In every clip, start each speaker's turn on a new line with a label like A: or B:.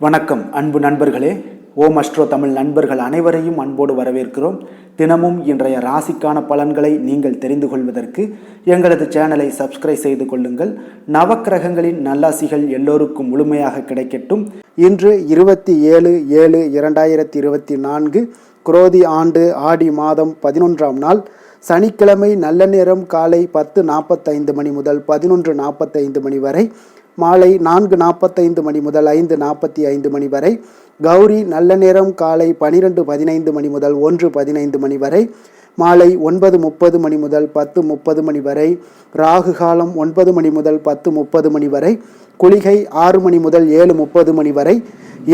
A: வணக்கம் அன்பு நண்பர்களே. ஓம் அஸ்ட்ரோ தமிழ் நண்பர்கள் அனைவரையும் அன்போடு வரவேற்கிறோம். தினமும் இன்றைய ராசிக்கான பலன்களை நீங்கள் தெரிந்து கொள்வதற்கு எங்களது சேனலை சப்ஸ்கிரைப் செய்து கொள்ளுங்கள். நவக்கிரகங்களின் நல்லாசிகள் எல்லோருக்கும் முழுமையாக கிடைக்கட்டும். இன்று 27/7/2024 குரோதி ஆண்டு ஆடி மாதம் 11ஆம் நாள் சனிக்கிழமை. நல்ல நேரம் காலை 10:45 மணி முதல் 11:45 மணி வரை, மாலை 4:45 மணி முதல் 5:45 மணி வரை. கௌரி நல்ல நேரம் காலை 12:15 மணி முதல் 1:15 மணி வரை, மாலை 9:30 மணி முதல் 10:30 மணி வரை. ராகு காலம் 9 மணி முதல் 10:30 மணி வரை. குளிகை 6 மணி முதல் 7:30 மணி வரை.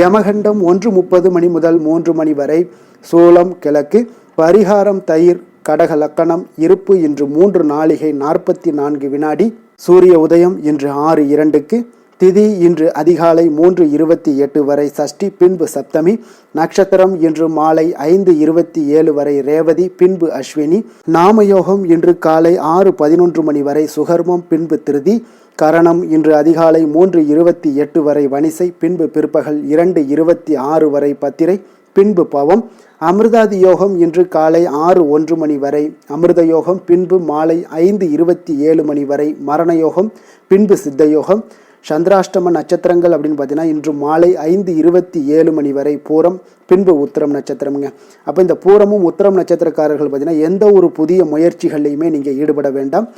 A: யமகண்டம் 1:30 மணி முதல் 3 மணி வரை. சூலம் கிழக்கு. பரிகாரம் தயிர். கடக லக்கணம். இருப்பு இன்று 3 நாழிகை 44 வினாடி. சூரிய உதயம் இன்று 6:02க்கு. திதி இன்று அதிகாலை 3:28 வரை சஷ்டி, பின்பு சப்தமி. நட்சத்திரம் இன்று மாலை 5:27 வரை ரேவதி, பின்பு அஸ்வினி. நாமயோகம் இன்று காலை 6:11 மணி வரை சுகர்மம், பின்பு திருதி. கரணம் இன்று அதிகாலை 3:28 வரை வணிசை, பின்பு பிற்பகல் 2:26 வரை பத்திரை, பின்பு பவம். அமிர்தாதி யோகம் இன்று காலை 6:01 மணி வரை அமிர்த யோகம், பின்பு மாலை 5:27 மணி வரை மரண யோகம், பின்பு சித்த யோகம். சந்திராஷ்டம நட்சத்திரங்கள் அப்படின்னு பார்த்தீங்கன்னா இன்று மாலை 5:27 மணி வரை பூரம், பின்பு உத்திரம் நட்சத்திரம்ங்க. அப்போ இந்த பூரமும் உத்திரம் நட்சத்திரக்காரர்கள் பார்த்தீங்கன்னா எந்த ஒரு புதிய முயற்சிகள்லையுமே நீங்கள் ஈடுபட வேண்டாம்.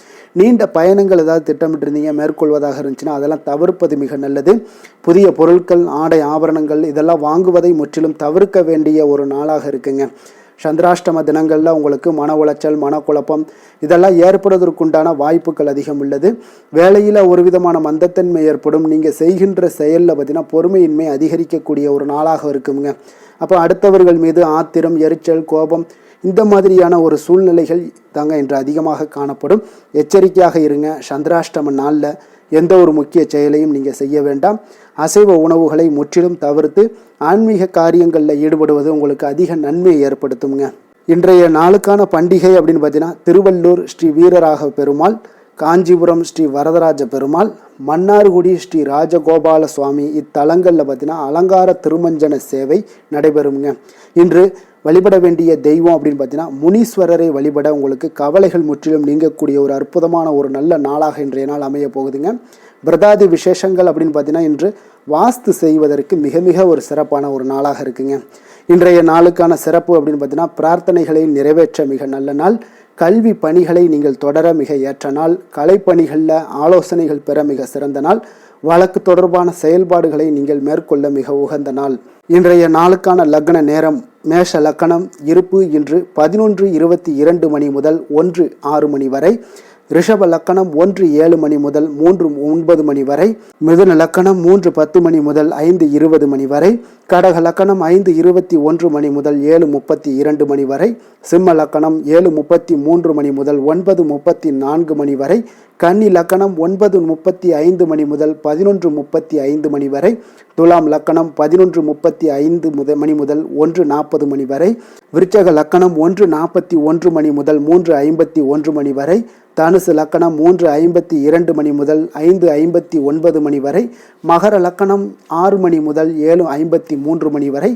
A: நீண்ட பயணங்கள் ஏதாவது திட்டமிட்டு இருந்தீங்க மேற்கொள்வதாக இருந்துச்சுன்னா அதெல்லாம் தவிர்ப்பது மிக நல்லது. புதிய பொருட்கள், ஆடை, ஆபரணங்கள் இதெல்லாம் வாங்குவதை முற்றிலும் தவிர்க்க வேண்டிய ஒரு நாளாக இருக்குங்க. சந்திராஷ்டம தினங்களில் உங்களுக்கு மன உளைச்சல், மனக்குழப்பம் இதெல்லாம் ஏற்படுவதற்குண்டான வாய்ப்புகள் அதிகம் உள்ளது. வேலையில் ஒரு விதமான மந்தத்தன்மை ஏற்படும். நீங்கள் செய்கின்ற செயலில் பார்த்தீங்கன்னா பொறுமையின்மை அதிகரிக்கக்கூடிய ஒரு நாளாக இருக்குங்க. அப்போ அடுத்தவர்கள் மீது ஆத்திரம், எரிச்சல், கோபம் இந்த மாதிரியான ஒரு சூழ்நிலைகள் தாங்க இன்று அதிகமாக காணப்படும். எச்சரிக்கையாக இருங்க. சந்திராஷ்டம நாளில் எந்த ஒரு முக்கிய செயலையும் நீங்கள் செய்ய வேண்டாம். அசைவ உணவுகளை முற்றிலும் தவிர்த்து ஆன்மீக காரியங்களில் ஈடுபடுவது உங்களுக்கு அதிக நன்மையை ஏற்படுத்துங்க. இன்றைய நாளுக்கான பண்டிகை அப்படின்னு பார்த்தீங்கன்னா திருவள்ளூர் ஸ்ரீ வீரராக பெருமாள், காஞ்சிபுரம் ஸ்ரீ வரதராஜ பெருமாள், மன்னார்குடி ஸ்ரீ ராஜகோபால சுவாமி இத்தலங்களில் பார்த்தீங்கன்னா அலங்கார திருமஞ்சன சேவை நடைபெறுங்க. இன்று வழிபட வேண்டிய தெய்வம் அப்படின்னு பார்த்தீங்கன்னா முனீஸ்வரரை வழிபட உங்களுக்கு கவலைகள் முற்றிலும் நீங்கக்கூடிய ஒரு அற்புதமான ஒரு நல்ல நாளாக இன்றைய நாள் அமைய போகுதுங்க. பிரதாதி விசேஷங்கள் அப்படின்னு பார்த்தீங்கன்னா இன்று வாஸ்து செய்வதற்கு மிக மிக ஒரு சிறப்பான ஒரு நாளாக இருக்குங்க. இன்றைய நாளுக்கான சிறப்பு அப்படின்னு பார்த்தீங்கன்னா பிரார்த்தனைகளை நிறைவேற்ற மிக நல்ல நாள். கல்வி பணிகளை நீங்கள் தொடர மிக ஏற்ற நாள். கலைப்பணிகளில் ஆலோசனைகள் பெற மிக சிறந்த நாள். வழக்கு தொடர்பான செயல்பாடுகளை நீங்கள் மேற்கொள்ள மிக உகந்த நாள். இன்றைய நாளுக்கான லக்ன நேரம் மேஷ லக்கணம். இருப்பு இன்று 11:22 மணி முதல் 1:06 மணி வரை. ரிஷப லக்கணம் 1:07 மணி முதல் 3:09 மணி வரை. மிதுன லக்கணம் 3:10 மணி முதல் 5:20 மணி வரை. கடக லக்கணம் 5:21 மணி முதல் 7:32 மணி வரை. சிம்ம லக்கணம் 7:33 மணி முதல் 9:34 மணி வரை. கன்னி லக்கணம் 9:35 மணி முதல் 11:35 மணி வரை. துலாம் லக்கணம் 11:35 மணி முதல் 1:40 மணி வரை. விருச்சக லக்கணம் 1:41 மணி முதல் 3:51 மணி வரை. தனுசு லக்கணம் 3:52 மணி முதல் 5:59 மணி வரை. மகர லக்கணம் 6 மணி முதல் 7:53 மணி வரை.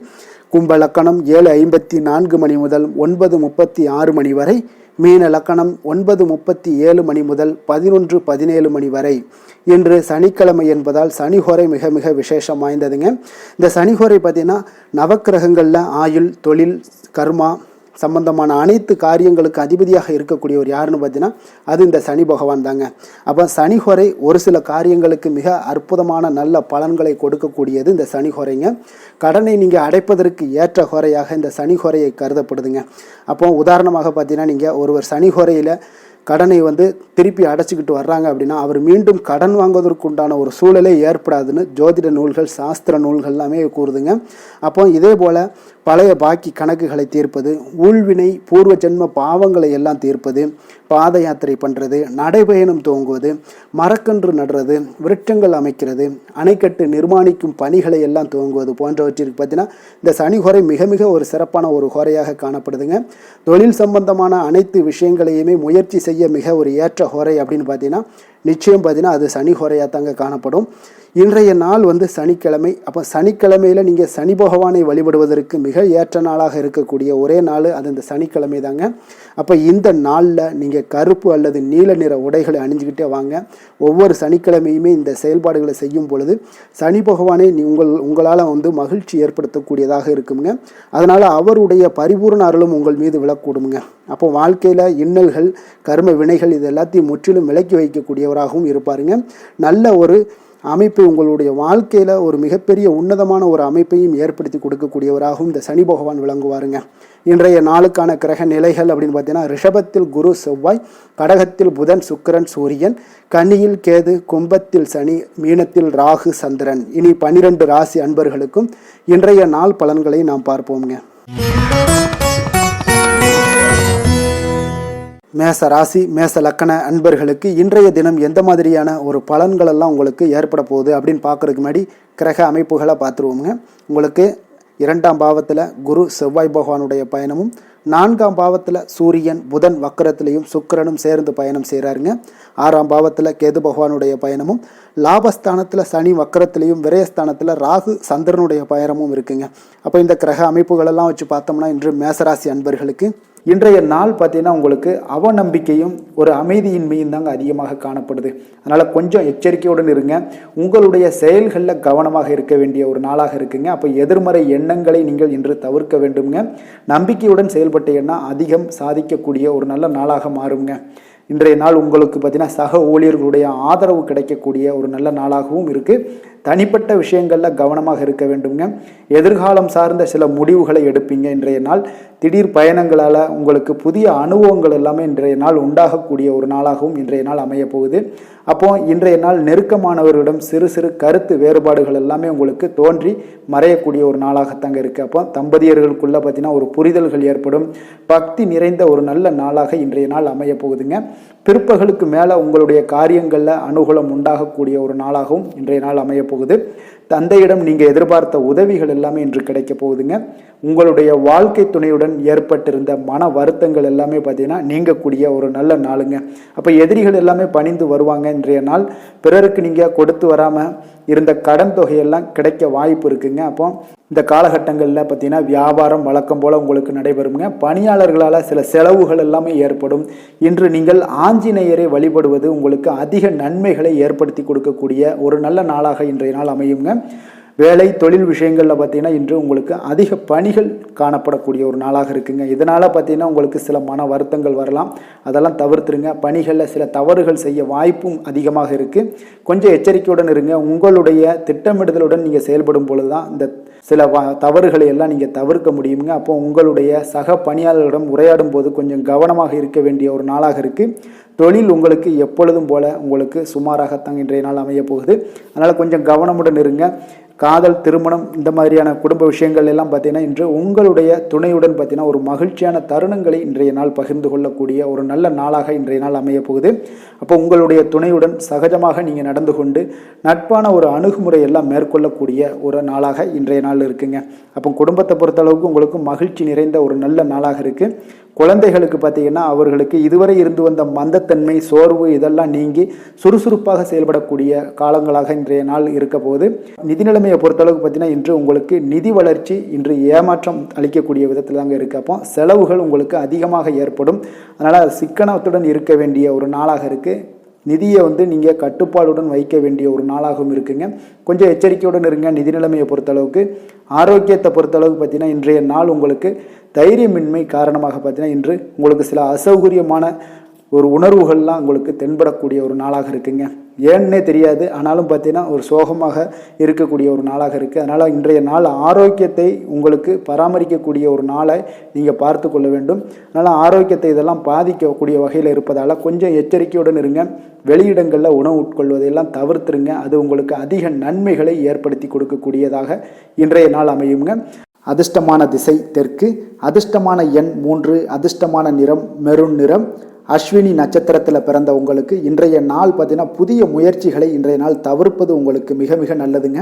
A: கும்ப லக்கணம் 7:54 மணி முதல் 9:36 மணி வரை. மீன லக்கணம் 9:37 மணி முதல் 11:17 மணி வரை. இன்று சனிக்கிழமை என்பதால் சனிஹோரை மிக மிக விசேஷம் வாய்ந்ததுங்க. இந்த சனிஹோரை பார்த்தீங்கன்னா நவக்கிரகங்களில் ஆயுள், தொழில், கர்மா சம்பந்தமான அனைத்து காரியங்களுக்கு அதிபதியாக இருக்கக்கூடியவர் யாருன்னு பார்த்தீங்கன்னா அது இந்த சனி பகவான் தாங்க. அப்போ சனிஹோரை ஒரு சில காரியங்களுக்கு மிக அற்புதமான நல்ல பலன்களை கொடுக்கக்கூடியது இந்த சனிஹோரைங்க. கடனை நீங்கள் அடைப்பதற்கு ஏற்ற ஹோரையாக இந்த சனிஹோரையை கருதப்படுதுங்க. அப்போ உதாரணமாக பார்த்தீங்கன்னா நீங்கள் ஒருவர் சனிஹோரையில் கடனை திருப்பி அடைச்சிக்கிட்டு வர்றாங்க அப்படின்னா அவர் மீண்டும் கடன் வாங்குவதற்குண்டான ஒரு சூழலே ஏற்படாதுன்னு ஜோதிட நூல்கள், சாஸ்திர நூல்கள் எல்லாமே கூறுதுங்க. அப்போ இதே போல் பழைய பாக்கி கணக்குகளை தீர்ப்பது, ஊழ்வினை பூர்வ ஜென்ம பாவங்களை எல்லாம் தீர்ப்பது, பாத யாத்திரை பண்ணுறது, நடைபயணம் துவங்குவது, மரக்கன்று நடுறது, விருட்சங்கள் அமைக்கிறது, அணைக்கட்டு நிர்மாணிக்கும் பணிகளை எல்லாம் துவங்குவது போன்றவற்றிற்கு பார்த்தீங்கன்னா இந்த சனிஹோரை மிக மிக ஒரு சிறப்பான ஒரு ஹோரையாக காணப்படுதுங்க. தொழில் சம்பந்தமான அனைத்து விஷயங்களையுமே முயற்சி செய்ய மிக ஒரு ஏற்ற ஹோரை அப்படின்னு பார்த்தீங்கன்னா நிச்சயம் பார்த்தீங்கன்னா அது சனி ஹோரையாக தாங்க காணப்படும். இன்றைய நாள் சனிக்கிழமை. அப்போ சனிக்கிழமையில் நீங்கள் சனி பகவானை வழிபடுவதற்கு மிக ஏற்ற நாளாக இருக்கக்கூடிய ஒரே நாள் அது இந்த சனிக்கிழமை தாங்க. அப்போ இந்த நாளில் நீங்கள் கருப்பு அல்லது நீல நிற உடைகளை அணிஞ்சுக்கிட்டே வாங்க. ஒவ்வொரு சனிக்கிழமையுமே இந்த செயல்பாடுகளை செய்யும் பொழுது சனி பகவானை உங்களால் மகிழ்ச்சி ஏற்படுத்தக்கூடியதாக இருக்குங்க. அதனால் அவருடைய பரிபூர்ண அருளும் உங்கள் மீது விழக்கூடுங்க. அப்போ வாழ்க்கையில் இன்னல்கள், கர்ம வினைகள் இது எல்லாத்தையும் முற்றிலும் விலக்கி வைக்கக்கூடியவராகவும் இருப்பாருங்க. நல்ல ஒரு அமைப்பு உங்களுடைய வாழ்க்கையில் ஒரு மிகப்பெரிய உன்னதமான ஒரு அமைப்பையும் ஏற்படுத்தி கொடுக்கக்கூடியவராகவும் இந்த சனி பகவான் விளங்குவாருங்க. இன்றைய நாளுக்கான கிரக நிலைகள் அப்படின்னு பார்த்தீங்கன்னா, ரிஷபத்தில் குரு செவ்வாய், கடகத்தில் புதன் சுக்கிரன் சூரியன், கன்னியில் கேது, கும்பத்தில் சனி, மீனத்தில் ராகு சந்திரன். இனி 12 ராசி அன்பர்களுக்கும் இன்றைய நாள் பலன்களை நாம் பார்ப்போம்ங்க. மேச ராசி மேச லக்கண அன்பர்களுக்கு இன்றைய தினம் எந்த மாதிரியான ஒரு பலன்களெல்லாம் உங்களுக்கு ஏற்பட போகுது அப்படின்னு பார்க்குறதுக்கு முன்னாடி கிரக அமைப்புகளை பார்த்துருவோங்க. உங்களுக்கு 2ஆம் பாவத்தில் குரு செவ்வாய் பகவானுடைய பயணமும், 4ஆம் பாவத்தில் சூரியன் புதன் வக்கரத்திலையும் சுக்கிரனும் சேர்ந்து பயணம் செய்கிறாருங்க. 6ஆம் பாவத்தில் கேது பகவானுடைய பயணமும், லாபஸ்தானத்தில் சனி வக்கரத்திலையும், விரயஸ்தானத்தில் ராகு சந்திரனுடைய பயணமும் இருக்குங்க. அப்போ இந்த கிரக அமைப்புகளெல்லாம் வச்சு பார்த்தோம்னா இன்று மேசராசி அன்பர்களுக்கு இன்றைய நாள் பார்த்தீங்கன்னா உங்களுக்கு அவநம்பிக்கையும் ஒரு அமைதியின்மையும் தாங்க அதிகமாக காணப்படுது. அதனால் கொஞ்சம் எச்சரிக்கையுடன் இருங்க. உங்களுடைய செயல்களில் கவனமாக இருக்க வேண்டிய ஒரு நாளாக இருக்குங்க. அப்போ எதிர்மறை எண்ணங்களை நீங்கள் இன்று தவிர்க்க வேண்டுங்க. நம்பிக்கையுடன் செயல்பட்டீங்கன்னா அதிகம் சாதிக்கக்கூடிய ஒரு நல்ல நாளாக மாறுங்க. இன்றைய நாள் உங்களுக்கு பார்த்தீங்கன்னா சக ஊழியர்களுடைய ஆதரவு கிடைக்கக்கூடிய ஒரு நல்ல நாளாகவும் இருக்குது. தனிப்பட்ட விஷயங்களில் கவனமாக இருக்க வேண்டுங்க. எதிர்காலம் சார்ந்த சில முடிவுகளை எடுப்பீங்க. இன்றைய நாள் திடீர் பயணங்களால் உங்களுக்கு புதிய அனுபவங்கள் எல்லாமே இன்றைய நாள் உண்டாகக்கூடிய ஒரு நாளாகவும் இன்றைய நாள் அமைய போகுது. அப்போ இன்றைய நாள் நெருக்கமானவர்களிடம் சிறு சிறு கருத்து வேறுபாடுகள் எல்லாமே உங்களுக்கு தோன்றி மறையக்கூடிய ஒரு நாளாகத்தாங்க இருக்குது. அப்போ தம்பதியர்களுக்குள்ளே பார்த்தீங்கன்னா ஒரு புரிதல்கள் ஏற்படும். பக்தி நிறைந்த ஒரு நல்ல நாளாக இன்றைய நாள் அமைய போகுதுங்க. பிற்பகலுக்கு மேலே உங்களுடைய காரியங்களில் அனுகூலம் உண்டாகக்கூடிய ஒரு நாளாகவும் இன்றைய நாள் அமைய போகுது. தந்தையிடம் நீங்கள் எதிர்பார்த்த உதவிகள் எல்லாமே இன்று கிடைக்க போகுதுங்க. உங்களுடைய வாழ்க்கை துணையுடன் ஏற்பட்டிருந்த மன வருத்தங்கள் எல்லாமே பார்த்தீங்கன்னா நீங்கக்கூடிய ஒரு நல்ல நாளுங்க. அப்போ எதிரிகள் எல்லாமே பணிந்து வருவாங்க. இன்றைய நாள் பிறருக்கு நீங்கள் கொடுத்து வராமல் இருந்த கடன் தொகையெல்லாம் கிடைக்க வாய்ப்பு இருக்குங்க. அப்போ இந்த காலகட்டங்களில் பார்த்தீங்கன்னா வியாபாரம் வழக்கம் போல் உங்களுக்கு நடைபெறுங்க. பணியாளர்களால் சில செலவுகள் எல்லாமே ஏற்படும். இன்று நீங்கள் ஆஞ்சநேயரை வழிபடுவது உங்களுக்கு அதிக நன்மைகளை ஏற்படுத்தி கொடுக்கக்கூடிய ஒரு நல்ல நாளாக இன்றைய நாள் அமையுங்க. வேலை தொழில் விஷயங்களில் பார்த்தீங்கன்னா இன்று உங்களுக்கு அதிக பணிகள் காணப்படக்கூடிய ஒரு நாளாக இருக்குங்க. இதனால் பார்த்தீங்கன்னா உங்களுக்கு சில மன வருத்தங்கள் வரலாம். அதெல்லாம் தவிர்த்துருங்க. பணிகளில் சில தவறுகள் செய்ய வாய்ப்பும் அதிகமாக இருக்குது. கொஞ்சம் எச்சரிக்கையுடன் இருங்க. உங்களுடைய திட்டமிடுதலுடன் நீங்கள் செயல்படும் பொழுது தான் இந்த சில தவறுகளை எல்லாம் நீங்கள் தவிர்க்க முடியுங்க. அப்போ உங்களுடைய சக பணியாளர்களிடம் உரையாடும் போது கொஞ்சம் கவனமாக இருக்க வேண்டிய ஒரு நாளாக இருக்குது. தொழில் உங்களுக்கு எப்பொழுதும் போல உங்களுக்கு சுமாராகத்தான் இன்றைய நாள் அமைய போகுது. அதனால் கொஞ்சம் கவனமுடன் இருங்க. காதல், திருமணம் இந்த மாதிரியான குடும்ப விஷயங்கள் எல்லாம் பார்த்தீங்கன்னா இன்று உங்களுடைய துணையுடன் பார்த்தீங்கன்னா ஒரு மகிழ்ச்சியான தருணங்களை இன்றைய நாள் பகிர்ந்து கொள்ளக்கூடிய ஒரு நல்ல நாளாக இன்றைய நாள் அமைய போகுது. அப்போ உங்களுடைய துணையுடன் சகஜமாக நீங்கள் நடந்து கொண்டு நட்பான ஒரு அணுகுமுறை எல்லாம் மேற்கொள்ளக்கூடிய ஒரு நாளாக இன்றைய நாள் இருக்குங்க. அப்போ குடும்பத்தை பொறுத்தளவுக்கு உங்களுக்கு மகிழ்ச்சி நிறைந்த ஒரு நல்ல நாளாக இருக்குது. குழந்தைகளுக்கு பார்த்தீங்கன்னா அவர்களுக்கு இதுவரை இருந்து வந்த மந்தத்தன்மை, சோர்வு இதெல்லாம் நீங்கி சுறுசுறுப்பாக செயல்படக்கூடிய காலங்களாக இன்றைய நாள் இருக்க போகுது. நிதி நிலைமையை பொறுத்தளவுக்கு பார்த்தீங்கன்னா இன்று உங்களுக்கு நிதி வளர்ச்சி இன்று ஏமாற்றம் அளிக்கக்கூடிய விதத்தில் தாங்க இருக்குது. அப்போ செலவுகள் உங்களுக்கு அதிகமாக ஏற்படும். அதனால் சிக்கனத்துடன் இருக்க வேண்டிய ஒரு நாளாக இருக்குது. நிதியை நீங்கள் கட்டுப்பாடுடன் வைக்க வேண்டிய ஒரு நாளாகவும் இருக்குங்க. கொஞ்சம் எச்சரிக்கையுடன் இருங்க. நிதி நிலைமையை பொறுத்தளவுக்கு ஆரோக்கியத்தை பொறுத்தளவுக்கு பார்த்தீங்கன்னா இன்றைய நாள் உங்களுக்கு தைரியமின்மை காரணமாக பார்த்தீங்கன்னா இன்று உங்களுக்கு சில அசௌகரியமான ஒரு உணர்வுகள்லாம் உங்களுக்கு தென்படக்கூடிய ஒரு நாளாக இருக்குங்க. ஏன்னே தெரியாது, ஆனாலும் பார்த்தீங்கன்னா ஒரு சோகமாக இருக்கக்கூடிய ஒரு நாளாக இருக்குது. அதனால் இன்றைய நாள் ஆரோக்கியத்தை உங்களுக்கு பராமரிக்கக்கூடிய ஒரு நாளை நீங்கள் பார்த்து கொள்ள வேண்டும். அதனால் ஆரோக்கியத்தை இதெல்லாம் பாதிக்கக்கூடிய வகையில் இருப்பதால் கொஞ்சம் எச்சரிக்கையுடன் இருங்க. வெளியிடங்களில் உணவு உட்கொள்வதையெல்லாம் தவிர்த்துருங்க. அது உங்களுக்கு அதிக நன்மைகளை ஏற்படுத்தி கொடுக்கக்கூடியதாக இன்றைய நாள் அமையுங்க. அதிர்ஷ்டமான திசை தெற்கு, அதிர்ஷ்டமான எண் 3, அதிர்ஷ்டமான நிறம் மெரூன் நிறம். அஸ்வினி நட்சத்திரத்தில் பிறந்த உங்களுக்கு இன்றைய நாள் பார்த்தீங்கன்னா புதிய முயற்சிகளை இன்றைய நாள் தவிர்ப்பது உங்களுக்கு மிக மிக நல்லதுங்க.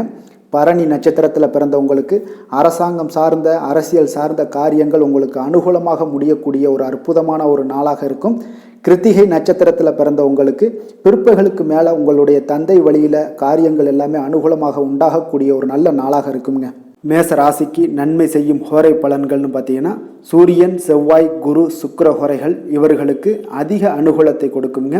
A: பரணி நட்சத்திரத்தில் பிறந்த உங்களுக்கு அரசாங்கம் சார்ந்த அரசியல் சார்ந்த காரியங்கள் உங்களுக்கு அனுகூலமாக முடியக்கூடிய ஒரு அற்புதமான ஒரு நாளாக இருக்கும். கிருத்திகை நட்சத்திரத்தில் பிறந்த உங்களுக்கு பிற்பகலுக்கு மேலே உங்களுடைய தந்தை வழியில் காரியங்கள் எல்லாமே அனுகூலமாக உண்டாகக்கூடிய ஒரு நல்ல நாளாக இருக்குங்க. மேச ராசிக்கு நன்மை செய்யும் ஹோரை பலன்கள்னு பார்த்தீங்கன்னா சூரியன், செவ்வாய், குரு, சுக்கிர ஹோரைகள் இவர்களுக்கு அதிக அனுகூலத்தை கொடுக்குங்க.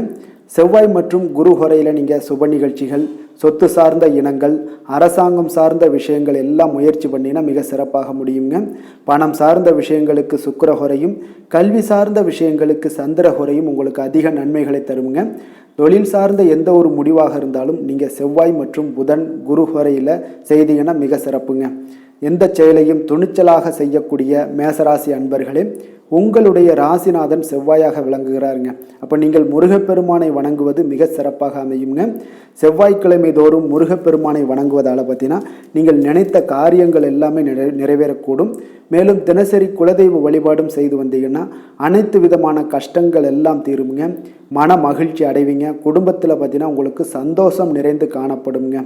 A: செவ்வாய் மற்றும் குரு ஹோரையில் நீங்கள் சுப நிகழ்ச்சிகள், சொத்து சார்ந்த இனங்கள், அரசாங்கம் சார்ந்த விஷயங்கள் எல்லாம் முயற்சி பண்ணினா மிக சிறப்பாக முடியுங்க. பணம் சார்ந்த விஷயங்களுக்கு சுக்கிர ஹோரையும், கல்வி சார்ந்த விஷயங்களுக்கு சந்திர ஹோரையும் உங்களுக்கு அதிக நன்மைகளை தருங்க. தொழில் சார்ந்த எந்த ஒரு முடிவாக இருந்தாலும் நீங்கள் செவ்வாய் மற்றும் புதன், குரு ஹோரையில் செய்தீங்கன்னா மிக சிறப்புங்க. எந்த செயலையும் துணிச்சலாக செய்யக்கூடிய மேசராசி அன்பர்களே, உங்களுடைய ராசிநாதன் செவ்வாயாக விளங்குகிறாருங்க. அப்போ நீங்கள் முருகப்பெருமானை வணங்குவது மிக சிறப்பாக அமையுங்க. செவ்வாய்க்கிழமை தோறும் முருகப்பெருமானை வணங்குவதால் பார்த்தீங்கன்னா நீங்கள் நினைத்த காரியங்கள் எல்லாமே நிறைவேறக்கூடும். மேலும் தினசரி குலதெய்வ வழிபாடும் செய்து வந்தீங்கன்னா அனைத்து விதமான கஷ்டங்கள் எல்லாம் தீருங்க. மன மகிழ்ச்சி அடைவீங்க. குடும்பத்தில் பார்த்தீங்கன்னா உங்களுக்கு சந்தோஷம் நிறைந்து காணப்படுங்க.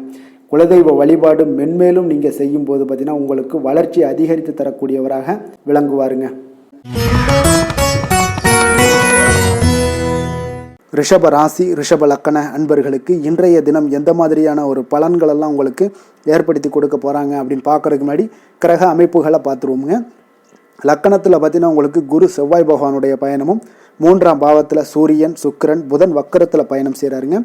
A: குலதெய்வ வழிபாடு மென்மேலும் நீங்கள் செய்யும்போது பார்த்தீங்கன்னா உங்களுக்கு வளர்ச்சி அதிகரித்து தரக்கூடியவராக விளங்குவாருங்க. ரிஷப ராசி, ரிஷப லக்கண அன்பர்களுக்கு இன்றைய தினம் எந்த மாதிரியான ஒரு பலன்களெல்லாம் உங்களுக்கு ஏற்படுத்தி கொடுக்க போகிறாங்க அப்படின்னு பார்க்குறதுக்கு முன்னாடி கிரக அமைப்புகளை பார்த்துருவோமுங்க. லக்கணத்தில் பார்த்தீங்கன்னா உங்களுக்கு குரு செவ்வாய் பகவானுடைய பயணமும், 3ஆம் பாவத்தில் சூரியன், சுக்கிரன், புதன் வக்கரத்தில் பயணம் செய்கிறாருங்க.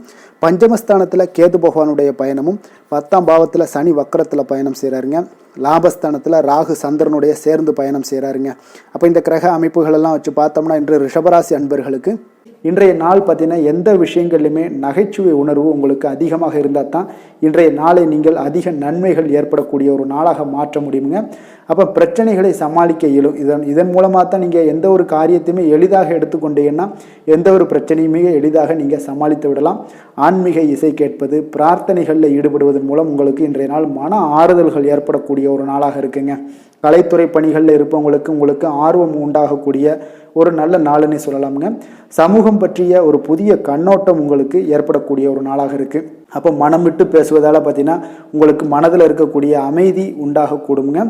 A: பஞ்சமஸ்தானத்தில் கேது பகவானுடைய பயணமும், 10ஆம் பாவத்தில் சனி வக்கரத்தில் பயணம் செய்கிறாருங்க. லாபஸ்தானத்தில் ராகு சந்திரனுடைய சேர்ந்து பயணம் செய்கிறாருங்க. அப்போ இந்த கிரக அமைப்புகளெல்லாம் வச்சு பார்த்தோம்னா இன்று ரிஷபராசி அன்பர்களுக்கு இன்றைய நாள் பார்த்தீங்கன்னா எந்த விஷயங்கள்லையுமே நகைச்சுவை உணர்வு உங்களுக்கு அதிகமாக இருந்தால் தான் இன்றைய நாளை நீங்கள் அதிக நன்மைகள் ஏற்படக்கூடிய ஒரு நாளாக மாற்ற முடியுங்க. அப்போ பிரச்சனைகளை சமாளிக்க இயலும். இதன் மூலமாக தான் நீங்கள் எந்த ஒரு காரியத்தையுமே எளிதாக எடுத்துக்கொண்டீங்கன்னா எந்த ஒரு பிரச்சனையுமே எளிதாக நீங்கள் சமாளித்து விடலாம். ஆன்மீக இசை கேட்பது, பிரார்த்தனைகளில் ஈடுபடுவதன் மூலம் உங்களுக்கு இன்றைய நாள் மன ஆறுதல்கள் ஏற்படக்கூடிய ஒரு நாளாக இருக்குங்க. கலைத்துறை பணிகளில் இருப்பவங்களுக்கு உங்களுக்கு ஆர்வம் உண்டாகக்கூடிய ஒரு நல்ல நாளுன்னு சொல்லலாமுங்க. சமூகம் பற்றிய ஒரு புதிய கண்ணோட்டம் உங்களுக்கு ஏற்படக்கூடிய ஒரு நாளாக இருக்குது. அப்போ மனம் விட்டு பேசுவதால் பார்த்தீங்கன்னா உங்களுக்கு மனதில் இருக்கக்கூடிய அமைதி உண்டாகக்கூடுங்க.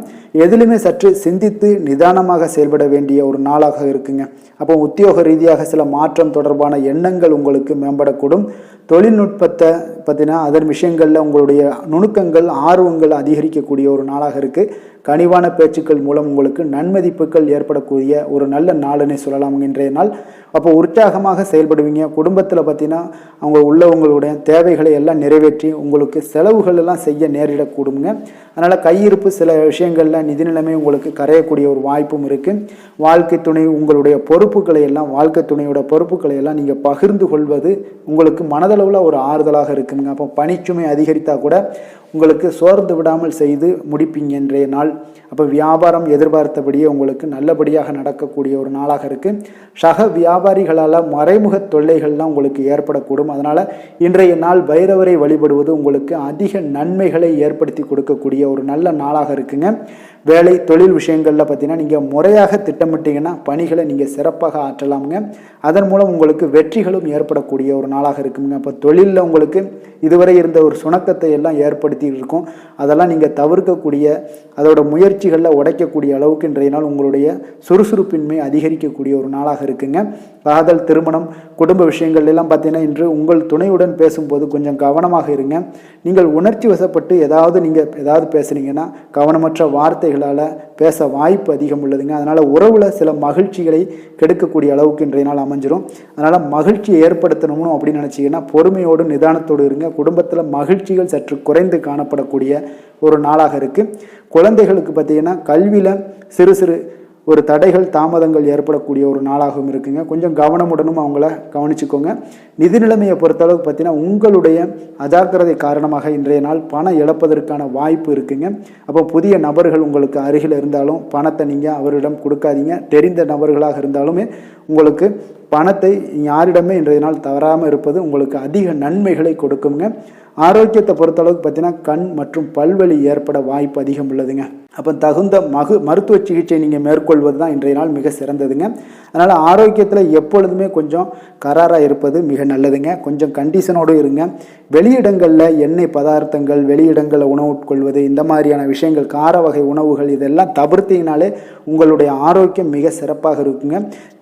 A: எதிலுமே சற்று சிந்தித்து நிதானமாக செயல்பட வேண்டிய ஒரு நாளாக இருக்குங்க. அப்போ உத்தியோக ரீதியாக சில மாற்றம் தொடர்பான எண்ணங்கள் உங்களுக்கு மேம்படக்கூடும். தொழில்நுட்பத்தை பார்த்தீங்கன்னா அதன் விஷயங்களில் உங்களுடைய நுணுக்கங்கள், ஆர்வங்கள் அதிகரிக்கக்கூடிய ஒரு நாளாக இருக்குது. கனிவான பேச்சுக்கள் மூலம் உங்களுக்கு நன்மதிப்புகள் ஏற்படக்கூடிய ஒரு நல்ல நாளுன்னு சொல்லலாம் இன்றைய நாள். அப்போ உற்சாகமாக செயல்படுவீங்க. குடும்பத்தில் பார்த்தீங்கன்னா அவங்க உள்ளவங்களுடைய தேவைகளை எல்லாம் நிறைவேற்றி உங்களுக்கு செலவுகள் எல்லாம் செய்ய நேரிடக்கூடுங்க. அதனால் கையிருப்பு சில விஷயங்களில் நிதி நிலைமை உங்களுக்கு கரையக்கூடிய ஒரு வாய்ப்பும் இருக்குது. வாழ்க்கை துணை உங்களுடைய பொறுப்புகளை எல்லாம் வாழ்க்கை துணையோட பொறுப்புகளை எல்லாம் நீங்கள் பகிர்ந்து கொள்வது உங்களுக்கு மனதளவில் ஒரு ஆறுதலாக இருக்குங்க. அப்போ பணிச்சுமை அதிகரித்தா கூட உங்களுக்கு சோர்ந்து விடாமல் செய்து முடிப்பீங்க இன்றைய நாள். அப்போ வியாபாரம் எதிர்பார்த்தபடியே உங்களுக்கு நல்லபடியாக நடக்கக்கூடிய ஒரு நாளாக இருக்குது. சக வியாபாரிகளால் மறைமுக தொல்லைகள்லாம் உங்களுக்கு ஏற்படக்கூடும். அதனால் இன்றைய நாள் பைரவரை வழிபடுவது உங்களுக்கு அதிக நன்மைகளை ஏற்படுத்தி கொடுக்கக்கூடிய ஒரு நல்ல நாளாக இருக்குங்க. வேலை தொழில் விஷயங்களில் பார்த்தீங்கன்னா நீங்கள் முறையாக திட்டமிட்டீங்கன்னா பணிகளை நீங்கள் சிறப்பாக ஆற்றலாமுங்க. அதன் மூலம் உங்களுக்கு வெற்றிகளும் ஏற்படக்கூடிய ஒரு நாளாக இருக்குங்க. அப்போ தொழிலில் உங்களுக்கு இதுவரை இருந்த ஒரு சுணக்கத்தை எல்லாம் ஏற்படுத்தி இருக்கும். அதெல்லாம் நீங்கள் தவிர்க்கக்கூடிய, அதோட முயற்சிகளில் உடைக்கக்கூடிய அளவுக்கு இன்றைய நாள் உங்களுடைய சுறுசுறுப்பின்மை அதிகரிக்கக்கூடிய ஒரு நாளாக இருக்குங்க. காதல், திருமணம், குடும்ப விஷயங்கள் எல்லாம் பார்த்தீங்கன்னா இன்று உங்கள் துணையுடன் பேசும்போது கொஞ்சம் கவனமாக இருங்க. நீங்கள் உணர்ச்சி வசப்பட்டு ஏதாவது பேசுனீங்கன்னா கவனமற்ற வார்த்தைகளால் பேச வாய்ப்பு அதிகம் உள்ளதுங்க. அதனால் உறவில் சில மகிழ்ச்சிகளை கெடுக்கக்கூடிய அளவுக்கு இன்றைய நாள் அமைஞ்சிரும். அதனால் மகிழ்ச்சியை ஏற்படுத்தணும்னு அப்படின்னு நினச்சிங்கன்னா பொறுமையோடு நிதானத்தோடு இருங்க. குடும்பத்தில் மகிழ்ச்சிகள் சற்று குறைந்து காணப்படக்கூடிய ஒரு நாளாக இருக்குது. குழந்தைகளுக்கு பார்த்தீங்கன்னா கல்வியில் சிறு சிறு ஒரு தடைகள், தாமதங்கள் ஏற்படக்கூடிய ஒரு நாளாகவும் இருக்குங்க. கொஞ்சம் கவனமுடனும் அவங்கள கவனிச்சுக்கோங்க. நிதி நிலைமையை பொறுத்தளவுக்கு பார்த்தீங்கன்னா உங்களுடைய அஜாக்கிரதை காரணமாக இன்றைய நாள் பணம் இழப்பதற்கான வாய்ப்பு இருக்குங்க. அப்போ புதிய நபர்கள் உங்களுக்கு அருகில் இருந்தாலும் பணத்தை நீங்கள் அவரிடம் கொடுக்காதீங்க. தெரிந்த நபர்களாக இருந்தாலுமே உங்களுக்கு பணத்தை யாரிடமே இன்றைய நாள் தவறாமல் இருப்பது உங்களுக்கு அதிக நன்மைகளை கொடுக்குங்க. ஆரோக்கியத்தை பொறுத்தளவுக்கு பார்த்தீங்கன்னா கண் மற்றும் பல்வலி ஏற்பட வாய்ப்பு அதிகம் உள்ளதுங்க. அப்போ தகுந்த மருத்துவ சிகிச்சை நீங்கள் மேற்கொள்வது தான் இன்றைய நாள் மிக சிறந்ததுங்க. அதனால் ஆரோக்கியத்தில் எப்பொழுதுமே கொஞ்சம் கராராக இருப்பது மிக நல்லதுங்க. கொஞ்சம் கண்டிஷனோடு இருங்க. வெளியிடங்களில் எண்ணெய் பதார்த்தங்கள், வெளியிடங்களில் உணவு உட்கொள்வது, இந்த மாதிரியான விஷயங்கள், கார வகை உணவுகள் இதெல்லாம் தவிர்த்தீங்கனாலே உங்களுடைய ஆரோக்கியம் மிக சிறப்பாக இருக்குங்க.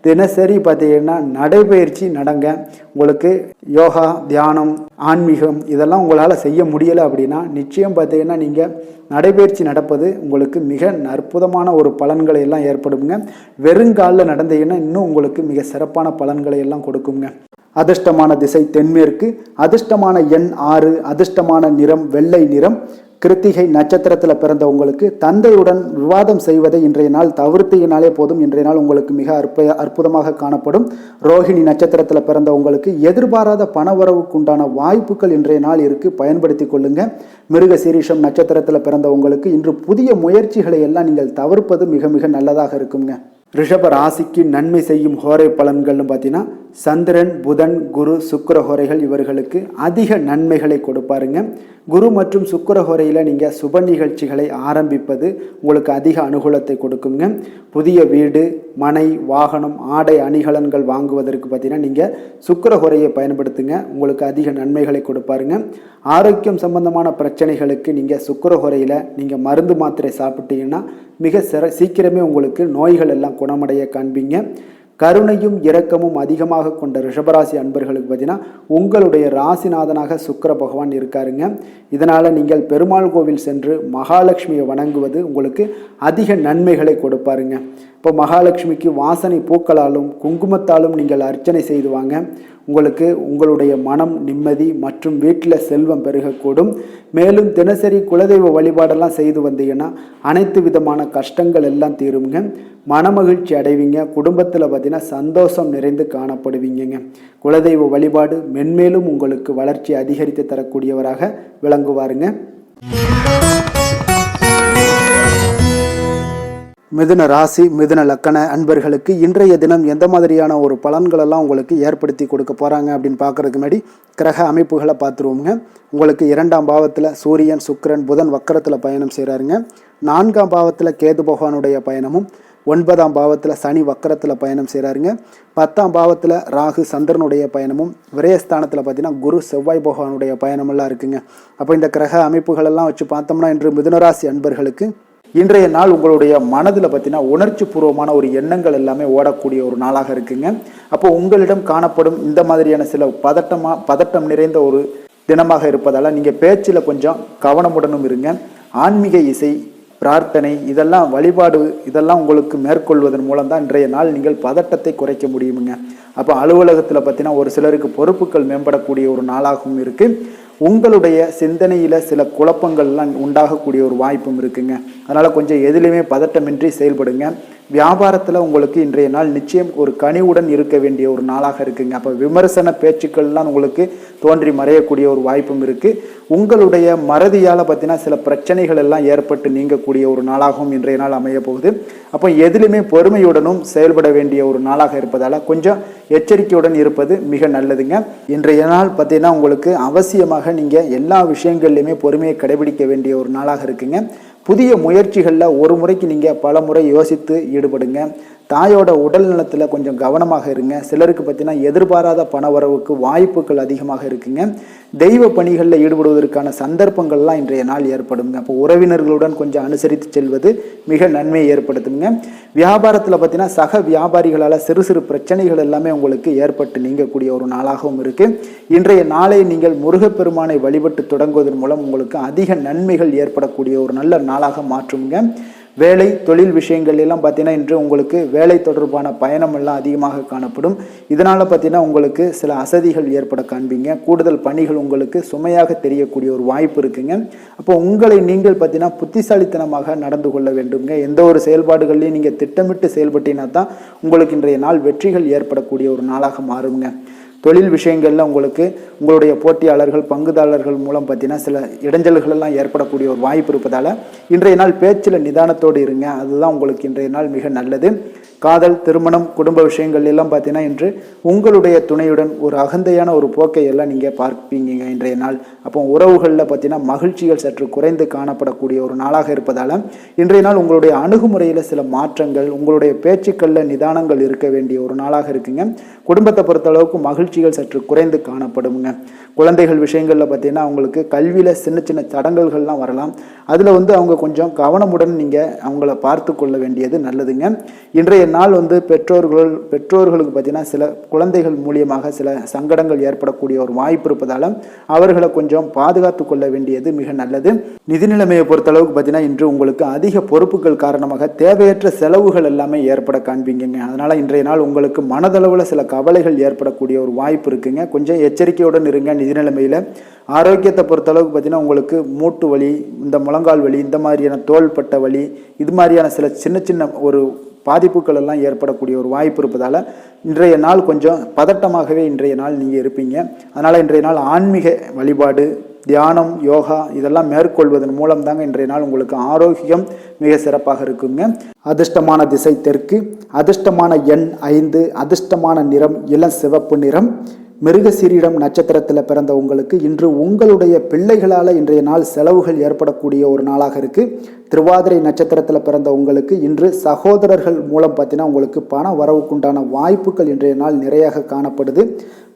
A: தினசரி பார்த்தீங்கன்னா நடைபயிற்சி நடங்க. உங்களுக்கு யோகா, தியானம், ஆன்மீகம் இதெல்லாம் உங்களால் செய்ய முடியலை அப்படின்னா நிச்சயம் பார்த்தீங்கன்னா நீங்கள் நடைபயிற்சி நடப்பது உங்களுக்கு மிக அற்புதமான ஒரு பலன்களை எல்லாம் ஏற்படுங்க. வெறுங்காலில் நடந்தீங்கன்னா இன்னும் உங்களுக்கு மிக சிறப்பான பலன்களை எல்லாம் கொடுக்குங்க. அதிர்ஷ்டமான திசை தென்மேற்கு, அதிர்ஷ்டமான எண் 6, அதிர்ஷ்டமான நிறம் வெள்ளை நிறம். கிருத்திகை நட்சத்திரத்தில் பிறந்த உங்களுக்கு தந்தையுடன் விவாதம் செய்வதை இன்றைய நாள் தவிர்த்தினாலே போதும். இன்றைய நாள் உங்களுக்கு மிக அற்புதமாக காணப்படும். ரோஹிணி நட்சத்திரத்தில் பிறந்த உங்களுக்கு எதிர்பாராத பணவரவுக்கு உண்டான வாய்ப்புகள் இன்றைய நாள் இருக்கு, பயன்படுத்தி கொள்ளுங்க. மிருக சீரிஷம் நட்சத்திரத்தில் பிறந்த உங்களுக்கு இன்று புதிய முயற்சிகளை எல்லாம் நீங்கள் தவிர்ப்பது மிக மிக நல்லதாக இருக்குங்க. ரிஷப ராசிக்கு நன்மை செய்யும் ஹோரை பலன்கள்னு பார்த்தீங்கன்னா சந்திரன், புதன், குரு, சுக்கிர ஹோரைகள் இவர்களுக்கு அதிக நன்மைகளை கொடுப்பாருங்க. குரு மற்றும் சுக்கிர ஹோரையில் நீங்கள் சுப நிகழ்ச்சிகளை ஆரம்பிப்பது உங்களுக்கு அதிக அனுகூலத்தை கொடுக்குங்க. புதிய வீடு, மனை, வாகனம், ஆடை அணிகலன்கள் வாங்குவதற்கு பார்த்தீங்கன்னா நீங்கள் சுக்கிர ஹோரையை பயன்படுத்துங்க. உங்களுக்கு அதிக நன்மைகளை கொடுப்பாருங்க. ஆரோக்கியம் சம்பந்தமான பிரச்சனைகளுக்கு நீங்கள் சுக்கிர ஹோரையில் நீங்கள் மருந்து மாத்திரை சாப்பிட்டீங்கன்னா மிக சீக்கிரமே உங்களுக்கு நோய்கள் எல்லாம் குணமடைய காண்பீங்க. கருணையும் இரக்கமும் அதிகமாக கொண்ட ரிஷபராசி அன்பர்களுக்கு பார்த்தீங்கன்னா உங்களுடைய ராசிநாதனாக சுக்கிர பகவான் இருக்காருங்க. இதனால் நீங்கள் பெருமாள் கோவில் சென்று மகாலட்சுமியை வணங்குவது உங்களுக்கு அதிக நன்மைகளை கொடுப்பாருங்க. இப்போ மகாலட்சுமிக்கு வாசனை பூக்களாலும் குங்குமத்தாலும் நீங்கள் அர்ச்சனை செய்துவாங்க. உங்களுக்கு உங்களுடைய மனம் நிம்மதி மற்றும் வீட்டில் செல்வம் பெருகக்கூடும். மேலும் தினசரி குலதெய்வ வழிபாடெல்லாம் செய்து வந்தீங்கன்னா அனைத்து விதமான கஷ்டங்கள் எல்லாம் தீருங்க. மனமகிழ்ச்சி அடைவீங்க. குடும்பத்தில் பார்த்தீங்கன்னா சந்தோஷம் நிறைந்து காணப்படுவீங்க. குலதெய்வ வழிபாடு மென்மேலும் உங்களுக்கு வளர்ச்சி அதிகரித்து தரக்கூடியவராக விளங்குவாருங்க. மிதுன ராசி, மிதுன லக்கண அன்பர்களுக்கு இன்றைய தினம் எந்த மாதிரியான ஒரு பலன்களெல்லாம் உங்களுக்கு ஏற்படுத்தி கொடுக்க போகிறாங்க அப்படின்னு பார்க்குறதுக்கு முன்னாடி கிரக அமைப்புகளை பார்த்துருவோங்க. உங்களுக்கு 2ஆம் பாவத்தில் சூரியன், சுக்கிரன், புதன் வக்கரத்தில் பயணம் செய்கிறாருங்க. 4ஆம் பாவத்தில் கேது பகவானுடைய பயணமும், 9ஆம் பாவத்தில் சனி வக்கரத்தில் பயணம் செய்கிறாருங்க. 10ஆம் பாவத்தில் ராகு சந்திரனுடைய பயணமும், விரயஸ்தானத்தில் பார்த்தீங்கன்னா குரு செவ்வாய் பகவானுடைய பயணமெல்லாம் இருக்குங்க. அப்போ இந்த கிரக அமைப்புகளெல்லாம் வச்சு பார்த்தோம்னா இன்று மிதுனராசி அன்பர்களுக்கு இன்றைய நாள் உங்களுடைய மனதில் பார்த்தீங்கன்னா உணர்ச்சி பூர்வமான ஒரு எண்ணங்கள் எல்லாமே ஓடக்கூடிய ஒரு நாளாக இருக்குங்க. அப்போ உங்களிடம் காணப்படும் இந்த மாதிரியான சில பதட்டம் நிறைந்த ஒரு தினமாக இருப்பதால் நீங்கள் பேச்சில் கொஞ்சம் கவனமுடனும் இருங்க. ஆன்மீக இசை, பிரார்த்தனை, இதெல்லாம் வழிபாடு இதெல்லாம் உங்களுக்கு மேற்கொள்வதன் மூலம் தான் இன்றைய நாள் நீங்கள் பதட்டத்தை குறைக்க முடியுமுங்க. அப்போ அலுவலகத்தில் பார்த்தீங்கன்னா ஒரு சிலருக்கு பொறுப்புகள் மேம்படக்கூடிய ஒரு நாளாகவும் இருக்குது. உங்களுடைய சிந்தனையில் சில குழப்பங்கள்லாம் உண்டாகக்கூடிய ஒரு வாய்ப்பும் இருக்குங்க. அதனால் கொஞ்சம் எதிலுமே பதட்டமின்றி செயல்படுங்க. வியாபாரத்தில் உங்களுக்கு இன்றைய நாள் நிச்சயம் ஒரு கனிவுடன் இருக்க வேண்டிய ஒரு நாளாக இருக்குங்க. அப்போ விமர்சன பேச்சுக்கள்லாம் உங்களுக்கு தோன்றி மறையக்கூடிய ஒரு வாய்ப்பும் இருக்குது. உங்களுடைய மறதியால் பார்த்தீங்கன்னா சில பிரச்சனைகள் எல்லாம் ஏற்பட்டு நீங்கக்கூடிய ஒரு நாளாகவும் இன்றைய நாள் அமைய போகுது. அப்போ எதிலுமே பொறுமையுடனும் செயல்பட வேண்டிய ஒரு நாளாக இருப்பதால் கொஞ்சம் எச்சரிக்கையுடன் இருப்பது மிக நல்லதுங்க. இன்றைய நாள் பார்த்தீங்கன்னா உங்களுக்கு அவசியமாக நீங்கள் எல்லா விஷயங்கள்லையுமே பொறுமையை கடைபிடிக்க வேண்டிய ஒரு நாளாக இருக்குங்க. புதிய முயற்சிகளில் ஒரு முறைக்கு நீங்கள் பல முறை யோசித்து ஈடுபடுங்க. தாயோட உடல் நலத்தில் கொஞ்சம் கவனமாக இருங்க. சிலருக்கு பார்த்தீங்கன்னா எதிர்பாராத பண வரவுக்கு வாய்ப்புகள் அதிகமாக இருக்குங்க. தெய்வ பணிகளில் ஈடுபடுவதற்கான சந்தர்ப்பங்கள்லாம் இன்றைய நாள் ஏற்படுங்க. அப்போ உறவினர்களுடன் கொஞ்சம் அனுசரித்து செல்வது மிக நன்மையை ஏற்படுத்துங்க. வியாபாரத்தில் பார்த்தீங்கன்னா சக வியாபாரிகளால் சிறு சிறு பிரச்சனைகள் எல்லாமே உங்களுக்கு ஏற்பட்டு நீங்கக்கூடிய ஒரு நாளாகவும் இருக்குது. இன்றைய நாளை நீங்கள் முருகப்பெருமானை வழிபட்டு தொடங்குவதன் மூலம் உங்களுக்கு அதிக நன்மைகள் ஏற்படக்கூடிய ஒரு நல்ல நாளாக மாற்றுங்க. வேலை தொழில் விஷயங்கள் எல்லாம் பார்த்தீங்கன்னா இன்று உங்களுக்கு வேலை தொடர்பான பயணம் எல்லாம் அதிகமாக காணப்படும். இதனால் பார்த்தீங்கன்னா உங்களுக்கு சில அசதிகள் ஏற்பட காண்பீங்க. கூடுதல் பணிகள் உங்களுக்கு சுமையாக தெரியக்கூடிய ஒரு வாய்ப்பு இருக்குங்க. அப்போ உங்களை நீங்கள் பார்த்தீங்கன்னா புத்திசாலித்தனமாக நடந்து கொள்ள வேண்டுங்க. எந்த ஒரு செயல்பாடுகள்லையும் நீங்கள் திட்டமிட்டு செயல்பட்டீங்கன்னா தான் உங்களுக்கு இன்றைய நாள் வெற்றிகள் ஏற்படக்கூடிய ஒரு நாளாக மாறுங்க. தொழில் விஷயங்களில் உங்களுக்கு உங்களுடைய போட்டியாளர்கள், பங்குதாரர்கள் மூலம் பார்த்தீங்கன்னா சில இடைஞ்சல்கள் எல்லாம் ஏற்படக்கூடிய ஒரு வாய்ப்பு இருப்பதால் இன்றைய நாள் பேச்சில் நிதானத்தோடு இருங்க. அதுதான் உங்களுக்கு இன்றைய நாள் மிக நல்லது. காதல், திருமணம், குடும்ப விஷயங்கள் எல்லாம் பார்த்தீங்கன்னா இன்று உங்களுடைய துணையுடன் ஒரு அகந்தையான ஒரு போக்கை எல்லாம் நீங்கள் பார்ப்பீங்க இன்றைய நாள். அப்போ உறவுகளில் பார்த்தீங்கன்னா மகிழ்ச்சிகள் சற்று குறைந்து காணப்படக்கூடிய ஒரு நாளாக இருப்பதால் இன்றைய நாள் உங்களுடைய அணுகுமுறையில் சில மாற்றங்கள், உங்களுடைய பேச்சுக்களில் நிதானங்கள் இருக்க வேண்டிய ஒரு நாளாக இருக்குங்க. குடும்பத்தை பொறுத்தளவுக்கு மகிழ்ச்சிகள் சற்று குறைந்து காணப்படுங்க. குழந்தைகள் விஷயங்களில் பார்த்தீங்கன்னா அவங்களுக்கு கல்வியில் சின்ன சின்ன தடங்கல்கள்லாம் வரலாம். அதில் அவங்க கொஞ்சம் கவனமுடன் நீங்கள் அவங்கள பார்த்து கொள்ள வேண்டியது நல்லதுங்க. இன்றைய நாள் பெற்றோர்களுக்கு பார்த்தீங்கன்னா சில குழந்தைகள் மூலியமாக சில சங்கடங்கள் ஏற்படக்கூடிய ஒரு வாய்ப்பு இருப்பதால் அவர்களை கொஞ்சம் பாதுகாத்து கொள்ள வேண்டியது மிக நல்லது. நிதி நிலைமையை பொறுத்தளவுக்கு பார்த்தீங்கன்னா இன்று உங்களுக்கு அதிக பொறுப்புகள் காரணமாக தேவையற்ற செலவுகள் எல்லாமே ஏற்பட காண்பீங்க. அதனால் இன்றைய நாள் உங்களுக்கு மனதளவில் சில கவலைகள் ஏற்படக்கூடிய ஒரு வாய்ப்பு இருக்குங்க. கொஞ்சம் எச்சரிக்கையுடன் இருங்க. நிதி நிலைமையில் ஆரோக்கியத்தை பொறுத்தளவுக்கு பார்த்தீங்கன்னா உங்களுக்கு மூட்டு வலி, இந்த முழங்கால் வலி, இந்த மாதிரியான தோள்பட்ட வலி, இது மாதிரியான சில சின்ன சின்ன ஒரு பாதிப்புகள் எல்லாம் ஏற்படக்கூடிய ஒரு வாய்ப்பு இருப்பதால் இன்றைய நாள் கொஞ்சம் பதட்டமாகவே இன்றைய நாள் நீங்கள் இருப்பீங்க. அதனால் இன்றைய நாள் ஆன்மீக வழிபாடு, தியானம், யோகா இதெல்லாம் மேற்கொள்வதன் மூலம் தாங்க இன்றைய நாள் உங்களுக்கு ஆரோக்கியம் மிக சிறப்பாக இருக்குங்க. அதிர்ஷ்டமான திசை தெற்கு, அதிர்ஷ்டமான எண் 5, அதிர்ஷ்டமான நிறம் இளம் சிவப்பு நிறம். மிருகசீரிடம் நட்சத்திரத்தில் பிறந்த உங்களுக்கு இன்று உங்களுடைய பிள்ளைகளால் இன்றைய நாள் செலவுகள் ஏற்படக்கூடிய ஒரு நாளாக இருக்குது. திருவாதிரை நட்சத்திரத்தில் பிறந்த உங்களுக்கு இன்று சகோதரர்கள் மூலம் பார்த்தீங்கன்னா உங்களுக்கு பண வரவுக்குண்டான வாய்ப்புகள் இன்றைய நாள் நிறையாக காணப்படுது.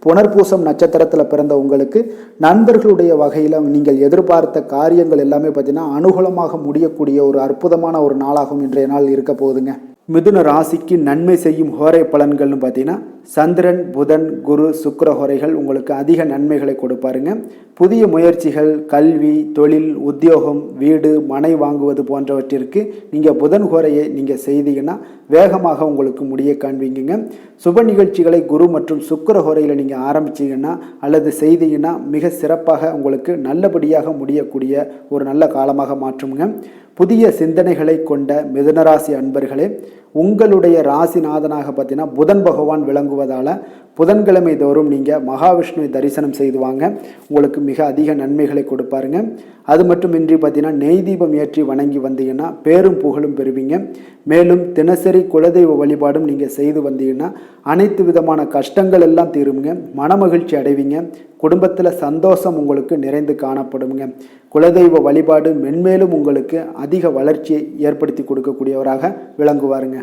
A: புனர்பூசம் நட்சத்திரத்தில் பிறந்த உங்களுக்கு நண்பர்களுடைய வகையில் நீங்கள் எதிர்பார்த்த காரியங்கள் எல்லாமே பார்த்தீங்கன்னா அனுகூலமாக முடியக்கூடிய ஒரு அற்புதமான ஒரு நாளாகவும் இன்றைய நாள் இருக்க போகுதுங்க. மிதுன ராசிக்கு நன்மை செய்யும் ஹோரை பலன்கள்னு பார்த்தீங்கன்னா சந்திரன், புதன், குரு, சுக்கிர ஹோரைகள் உங்களுக்கு அதிக நன்மைகளை கொடுப்பாருங்க. புதிய முயற்சிகள், கல்வி, தொழில், உத்தியோகம், வீடு, மனை வாங்குவது போன்றவற்றிற்கு நீங்கள் புதன் ஹோரையை நீங்கள் செய்தீங்கன்னா வேகமாக உங்களுக்கு முடிய காண்பீங்க. சுப நிகழ்ச்சிகளை குரு மற்றும் சுக்கிர ஹோரையில் நீங்கள் ஆரம்பிச்சிங்கன்னா அல்லது செய்தீங்கன்னா மிக சிறப்பாக உங்களுக்கு நல்லபடியாக முடியக்கூடிய ஒரு நல்ல காலமாக மாற்றுங்க. புதிய சிந்தனைகளை கொண்ட மிதுனராசி அன்பர்களே, உங்களுடைய ராசிநாதனாக பார்த்தீங்கன்னா புதன் பகவான் விளங்குவதால் புதன்கிழமை தோறும் நீங்கள் மகாவிஷ்ணுவை தரிசனம் செய்து வாங்க. உங்களுக்கு மிக அதிக நன்மைகளை கொடுப்பாருங்க. அது மட்டுமின்றி பார்த்தீங்கன்னா நெய் தீபம் ஏற்றி வணங்கி வந்தீங்கன்னா பேரும் புகழும் பெறுவீங்க. மேலும் தினசரி குலதெய்வ வழிபாடும் நீங்கள் செய்து வந்தீங்கன்னா அனைத்து விதமான கஷ்டங்கள் எல்லாம் தீருங்க. மனமகிழ்ச்சி அடைவீங்க. குடும்பத்தில் சந்தோஷம் உங்களுக்கு நிறைந்து காணப்படுங்க. குலதெய்வ வழிபாடு மென்மேலும் உங்களுக்கு அதிக வளர்ச்சியை ஏற்படுத்தி கொடுக்கக்கூடியவராக விளங்குவாருங்க.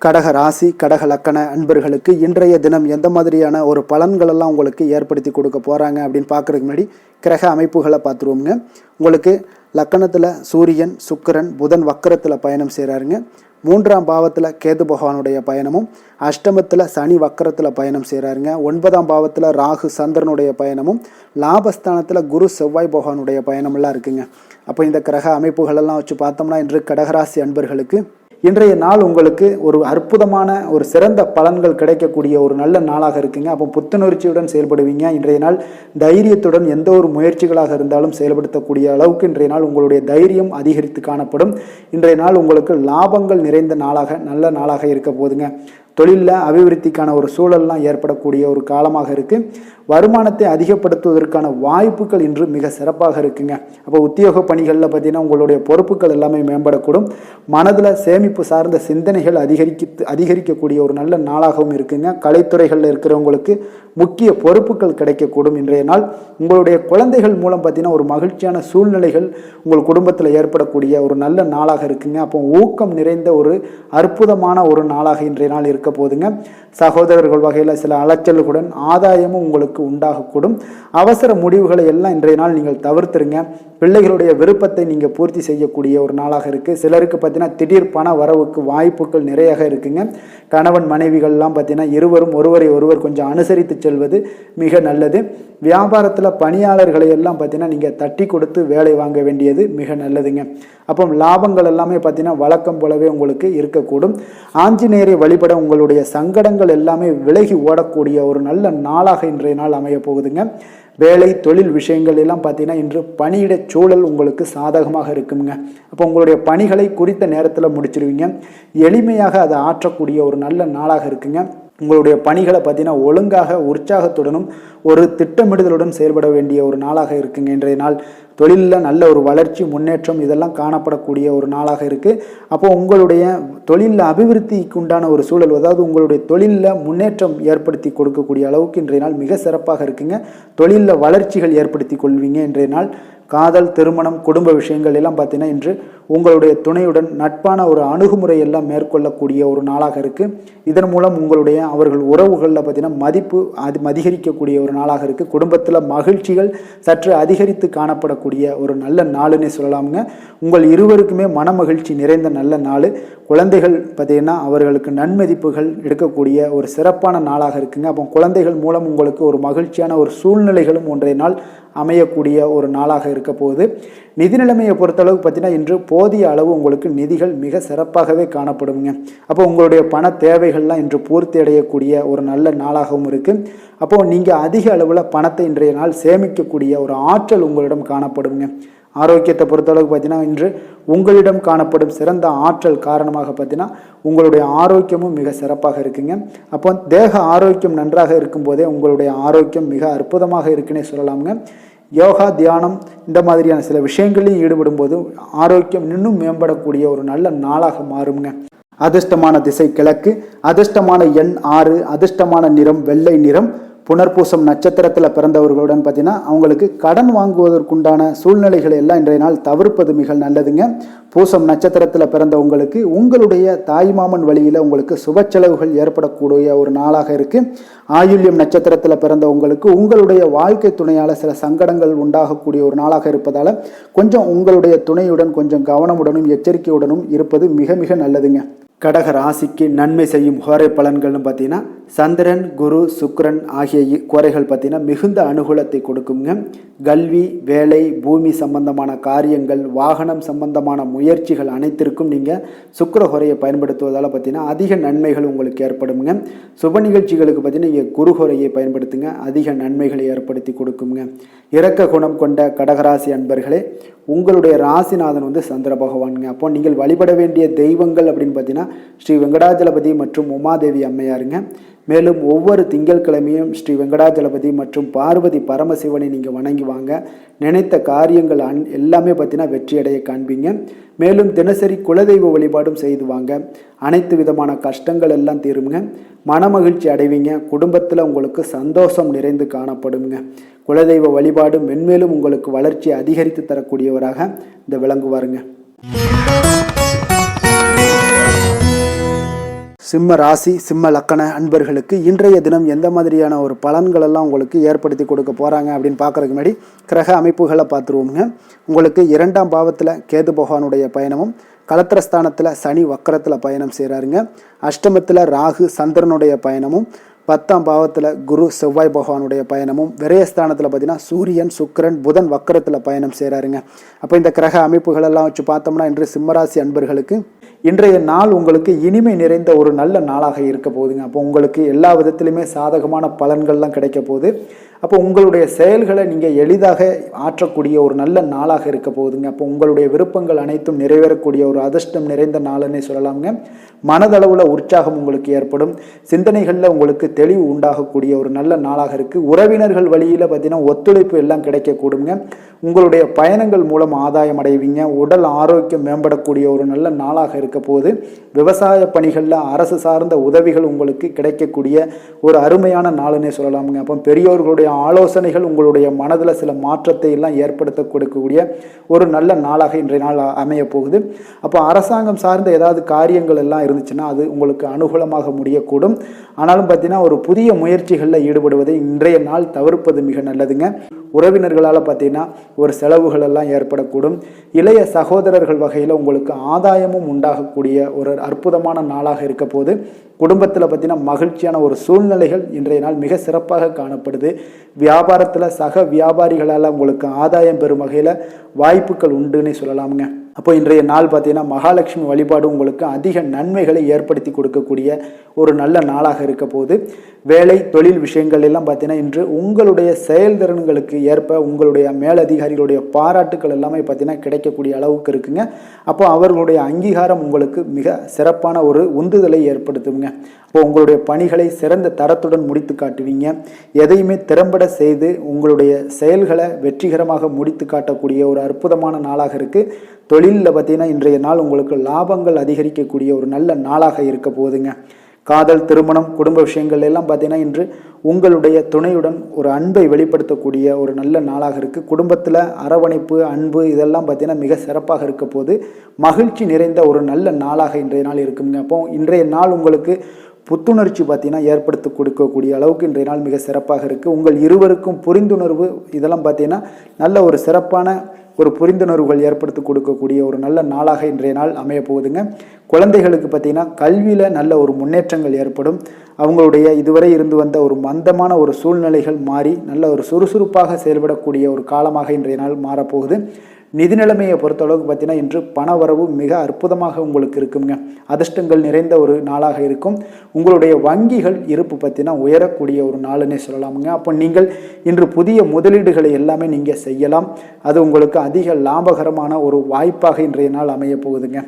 A: கடக ராசி, கடக லக்கண அன்பர்களுக்கு இன்றைய தினம் எந்த மாதிரியான ஒரு பலன்களெல்லாம் உங்களுக்கு ஏற்படுத்தி கொடுக்க போகிறாங்க அப்படின்னு பார்க்குறதுக்கு முன்னாடி கிரக அமைப்புகளை பார்த்துருவோங்க. உங்களுக்கு லக்கணத்தில் சூரியன், சுக்கிரன், புதன் வக்கரத்தில் பயணம் செய்கிறாருங்க. 3ஆம் பாவத்தில் கேது பகவானுடைய பயணமும், அஷ்டமத்தில் சனி வக்கரத்தில் பயணம் செய்கிறாருங்க. 9ஆம் பாவத்தில் ராகு சந்திரனுடைய பயணமும், லாபஸ்தானத்தில் குரு செவ்வாய் பகவானுடைய பயணமெல்லாம் இருக்குங்க. அப்போ இந்த கிரக அமைப்புகளெல்லாம் வச்சு பார்த்தோம்னா இன்று கடகராசி அன்பர்களுக்கு இன்றைய நாள் உங்களுக்கு ஒரு அற்புதமான ஒரு சிறந்த பலன்கள் கிடைக்கக்கூடிய ஒரு நல்ல நாளாக இருக்குங்க. அப்போ புத்துணர்ச்சியுடன் செயல்படுவீங்க. இன்றைய நாள் தைரியத்துடன் எந்த ஒரு முயற்சிகளாக இருந்தாலும் செயல்படுத்தக்கூடிய அளவுக்கு இன்றைய நாள் உங்களுடைய தைரியம் அதிகரித்து காணப்படும். இன்றைய நாள் உங்களுக்கு லாபங்கள் நிறைந்த நாளாக நல்ல நாளாக இருக்க போதுங்க. தொழிலில் அபிவிருத்திக்கான ஒரு சூழல்லாம் ஏற்படக்கூடிய ஒரு காலமாக இருக்குது. வருமானத்தை அதிகப்படுத்துவதற்கான வாய்ப்புகள் இன்று மிக சிறப்பாக இருக்குங்க. அப்போ உத்தியோக பணிகளில் பார்த்தீங்கன்னா உங்களுடைய பொறுப்புகள் எல்லாமே மேம்படக்கூடும். மனதில் சேமிப்பு சார்ந்த சிந்தனைகள் அதிகரிக்கக்கூடிய ஒரு நல்ல நாளாகவும் இருக்குங்க. கலைத்துறைகளில் இருக்கிறவங்களுக்கு முக்கிய பொறுப்புகள் கிடைக்கக்கூடும். இன்றைய நாள் உங்களுடைய குழந்தைகள் மூலம் பார்த்தீங்கன்னா ஒரு மகிழ்ச்சியான சூழ்நிலைகள் உங்கள் குடும்பத்தில் ஏற்படக்கூடிய ஒரு நல்ல நாளாக இருக்குங்க. அப்போ ஊக்கம் நிறைந்த ஒரு அற்புதமான ஒரு நாளாக இன்றைய நாள் இருக்க போதுங்க. சகோதரர்கள் வகையில் சில அலைச்சல்களுடன் ஆதாயமும் உங்களுக்கு உண்டாகக்கூடும். அவசர முடிவுகளை எல்லாம் இன்றைய நாள் நீங்கள் தவிர்த்துருங்க. பிள்ளைகளுடைய விருப்பத்தை நீங்கள் பூர்த்தி செய்யக்கூடிய ஒரு நாளாக இருக்குது. சிலருக்கு பார்த்தீங்கன்னா திடீர் பண வரவுக்கு வாய்ப்புகள் நிறையாக இருக்குங்க. கணவன் மனைவிகள்லாம் பார்த்தீங்கன்னா இருவரும் ஒருவர் கொஞ்சம் அனுசரித்து செல்வது மிக நல்லது. வியாபாரத்தில் பணியாளர்களை எல்லாம் பார்த்தீங்கன்னா நீங்கள் தட்டி கொடுத்து வேலை வாங்க வேண்டியது மிக நல்லதுங்க. அப்போ லாபங்கள் எல்லாமே பார்த்தீங்கன்னா வழக்கம் போலவே உங்களுக்கு இருக்கக்கூடும். ஆஞ்சநேயரை வழிபட உங்களுடைய சங்கடங்கள் எல்லாமே விலகி ஓடக்கூடிய ஒரு நல்ல நாளாக இன்றைய நாள் அமைய போகுதுங்க. வேலை தொழில் விஷயங்கள் எல்லாம் பார்த்தீங்கன்னா இன்று பணியிட சூழல் உங்களுக்கு சாதகமாக இருக்குங்க. அப்போ உங்களுடைய பணிகளை குறித்த நேரத்தில் முடிச்சிருவீங்க. எளிமையாக அதை ஆற்றக்கூடிய ஒரு நல்ல நாளாக இருக்குங்க. உங்களுடைய பணிகளை பார்த்தீங்கன்னா ஒழுங்காக உற்சாகத்துடனும் ஒரு திட்டமிடுதலுடன் செயல்பட வேண்டிய ஒரு நாளாக இருக்குங்க. இன்றைய நாள் தொழிலில் நல்ல ஒரு வளர்ச்சி முன்னேற்றம் இதெல்லாம் காணப்படக்கூடிய ஒரு நாளாக இருக்குது. அப்போ உங்களுடைய தொழிலில் அபிவிருத்திக்கு உண்டான ஒரு சூழல், அதாவது உங்களுடைய தொழிலில் முன்னேற்றம் ஏற்படுத்தி கொடுக்கக்கூடிய அளவுக்கு இன்றைய நாள் மிக சிறப்பாக இருக்குங்க. தொழிலில் வளர்ச்சிகள் ஏற்படுத்தி கொள்வீங்க. இன்றைய நாள் காதல், திருமணம், குடும்ப விஷயங்கள் எல்லாம் பார்த்தீங்கன்னா இன்று உங்களுடைய துணையுடன் நட்பான ஒரு அணுகுமுறை எல்லாம் மேற்கொள்ளக்கூடிய ஒரு நாளாக இருக்குது. இதன் மூலம் உங்களுடைய அவர்கள் உறவுகளில் பார்த்தீங்கன்னா மதிப்பு அதிகரிக்கக்கூடிய ஒரு நாளாக இருக்குது. குடும்பத்தில் மகிழ்ச்சிகள் சற்று அதிகரித்து காணப்படக்கூடிய ஒரு நல்ல நாளுன்னே சொல்லலாமுங்க. உங்கள் இருவருக்குமே மன மகிழ்ச்சி நிறைந்த நல்ல நாள். குழந்தைகள் பார்த்தீங்கன்னா அவர்களுக்கு நன்மதிப்புகள் எடுக்கக்கூடிய ஒரு சிறப்பான நாளாக இருக்குங்க. அப்போ குழந்தைகள் மூலம் உங்களுக்கு ஒரு மகிழ்ச்சியான ஒரு சூழ்நிலைகளும் ஒன்றைய நாள் அமையக்கூடிய ஒரு நாளாக இருக்க போகுது. நிதி நிலைமையை பொறுத்தளவுக்கு பார்த்தீங்கன்னா இன்று போதிய அளவு உங்களுக்கு நிதிகள் மிக சிறப்பாகவே காணப்படுங்க. அப்போ உங்களுடைய பண தேவைகள்லாம் இன்று பூர்த்தி அடையக்கூடிய ஒரு நல்ல நாளாகவும் இருக்குது. அப்போது நீங்கள் அதிக அளவில் பணத்தை இன்றைய நாள் சேமிக்கக்கூடிய ஒரு ஆற்றல் உங்களிடம் காணப்படுங்க. ஆரோக்கியத்தை பொறுத்தளவுக்கு பார்த்தீங்கன்னா இன்று உங்களிடம் காணப்படும் சிறந்த ஆற்றல் காரணமாக பார்த்தீங்கன்னா உங்களுடைய ஆரோக்கியமும் மிக சிறப்பாக இருக்குங்க. அப்போ தேக ஆரோக்கியம் நன்றாக இருக்கும்போதே உங்களுடைய ஆரோக்கியம் மிக அற்புதமாக இருக்குன்னே சொல்லலாமுங்க. யோகா, தியானம் இந்த மாதிரியான சில விஷயங்களையும் ஈடுபடும் போது ஆரோக்கியம் இன்னும் மேம்படக்கூடிய ஒரு நல்ல நாளாக மாறுங்க. அதிர்ஷ்டமான திசை கிழக்கு, அதிர்ஷ்டமான எண் 6, அதிர்ஷ்டமான நிறம் வெள்ளை நிறம். புனர்பூசம் நட்சத்திரத்தில் பிறந்தவர்களுடன் பார்த்தீங்கன்னா அவங்களுக்கு கடன் வாங்குவதற்குண்டான சூழ்நிலைகளை எல்லாம் இன்றைய நாள் தவிர்ப்பது மிக நல்லதுங்க. பூசம் நட்சத்திரத்தில் பிறந்த உங்களுக்கு உங்களுடைய தாய்மாமன் வழியில் உங்களுக்கு சுப செலவுகள் ஏற்படக்கூடிய ஒரு நாளாக இருக்குது. ஆயுள்யம் நட்சத்திரத்தில் பிறந்த உங்களுக்கு உங்களுடைய வாழ்க்கை துணையால் சில சங்கடங்கள் உண்டாகக்கூடிய ஒரு நாளாக இருப்பதால் கொஞ்சம் உங்களுடைய துணையுடன் கொஞ்சம் கவனமுடனும் எச்சரிக்கையுடனும் இருப்பது மிக மிக நல்லதுங்க. கடக ராசிக்கு நன்மை செய்யும் கோரை பலன்கள்னு பார்த்தீங்கன்னா சந்திரன், குரு, சுக்கிரன் ஆகிய கோரைகள் பார்த்தீங்கன்னா மிகுந்த அனுகூலத்தை கொடுக்குங்க. கல்வி, வேலை, பூமி சம்பந்தமான காரியங்கள், வாகனம் சம்பந்தமான முயற்சிகள் அனைத்திற்கும் நீங்கள் சுக்கிர கோரையை பயன்படுத்துவதால் பார்த்தீங்கன்னா அதிக நன்மைகள் உங்களுக்கு ஏற்படுங்க. சுப நிகழ்ச்சிகளுக்கு பார்த்தீங்கன்னா நீங்கள் குரு கோரையை பயன்படுத்துங்க, அதிக நன்மைகளை ஏற்படுத்தி கொடுக்குங்க. இரக்க குணம் கொண்ட கடகராசி அன்பர்களே, உங்களுடைய ராசிநாதன் சந்திர பகவானுங்க. அப்போ நீங்கள் வழிபட வேண்டிய தெய்வங்கள் அப்படின்னு பார்த்தீங்கன்னா ஸ்ரீ வெங்கடாஜலபதி மற்றும் உமாதேவி அம்மையாருங்க. மேலும் ஒவ்வொரு திங்கட்கிழமையும் ஸ்ரீ வெங்கடாஜலபதி மற்றும் பார்வதி பரமசிவனை நீங்கள் வணங்கி வாங்க. நினைத்த காரியங்கள் எல்லாமே பார்த்தீங்கன்னா வெற்றியடைய காண்பீங்க. மேலும் தினசரி குலதெய்வ வழிபாடும் செய்து வாங்க. அனைத்து விதமான கஷ்டங்கள் எல்லாம் தீருங்க. மனமகிழ்ச்சி அடைவீங்க. குடும்பத்தில் உங்களுக்கு சந்தோஷம் நிறைந்து காணப்படுங்க. குலதெய்வ வழிபாடு மென்மேலும் உங்களுக்கு வளர்ச்சி அதிகரித்து தரக்கூடியவராக இந்த விளங்குவாருங்க. சிம்ம ராசி, சிம்ம லக்கண அன்பர்களுக்கு இன்றைய தினம் எந்த மாதிரியான ஒரு பலன்கள் எல்லாம் உங்களுக்கு ஏற்படுத்தி கொடுக்க போகிறாங்க அப்படின்னு பார்க்குறதுக்கு முன்னாடி கிரக அமைப்புகளை பார்த்துருவோங்க. உங்களுக்கு 2ஆம் பாவத்தில் கேது பகவானுடைய பயணமும், கலத்திரஸ்தானத்தில் சனி வக்கரத்தில் பயணம் செய்கிறாருங்க. அஷ்டமத்தில் ராகு சந்திரனுடைய பயணமும், 10ஆம் பாவத்தில் குரு செவ்வாய் பகவானுடைய பயணமும், விரயஸ்தானத்தில் பார்த்தீங்கன்னா சூரியன், சுக்கிரன், புதன் வக்கரத்தில் பயணம் செய்கிறாருங்க. அப்போ இந்த கிரக அமைப்புகளெல்லாம் வச்சு பார்த்தோம்னா இன்று சிம்மராசி அன்பர்களுக்கு இன்றைய நாள் உங்களுக்கு இனிமை நிறைந்த ஒரு நல்ல நாளாக இருக்க போகுதுங்க. அப்போ உங்களுக்கு எல்லா விதத்திலுமே சாதகமான பலன்கள்லாம் கிடைக்க போகுது. அப்போ உங்களுடைய செயல்களை நீங்கள் எளிதாக ஆற்றக்கூடிய ஒரு நல்ல நாளாக இருக்க போகுதுங்க. அப்போ உங்களுடைய விருப்பங்கள் அனைத்தும் நிறைவேறக்கூடிய ஒரு அதிர்ஷ்டம் நிறைந்த நாளுன்னே சொல்லலாங்க. மனதளவில் உற்சாகம் உங்களுக்கு ஏற்படும். சிந்தனைகளில் உங்களுக்கு தெளிவு உண்டாகக்கூடிய ஒரு நல்ல நாளாக இருக்குது. உறவினர்கள் வழியில் பார்த்தீங்கன்னா ஒத்துழைப்பு எல்லாம் கிடைக்கக்கூடுங்க. உங்களுடைய பயணங்கள் மூலம் ஆதாயம் அடைவீங்க. உடல் ஆரோக்கியம் மேம்படக்கூடிய ஒரு நல்ல நாளாக இருக்க போது. விவசாய பணிகளில் அரசு சார்ந்த உதவிகள் உங்களுக்கு கிடைக்கக்கூடிய ஒரு அருமையான நாளுன்னே சொல்லலாமுங்க. அப்போ பெரியோர்களுடைய ஆலோசனைகள் உங்களுடைய மனதில் சில மாற்றத்தை எல்லாம் ஏற்படுத்த கொடுக்கக்கூடிய ஒரு நல்ல நாளாக இன்றைய நாள் அமைய போகுது. அப்போ அரசாங்கம் சார்ந்த ஏதாவது காரியங்கள் எல்லாம் இருந்துச்சுன்னா அது உங்களுக்கு அனுகூலமாக முடியக்கூடும். ஆனாலும் பார்த்தீங்கன்னா ஒரு புதிய முயற்சிகளில் ஈடுபடுவதை இன்றைய நாள் தவிர்ப்பது மிக நல்லதுங்க. உறவினர்களால் பார்த்தீங்கன்னா ஒரு செலவுகள் எல்லாம் ஏற்படக்கூடும். இளைய சகோதரர்கள் வகையில் உங்களுக்கு ஆதாயமும் உண்டாகக்கூடிய ஒரு அற்புதமான நாளாக இருக்க போது. குடும்பத்தில் பார்த்தீங்கன்னா மகிழ்ச்சியான ஒரு சூழ்நிலைகள் இன்றைய நாள் மிக சிறப்பாக காணப்படுது. வியாபாரத்தில் சக வியாபாரிகளால் உங்களுக்கு ஆதாயம் பெறும் வகையில் வாய்ப்புகள் உண்டுன்னு சொல்லலாமுங்க. அப்போ இன்றைய நாள் பார்த்தீங்கன்னா மகாலட்சுமி வழிபாடு உங்களுக்கு அதிக நன்மைகளை ஏற்படுத்தி கொடுக்கக்கூடிய ஒரு நல்ல நாளாக இருக்க போது. வேலை தொழில் விஷயங்கள் எல்லாம் பார்த்தீங்கன்னா இன்று உங்களுடைய செயல்திறன்களுக்கு ஏற்ப உங்களுடைய மேலதிகாரிகளுடைய பாராட்டுக்கள் எல்லாமே பார்த்தீங்கன்னா கிடைக்கக்கூடிய அளவுக்கு இருக்குங்க. அப்போ அவர்களுடைய அங்கீகாரம் உங்களுக்கு மிக சிறப்பான ஒரு உந்துதலை ஏற்படுத்துங்க. அப்போ உங்களுடைய பணிகளை சிறந்த தரத்துடன் முடித்து காட்டுவீங்க. எதையுமே திறம்பட செய்து உங்களுடைய செயல்களை வெற்றிகரமாக முடித்து காட்டக்கூடிய ஒரு அற்புதமான நாளாக இருக்குது. தொழிலில் பார்த்தீங்கன்னா இன்றைய நாள் உங்களுக்கு லாபங்கள் அதிகரிக்கக்கூடிய ஒரு நல்ல நாளாக இருக்க போகுதுங்க. காதல், திருமணம், குடும்ப விஷயங்கள் எல்லாம் பார்த்தீங்கன்னா இன்று உங்களுடைய துணையுடன் ஒரு அன்பை வெளிப்படுத்தக்கூடிய ஒரு நல்ல நாளாக இருக்குது. குடும்பத்தில் அரவணைப்பு, அன்பு இதெல்லாம் பார்த்தீங்கன்னா மிக சிறப்பாக இருக்க போது மகிழ்ச்சி நிறைந்த ஒரு நல்ல நாளாக இன்றைய நாள் இருக்குங்க. அப்போ இன்றைய நாள் உங்களுக்கு புத்துணர்ச்சி பார்த்தீங்கன்னா ஏற்படுத்தி கொடுக்கக்கூடிய அளவுக்கு இன்றைய நாள் மிக சிறப்பாக இருக்குது. உங்கள் இருவருக்கும் புரிந்துணர்வு இதெல்லாம் பார்த்தீங்கன்னா நல்ல ஒரு சிறப்பான ஒரு புரிந்துணர்வுகள் ஏற்படுத்தி கொடுக்கக்கூடிய ஒரு நல்ல நாளாக இன்றைய நாள் அமைய போகுதுங்க. குழந்தைகளுக்கு பார்த்தீங்கன்னா கல்வியில் நல்ல ஒரு முன்னேற்றங்கள் ஏற்படும். அவங்களுடைய இதுவரை இருந்து வந்த ஒரு மந்தமான ஒரு சூழ்நிலைகள் மாறி நல்ல ஒரு சுறுசுறுப்பாக செயல்படக்கூடிய ஒரு காலமாக இன்றைய நாள் மாறப்போகுது. நிதி நிலைமையை பொறுத்தளவுக்கு பார்த்தீங்கன்னா இன்று பண வரவு மிக அற்புதமாக உங்களுக்கு இருக்குங்க. அதிர்ஷ்டங்கள் நிறைந்த ஒரு நாளாக இருக்கும். உங்களுடைய வங்கிகள் இருப்பு பார்த்தீங்கன்னா உயரக்கூடிய ஒரு நாளுன்னே சொல்லலாமுங்க. அப்போ நீங்கள் இன்று புதிய முதலீடுகளை எல்லாமே நீங்கள் செய்யலாம். அது உங்களுக்கு அதிக லாபகரமான ஒரு வாய்ப்பாக இன்றைய நாள் அமைய போகுதுங்க.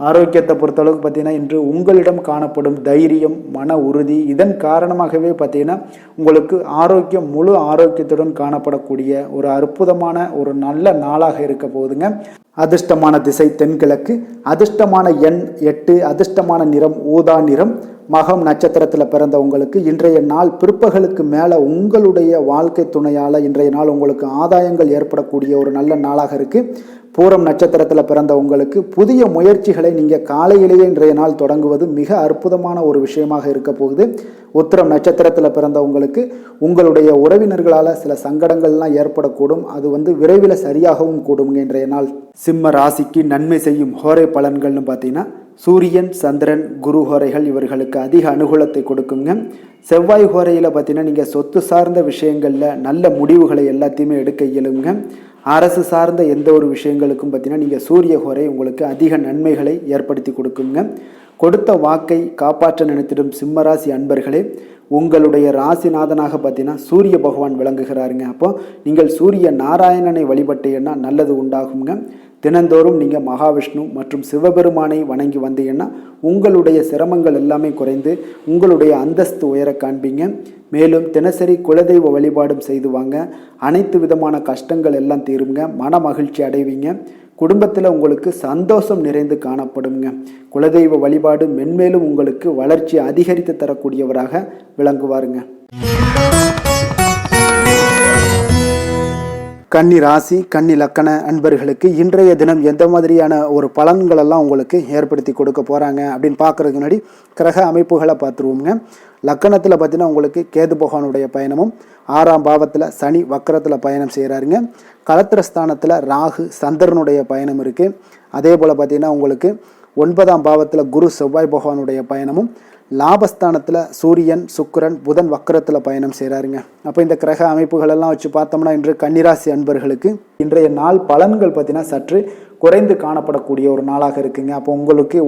A: ஆரோக்கியத்தை பொறுத்தளவுக்கு பார்த்தீங்கன்னா இன்று உங்களிடம் காணப்படும் தைரியம், மன உறுதி இதன் காரணமாகவே பார்த்தீங்கன்னா உங்களுக்கு ஆரோக்கியம் முழு ஆரோக்கியத்துடன் காணப்படக்கூடிய ஒரு அற்புதமான ஒரு நல்ல நாளாக இருக்க போகுதுங்க. அதிர்ஷ்டமான திசை தென்கிழக்கு, அதிர்ஷ்டமான எண் 8, அதிர்ஷ்டமான நிறம் ஊதா நிறம். மகம் நட்சத்திரத்தில் பிறந்தவங்களுக்கு இன்றைய நாள் பிற்பகலுக்கு மேலே உங்களுடைய வாழ்க்கை துணையால் இன்றைய நாள் உங்களுக்கு ஆதாயங்கள் ஏற்படக்கூடிய ஒரு நல்ல நாளாக இருக்குது. பூரம் நட்சத்திரத்தில் பிறந்த உங்களுக்கு புதிய முயற்சிகளை நீங்கள் காலையிலேயே இன்றைய நாள் தொடங்குவது மிக அற்புதமான ஒரு விஷயமாக இருக்க போகுது. உத்திரம் நட்சத்திரத்தில் பிறந்தவங்களுக்கு உங்களுடைய உறவினர்களால் சில சங்கடங்கள்லாம் ஏற்படக்கூடும். அது விரைவில் சரியாகவும் கூடுங்க இன்றைய நாள். சிம்ம ராசிக்கு நன்மை செய்யும் ஹோரை பலன்கள்னு பார்த்தீங்கன்னா சூரியன், சந்திரன், குரு ஹோரைகள் இவர்களுக்கு அதிக அனுகூலத்தை கொடுக்குங்க. செவ்வாய் ஹோரையில் பார்த்தீங்கன்னா நீங்கள் சொத்து சார்ந்த விஷயங்களில் நல்ல முடிவுகளை எல்லாத்தையுமே எடுக்க இயலுங்க. அரசு சார்ந்த எந்த ஒரு விஷயங்களுக்கும் பார்த்தீங்கன்னா நீங்கள் சூரிய ஹோரை உங்களுக்கு அதிக நன்மைகளை ஏற்படுத்தி கொடுக்குங்க. கொடுத்த வாக்கை காப்பாற்ற நினைத்திடும் சிம்மராசி அன்பர்களே, உங்களுடைய ராசிநாதனாக பார்த்தீங்கன்னா சூரிய பகவான் விளங்குகிறாருங்க. அப்போ நீங்கள் சூரிய நாராயணனை வழிபட்டீங்கன்னா நல்லது உண்டாகுங்க. தினந்தோறும் நீங்கள் மகாவிஷ்ணு மற்றும் சிவபெருமானை வணங்கி வந்தீங்கன்னா உங்களுடைய சிரமங்கள் எல்லாமே குறைந்து உங்களுடைய அந்தஸ்து உயர காண்பீங்க. மேலும் தினசரி குலதெய்வ வழிபாடும் செய்து வாங்க. அனைத்து விதமான கஷ்டங்கள் எல்லாம் தீருங்க. மன மகிழ்ச்சி அடைவீங்க. குடும்பத்தில் உங்களுக்கு சந்தோஷம் நிறைந்து காணப்படுங்க. குலதெய்வ வழிபாடு மென்மேலும் உங்களுக்கு வளர்ச்சி அதிகரித்து தரக்கூடியவராக விளங்குவாருங்க. கன்னி ராசி, கன்னி லக்கண அன்பர்களுக்கு இன்றைய தினம் எந்த மாதிரியான ஒரு பலன்களெல்லாம் உங்களுக்கு ஏற்படுத்தி கொடுக்க போகிறாங்க அப்படின்னு பார்க்குறதுக்கு முன்னாடி கிரக அமைப்புகளை பார்த்துருவோங்க. லக்கணத்தில் பார்த்தீங்கன்னா உங்களுக்கு கேது பகவானுடைய பயணமும், 6ஆம் பாவத்தில் சனி வக்கரத்தில் பயணம் செய்கிறாருங்க. களத்திரஸ்தானத்தில் ராகு சந்திரனுடைய பயணம் இருக்குது. அதே போல் பார்த்தீங்கன்னா உங்களுக்கு 9ஆம் பாவத்தில் குரு செவ்வாய் பகவானுடைய பயணமும், லாபஸ்தானத்தில் சூரியன், சுக்கிரன், புதன் வக்கரத்தில் பயணம் செய்கிறாருங்க. அப்போ இந்த கிரக அமைப்புகளெல்லாம் வச்சு பார்த்தோம்னா இன்று கன்னிராசி அன்பர்களுக்கு இன்றைய நாள் பலன்கள் பார்த்தீங்கன்னா சற்று குறைந்து காணப்படக்கூடிய ஒரு நாளாக இருக்குங்க. அப்போ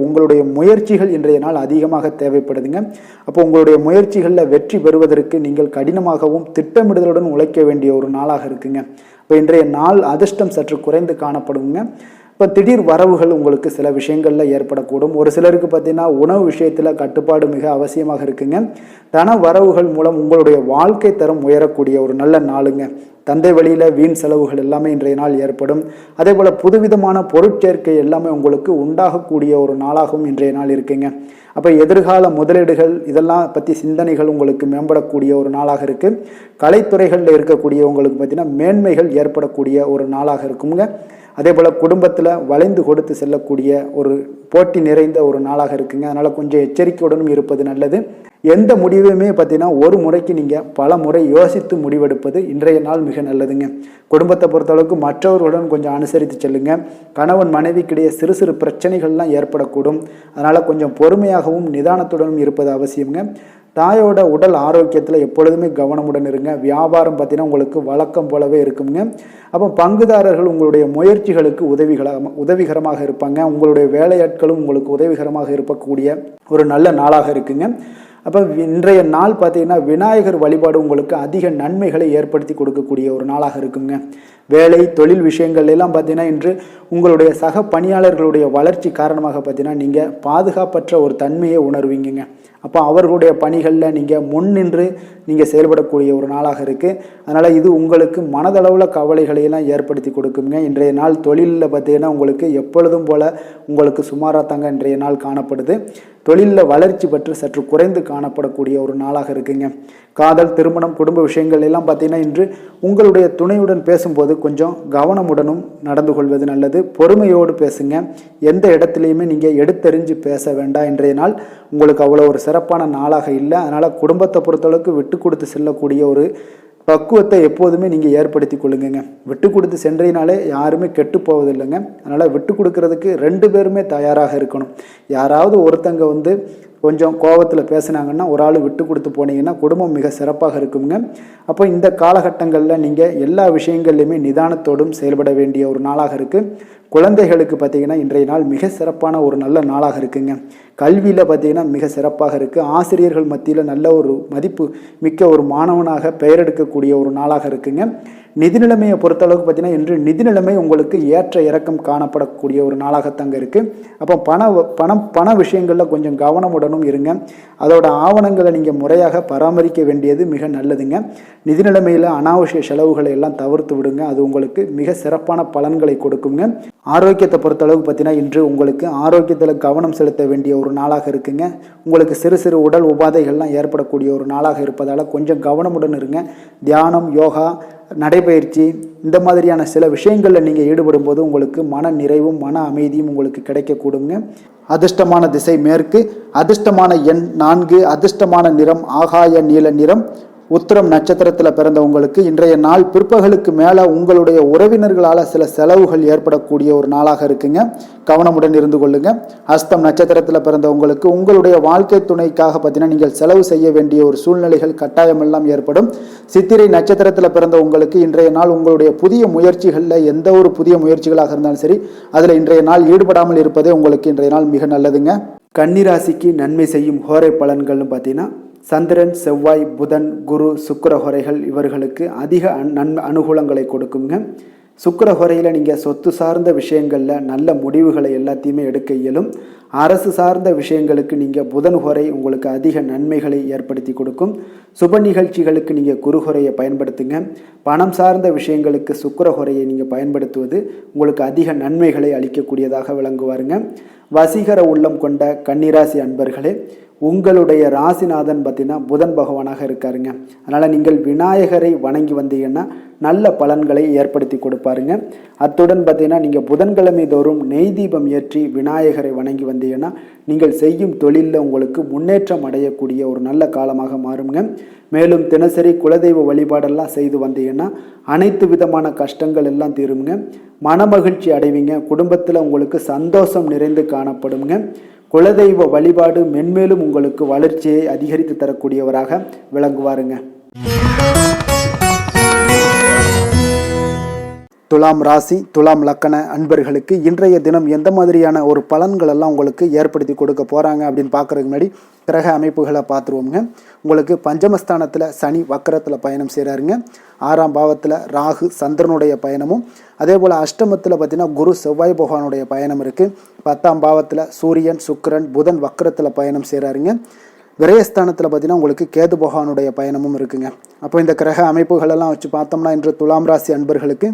A: உங்களுடைய முயற்சிகள் இன்றைய நாள் அதிகமாக தேவைப்படுதுங்க. அப்போ உங்களுடைய முயற்சிகளில் வெற்றி பெறுவதற்கு நீங்கள் கடினமாகவும் திட்டமிடுதலுடன் உழைக்க வேண்டிய ஒரு நாளாக இருக்குங்க. இப்போ இன்றைய நாள் அதிர்ஷ்டம் சற்று குறைந்து காணப்படுங்க. இப்போ திடீர் வரவுகள் உங்களுக்கு சில விஷயங்களில் ஏற்படக்கூடும். ஒரு சிலருக்கு பார்த்தீங்கன்னா உணவு விஷயத்தில் கட்டுப்பாடு மிக அவசியமாக இருக்குங்க. தன வரவுகள் மூலம் உங்களுடைய வாழ்க்கை தரம் உயரக்கூடிய ஒரு நல்ல நாளுங்க. தந்தை வழியில் வீண் செலவுகள் எல்லாமே இன்றைய நாள் ஏற்படும். அதே போல் புதுவிதமான பொருட்சேர்க்கை எல்லாமே உங்களுக்கு உண்டாகக்கூடிய ஒரு நாளாகவும் இன்றைய நாள் இருக்குங்க. அப்போ எதிர்கால முதலீடுகள் இதெல்லாம் பற்றி சிந்தனைகள் உங்களுக்கு மேம்படக்கூடிய ஒரு நாளாக இருக்குது. கலைத்துறைகளில் இருக்கக்கூடியவங்களுக்கு பார்த்தீங்கன்னா மேன்மைகள் ஏற்படக்கூடிய ஒரு நாளாக இருக்குங்க. அதே போல் குடும்பத்தில் வளைந்து கொடுத்து செல்லக்கூடிய ஒரு போட்டி நிறைந்த ஒரு நாளாக இருக்குங்க. அதனால் கொஞ்சம் எச்சரிக்கையுடனும் இருப்பது நல்லது. எந்த முடிவையுமே பார்த்தீங்கன்னா ஒரு முறைக்கு நீங்கள் பல முறை யோசித்து முடிவெடுப்பது இன்றைய நாள் மிக நல்லதுங்க. குடும்பத்தை பொறுத்தளவுக்கு மற்றவர்களுடன் கொஞ்சம் அனுசரித்து செல்லுங்க. கணவன் மனைவிக்கிடையே சிறு சிறு பிரச்சனைகள்லாம் ஏற்படக்கூடும். அதனால் கொஞ்சம் பொறுமையாகவும் நிதானத்துடனும் இருப்பது அவசியங்க. தாயோட உடல் ஆரோக்கியத்தில் எப்பொழுதுமே கவனமுடன் இருங்க. வியாபாரம் பார்த்தீங்கன்னா உங்களுக்கு வழக்கம் போலவே இருக்குங்க. அப்போ பங்குதாரர்கள் உங்களுடைய முயற்சிகளுக்கு உதவிகரமாக இருப்பாங்க. உங்களுடைய வேலையாட்களும் உங்களுக்கு உதவிகரமாக இருக்கக்கூடிய ஒரு நல்ல நாளாக இருக்குங்க. அப்போ இன்றைய நாள் பார்த்தீங்கன்னா விநாயகர் வழிபாடு உங்களுக்கு அதிக நன்மைகளை ஏற்படுத்தி கொடுக்கக்கூடிய ஒரு நாளாக இருக்குங்க. வேலை தொழில் விஷயங்கள் எல்லாம் பார்த்தீங்கன்னா இன்று உங்களுடைய சக பணியாளர்களுடைய வளர்ச்சி காரணமாக பார்த்தீங்கன்னா நீங்கள் பாதுகாப்பற்ற ஒரு தன்மையை உணர்வீங்க. அப்போ அவர்களுடைய பணிகளில் நீங்கள் முன்னின்று நீங்கள் செயல்படக்கூடிய ஒரு நாளாக இருக்குது. அதனால் இது உங்களுக்கு மனதளவில் கவலைகளையெல்லாம் ஏற்படுத்தி கொடுக்குங்க. இன்றைய நாள் தொழிலில் பார்த்தீங்கன்னா உங்களுக்கு எப்பொழுதும் போல் உங்களுக்கு சுமாராக தாங்க இன்றைய நாள் காணப்படுது. தொழிலில் வளர்ச்சி பெற்று சற்று குறைந்து காணப்படக்கூடிய ஒரு நாளாக இருக்குங்க. காதல், திருமணம், குடும்ப விஷயங்கள் எல்லாம் பார்த்தீங்கன்னா இன்று உங்களுடைய துணையுடன் பேசும்போது கொஞ்சம் கவனமுடனும் நடந்து கொள்வது நல்லது. பொறுமையோடு பேசுங்க. எந்த இடத்துலையுமே நீங்கள் எடுத்தறிஞ்சு பேச வேண்டாம். இன்றைய நாள் உங்களுக்கு அவ்வளோ ஒரு சிறப்பான நாளாக இல்லை. அதனால் குடும்பத்தை பொறுத்தளவுக்கு விட்டு கொடுத்து செல்லக்கூடிய ஒரு பக்குவத்தை எப்போதுமே நீங்கள் ஏற்படுத்தி கொள்ளுங்க. விட்டு கொடுத்து சென்றீனாலே யாருமே கெட்டு போவதில்லைங்க. அதனால் விட்டு கொடுக்கறதுக்கு 2 பேருமே தயாராக இருக்கணும். யாராவது ஒருத்தங்க கொஞ்சம் கோபத்தில் பேசுனாங்கன்னா ஒரு ஆள் விட்டு கொடுத்து போனீங்கன்னா குடும்பம் மிக சிறப்பாக இருக்குங்க. அப்போ இந்த காலகட்டங்களில் நீங்கள் எல்லா விஷயங்கள்லையுமே நிதானத்தோடும் செயல்பட வேண்டிய ஒரு நாளாக இருக்குது. குழந்தைகளுக்கு பார்த்தீங்கன்னா இன்றைய நாள் மிக சிறப்பான ஒரு நல்ல நாளாக இருக்குங்க. கல்வியில் பார்த்தீங்கன்னா மிக சிறப்பாக இருக்குது. ஆசிரியர்கள் மத்தியில் நல்ல ஒரு மதிப்பு மிக்க ஒரு மாணவனாக பெயர் எடுக்கக்கூடிய ஒரு நாளாக இருக்குங்க. நிதி நிலைமையை பொறுத்தளவுக்கு பார்த்தீங்கன்னா இன்று நிதி நிலைமை உங்களுக்கு ஏற்ற இறக்கம் காணப்படக்கூடிய ஒரு நாளாகத்தாங்க இருக்குது. அப்போ பண விஷயங்களில் கொஞ்சம் கவனமுடனும் இருங்க. அதோட ஆவணங்களை நீங்கள் முறையாக பராமரிக்க வேண்டியது மிக நல்லதுங்க. நிதி நிலைமையில் அனாவசிய செலவுகளை எல்லாம் தவிர்த்து விடுங்க. அது உங்களுக்கு மிக சிறப்பான பலன்களை கொடுக்குங்க. ஆரோக்கியத்தை பொறுத்தளவுக்கு பார்த்தீங்கன்னா இன்று உங்களுக்கு ஆரோக்கியத்தில் கவனம் செலுத்த வேண்டிய ஒரு நாளாக இருக்குங்க. உங்களுக்கு சிறு சிறு உடல் உபாதைகள்லாம் ஏற்படக்கூடிய ஒரு நாளாக இருப்பதால் கொஞ்சம் கவனமுடன் இருங்க. தியானம், யோகா, நடைபயிற்சி இந்த மாதிரியான சில விஷயங்களில் நீங்கள் ஈடுபடும் போது உங்களுக்கு மன நிறைவும் மன அமைதியும் உங்களுக்கு கிடைக்கக்கூடுங்க. அதிர்ஷ்டமான திசை மேற்கு, அதிர்ஷ்டமான எண் 4, அதிர்ஷ்டமான நிறம் ஆகாய நீல நிறம். உத்திரம் நட்சத்திரத்தில் பிறந்த உங்களுக்கு இன்றைய நாள் பிற்பகலுக்கு மேலே உங்களுடைய உறவினர்களால் சில செலவுகள் ஏற்படக்கூடிய ஒரு நாளாக இருக்குங்க. கவனமுடன் இருந்து கொள்ளுங்க. அஸ்தம் நட்சத்திரத்தில் பிறந்த உங்களுக்கு உங்களுடைய வாழ்க்கை துணைக்காக பார்த்தீங்கன்னா நீங்கள் செலவு செய்ய வேண்டிய ஒரு சூழ்நிலைகள் கட்டாயமெல்லாம் ஏற்படும். சித்திரை நட்சத்திரத்தில் பிறந்த உங்களுக்கு இன்றைய நாள் உங்களுடைய புதிய முயற்சிகளில் எந்த ஒரு புதிய முயற்சிகளாக இருந்தாலும் சரி அதில் இன்றைய நாள் ஈடுபடாமல் இருப்பதே உங்களுக்கு இன்றைய நாள் மிக நல்லதுங்க. கன்னிராசிக்கு நன்மை செய்யும் ஹோரை பலன்கள்னு பார்த்தீங்கன்னா சந்திரன், செவ்வாய், புதன், குரு, சுக்கிர ஹோரைகள் இவர்களுக்கு அதிக அனுகூலங்களை கொடுக்குங்க. சுக்கிர ஹோரையில் நீங்கள் சொத்து சார்ந்த விஷயங்களில் நல்ல முடிவுகளை எல்லாத்தையுமே எடுக்க இயலும். அரசு சார்ந்த விஷயங்களுக்கு நீங்கள் புதன் ஹோரை உங்களுக்கு அதிக நன்மைகளை ஏற்படுத்தி கொடுக்கும். சுப நிகழ்ச்சிகளுக்கு நீங்கள் குரு ஹோரையை பயன்படுத்துங்க. பணம் சார்ந்த விஷயங்களுக்கு சுக்கிர ஹோரையை நீங்கள் பயன்படுத்துவது உங்களுக்கு அதிக நன்மைகளை அளிக்கக்கூடியதாக விளங்குவாருங்க. வசீகர உள்ளம் கொண்ட கன்னிராசி அன்பர்களே, உங்களுடைய ராசிநாதன் பார்த்தீங்கன்னா புதன் பகவானாக இருக்காருங்க. அதனால் நீங்கள் விநாயகரை வணங்கி வந்தீங்கன்னா நல்ல பலன்களை ஏற்படுத்தி கொடுப்பாருங்க. அத்துடன் பார்த்தீங்கன்னா நீங்கள் புதன்கிழமை தோறும் நெய் தீபம் ஏற்றி விநாயகரை வணங்கி வந்தீங்கன்னா நீங்கள் செய்யும் தொழிலில் உங்களுக்கு முன்னேற்றம் அடையக்கூடிய ஒரு நல்ல காலமாக மாறுங்க. மேலும் தினசரி குலதெய்வ வழிபாடெல்லாம் செய்து வந்தீங்கன்னா அனைத்து விதமான கஷ்டங்கள் எல்லாம் தீருங்க. மனமகிழ்ச்சி அடைவீங்க. குடும்பத்தில் உங்களுக்கு சந்தோஷம் நிறைந்து காணப்படுங்க. குலதெய்வ வழிபாடு மென்மேலும் உங்களுக்கு வளர்ச்சியை அதிகரித்து தரக்கூடியவராக விளங்குவாருங்க. துலாம் ராசி, துலாம் லக்கண அன்பர்களுக்கு இன்றைய தினம் எந்த மாதிரியான ஒரு பலன்கள் எல்லாம் உங்களுக்கு ஏற்படுத்தி கொடுக்க போகிறாங்க அப்படின்னு பார்க்குறதுக்கு முன்னாடி கிரக அமைப்புகளை பார்த்துருவோங்க. உங்களுக்கு பஞ்சமஸ்தானத்தில் சனி வக்கரத்தில் பயணம் செய்கிறாருங்க. 6ஆம் பாவத்தில் ராகு சந்திரனுடைய பயணமும், அதே போல் அஷ்டமத்தில் பார்த்தீங்கன்னா குரு செவ்வாய் பகவானுடைய பயணம் இருக்குது. 10ஆம் பாவத்தில் சூரியன் சுக்கிரன் புதன் வக்கரத்தில் பயணம் செய்கிறாருங்க. விரயஸ்தானத்தில் பார்த்தீங்கன்னா உங்களுக்கு கேது பகவானுடைய பயணமும் இருக்குங்க. அப்போ இந்த கிரக அமைப்புகளெல்லாம் வச்சு பார்த்தோம்னா இன்று துலாம் ராசி அன்பர்களுக்கு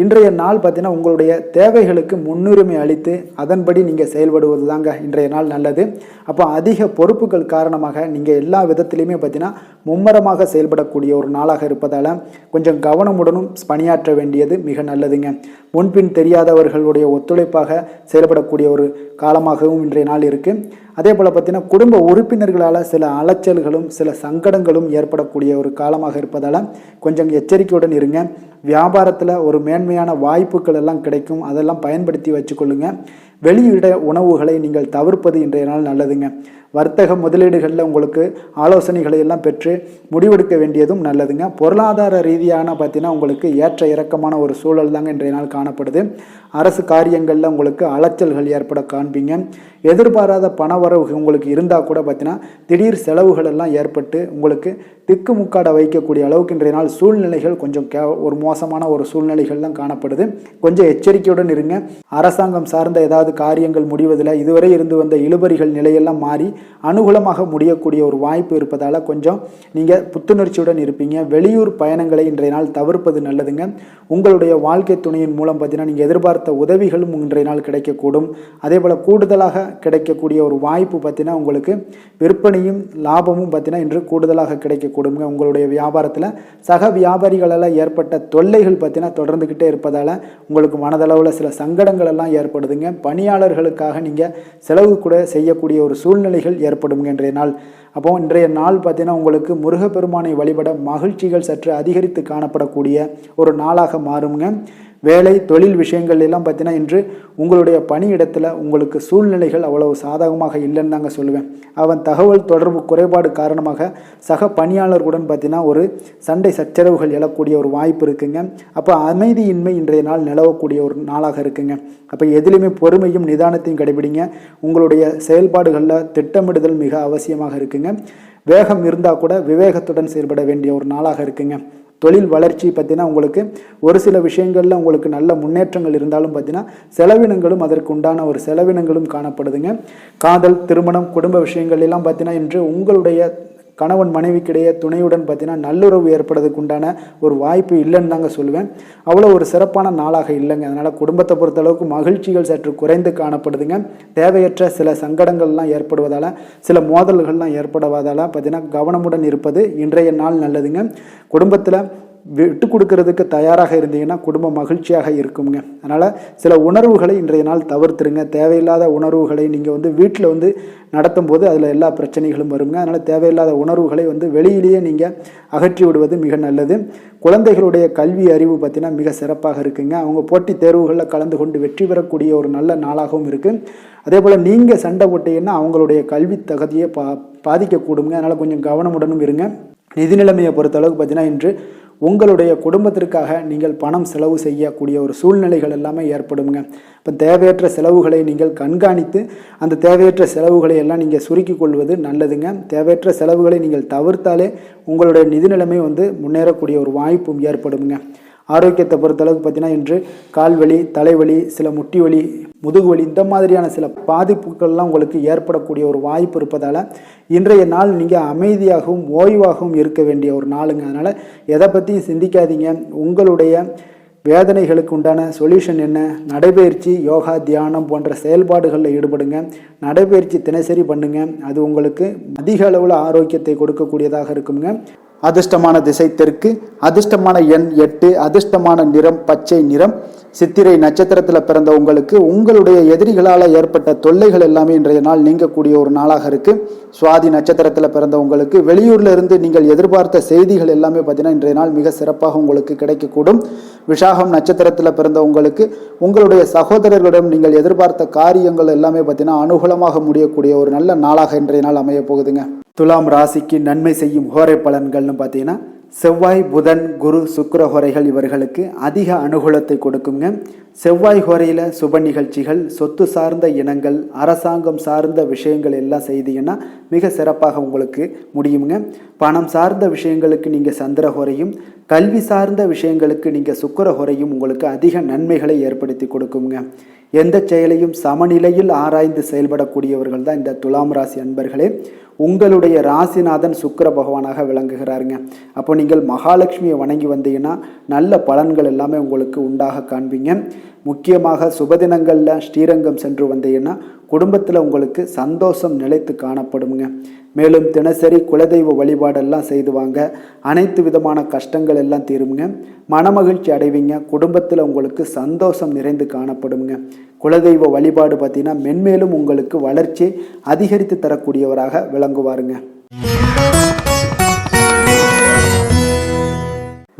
A: இன்றைய நாள் பார்த்தீங்கன்னா உங்களுடைய தேவைகளுக்கு முன்னுரிமை அளித்து அதன்படி நீங்கள் செயல்படுவது தாங்க இன்றைய நாள் நல்லது. அப்போ அதிக பொறுப்புகள் காரணமாக நீங்கள் எல்லா விதத்திலையுமே பார்த்தீங்கன்னா மும்மரமாக செயல்படக்கூடிய ஒரு நாளாக இருப்பதால் கொஞ்சம் கவனமுடனும் பணியாற்ற வேண்டியது மிக நல்லதுங்க. முன்பின் தெரியாதவர்களுடைய ஒத்துழைப்பாக செயல்படக்கூடிய ஒரு காலமாகவும் இன்றைய நாள் இருக்குது. அதே போல் பார்த்தீங்கன்னா குடும்ப உறுப்பினர்களால் சில அலைச்சல்களும் சில சங்கடங்களும் ஏற்படக்கூடிய ஒரு காலமாக இருப்பதால் கொஞ்சம் எச்சரிக்கையுடன் இருங்க. வியாபாரத்தில் ஒரு மேன்மையான வாய்ப்புகள் எல்லாம் கிடைக்கும், அதெல்லாம் பயன்படுத்தி வச்சுக்கொள்ளுங்க. வெளியிட உணவுகளை நீங்கள் தவிர்ப்பது இன்றைய நாள் நல்லதுங்க. வர்த்தக முதலீடுகளில் உங்களுக்கு ஆலோசனைகளை எல்லாம் பெற்று முடிவெடுக்க வேண்டியதும் நல்லதுங்க. பொருளாதார ரீதியான பார்த்தீங்கன்னா உங்களுக்கு ஏற்ற இறக்கமான ஒரு சூழல் தாங்க இன்றைய நாள் காணப்படுது. அரசு காரியங்களில் உங்களுக்கு அலைச்சல்கள் ஏற்பட காண்பீங்க. எதிர்பாராத பணவரவு உங்களுக்கு இருந்தால் கூட பார்த்தீங்கன்னா திடீர் செலவுகள் எல்லாம் ஏற்பட்டு உங்களுக்கு திக்குமுக்காட வைக்கக்கூடிய அளவுக்கு இன்றைய நாள் சூழ்நிலைகள் கொஞ்சம் ஒரு மோசமான ஒரு சூழ்நிலைகள் தான் காணப்படுது. கொஞ்சம் எச்சரிக்கையுடன் இருங்க. அரசாங்கம் சார்ந்த ஏதாவது காரியங்கள் முடிவதில் இதுவரை இருந்து வந்த இழுபறிகள் நிலையெல்லாம் மாறி அனுகூலமாக முடியக்கூடிய ஒரு வாய்ப்பு இருப்பதால் கொஞ்சம் நீங்கள் புத்துணர்ச்சியுடன் இருப்பீங்க. வெளியூர் பயணங்களை இன்றைய நாள் தவிர்ப்பது நல்லதுங்க. உங்களுடைய வாழ்க்கை துணையின் மூலம் பார்த்தீங்கன்னா நீங்கள் எதிர்பார்த்த உதவிகளும் இன்றைய நாள் கிடைக்கக்கூடும். அதே போல் கூடுதலாக கிடைக்கக்கூடிய ஒரு வாய்ப்பு பார்த்தீங்கன்னா உங்களுக்கு விற்பனையும் லாபமும் பார்த்தீங்கன்னா இன்று கூடுதலாக கிடைக்கக்கூடுங்க. உங்களுடைய வியாபாரத்தில் சக வியாபாரிகளால் ஏற்பட்ட தொல்லைகள் பார்த்தீங்கன்னா தொடர்ந்துக்கிட்டே இருப்பதால் உங்களுக்கு மனதளவில் சில சங்கடங்கள் எல்லாம் ஏற்படுதுங்க. பணியாளர்களுக்காக நீங்கள் செலவு கூட செய்யக்கூடிய ஒரு சூழ்நிலைகள் ஏற்படுங்க இன்றைய நாள். அப்போ இன்றைய நாள் பார்த்தீங்கன்னா உங்களுக்கு முருகப்பெருமானை வழிபட மகிழ்ச்சிகள் சற்று அதிகரித்து காணப்படக்கூடிய ஒரு நாளாக மாறுங்க. வேலை தொழில் விஷயங்கள் எல்லாம் பார்த்தீங்கன்னா இன்று உங்களுடைய பணியிடத்தில் உங்களுக்கு சூழ்நிலைகள் அவ்வளவு சாதகமாக இல்லைன்னு தாங்க சொல்லுவேன். அவன் தகவல் தொடர்பு குறைபாடு காரணமாக சக பணியாளர்களுடன் பார்த்தீங்கன்னா ஒரு சண்டை சச்சரவுகள் எழக்கூடிய ஒரு வாய்ப்பு இருக்குங்க. அப்போ அமைதியின்மை இன்றைய நாள் நிலவக்கூடிய ஒரு நாளாக இருக்குங்க. அப்போ எதிலுமே பொறுமையும் நிதானத்தையும் கடைபிடிங்க. உங்களுடைய செயல்பாடுகளில் திட்டமிடுதல் மிக அவசியமாக இருக்குங்க. வேகம் இருந்தால் கூட விவேகத்துடன் செயல்பட வேண்டிய ஒரு நாளாக இருக்குங்க. தொழில் வளர்ச்சி பார்த்தீங்கன்னா உங்களுக்கு ஒரு சில விஷயங்களில் உங்களுக்கு நல்ல முன்னேற்றங்கள் இருந்தாலும் பார்த்தீங்கன்னா செலவினங்களும் அதற்கு உண்டான ஒரு செலவினங்களும் காணப்படுதுங்க. காதல், திருமணம், குடும்ப விஷயங்கள் எல்லாம் பார்த்தீங்கன்னா இன்று உங்களுடைய கணவன் மனைவிக்கிடையே துணையுடன் பார்த்தீங்கன்னா நல்லுறவு ஏற்படுறதுக்கு உண்டான ஒரு வாய்ப்பு இல்லைன்னு தாங்க சொல்லுவேன். அவ்வளோ ஒரு சிறப்பான நாளாக இல்லைங்க. அதனால் குடும்பத்தை பொறுத்தளவுக்கு மகிழ்ச்சிகள் சற்று குறைந்து காணப்படுதுங்க. தேவையற்ற சில சங்கடங்கள்லாம் ஏற்படுவதால் சில மோதல்கள்லாம் ஏற்படுவதால் பார்த்தீங்கன்னா கவனமுடன் இருப்பது இன்றைய நாள் நல்லதுங்க. குடும்பத்தில் விட்டு கொடுக்கறதுக்கு தயாராக இருந்தீங்கன்னா குடும்பம் மகிழ்ச்சியாக இருக்குங்க. அதனால் சில உணர்வுகளை இன்றைய நாள் தவிர்த்துருங்க. தேவையில்லாத உணர்வுகளை நீங்கள் வீட்டில் நடத்தும் போது அதில் எல்லா பிரச்சனைகளும் வருங்க. அதனால் தேவையில்லாத உணர்வுகளை வெளியிலேயே நீங்கள் அகற்றி விடுவது மிக நல்லது. குழந்தைகளுடைய கல்வி அறிவு பார்த்தீங்கன்னா மிக சிறப்பாக இருக்குங்க. அவங்க போட்டித் தேர்வுகளில் கலந்து கொண்டு வெற்றி பெறக்கூடிய ஒரு நல்ல நாளாகவும் இருக்குது. அதே போல் நீங்கள் சண்டை போட்டீங்கன்னா அவங்களுடைய கல்வி தகுதியை பாதிக்கக்கூடுங்க. அதனால் கொஞ்சம் கவனமுடனும் இருங்க. நிதி நிலைமையை பொறுத்தளவுக்கு பார்த்தீங்கன்னா இன்று உங்களுடைய குடும்பத்திற்காக நீங்கள் பணம் செலவு செய்யக்கூடிய ஒரு சூழ்நிலைகள் எல்லாமே ஏற்படுங்க. இப்போ தேவையற்ற செலவுகளை நீங்கள் கண்காணித்து அந்த தேவையற்ற செலவுகளை எல்லாம் நீங்கள் சுருக்கிக் கொள்வது நல்லதுங்க. தேவையற்ற செலவுகளை நீங்கள் தவிர்த்தாலே உங்களுடைய நிதி நிலைமை முன்னேறக்கூடிய ஒரு வாய்ப்பும் ஏற்படுங்க. ஆரோக்கியத்தை பொறுத்தளவுக்கு பார்த்தீங்கன்னா இன்று கால்வலி, தலைவலி, சில முட்டி வலி, முதுகுவலி இந்த மாதிரியான சில பாதிப்புகள்லாம் உங்களுக்கு ஏற்படக்கூடிய ஒரு வாய்ப்பு இருப்பதால் இன்றைய நாள் நீங்கள் அமைதியாகவும் ஓய்வாகவும் இருக்க வேண்டிய ஒரு நாளுங்க. அதனால் எதை பற்றியும் சிந்திக்காதீங்க. உங்களுடைய வேதனைகளுக்கு உண்டான சொல்யூஷன் என்ன? நடைபயிற்சி, யோகா, தியானம் போன்ற செயல்பாடுகளில் ஈடுபடுங்க. நடைபயிற்சி தினசரி பண்ணுங்க. அது உங்களுக்கு அதிக அளவில் ஆரோக்கியத்தை கொடுக்கக்கூடியதாக இருக்குங்க. அதிர்ஷ்டமான திசை தெற்கு, அதிர்ஷ்டமான எண் 8, அதிர்ஷ்டமான நிறம் பச்சை நிறம். சித்திரை நட்சத்திரத்தில் பிறந்த உங்களுக்கு உங்களுடைய எதிரிகளால் ஏற்பட்ட தொல்லைகள் எல்லாமே இன்றைய நாள் நீங்கக்கூடிய ஒரு நாளாக இருக்குது. சுவாதி நட்சத்திரத்தில் பிறந்த உங்களுக்கு வெளியூரில் இருந்து நீங்கள் எதிர்பார்த்த செய்திகள் எல்லாமே பார்த்தீங்கன்னா இன்றைய நாள் மிக சிறப்பாக உங்களுக்கு கிடைக்கக்கூடும். விஷாகம் நட்சத்திரத்தில் பிறந்த உங்களுக்கு உங்களுடைய சகோதரர்களிடம் நீங்கள் எதிர்பார்த்த காரியங்கள் எல்லாமே பார்த்தீங்கன்னா அனுகூலமாக முடியக்கூடிய ஒரு நல்ல நாளாக இன்றைய நாள் அமைய போகுதுங்க. துலாம் ராசிக்கு நன்மை செய்யும் ஹோரை பலன்கள்னு பார்த்தீங்கன்னா செவ்வாய், புதன், குரு, சுக்கிர ஹோரைகள் இவர்களுக்கு அதிக அனுகூலத்தை கொடுக்குங்க. செவ்வாய் ஹோரையில் சுப நிகழ்ச்சிகள், சொத்து சார்ந்த இனங்கள், அரசாங்கம் சார்ந்த விஷயங்கள் எல்லாம் செய்தீங்கன்னா மிக சிறப்பாக உங்களுக்கு முடியுங்க. பணம் சார்ந்த விஷயங்களுக்கு நீங்கள் சந்திர ஹோரையும், கல்வி சார்ந்த விஷயங்களுக்கு நீங்கள் சுக்கிர ஹோரையும் உங்களுக்கு அதிக நன்மைகளை ஏற்படுத்தி கொடுக்குங்க. எந்த செயலையும் சமநிலையில் ஆராய்ந்து செயல்படக்கூடியவர்கள் தான் இந்த துலாம் ராசி அன்பர்களே. உங்களுடைய ராசிநாதன் சுக்கிர பகவானாக விளங்குகிறாருங்க. அப்போ நீங்கள் மகாலட்சுமியை வணங்கி வந்தீங்கன்னா நல்ல பலன்கள் எல்லாமே உங்களுக்கு உண்டாக காண்பீங்க. முக்கியமாக சுபதினங்களில் ஸ்ரீரங்கம் சென்று வந்தீங்கன்னா குடும்பத்தில் உங்களுக்கு சந்தோஷம் நிலைத்து காணப்படுங்க. மேலும் தினசரி குலதெய்வ வழிபாடெல்லாம் செய்து வாங்க. அனைத்து விதமான கஷ்டங்கள் எல்லாம் தீருங்க. மனமகிழ்ச்சி அடைவீங்க. குடும்பத்தில் உங்களுக்கு சந்தோஷம் நிறைந்து காணப்படுங்க. குலதெய்வ வழிபாடு பார்த்தீங்கன்னா மென்மேலும் உங்களுக்கு வளர்ச்சி அதிகரித்து தரக்கூடியவராக விளங்குவாருங்க.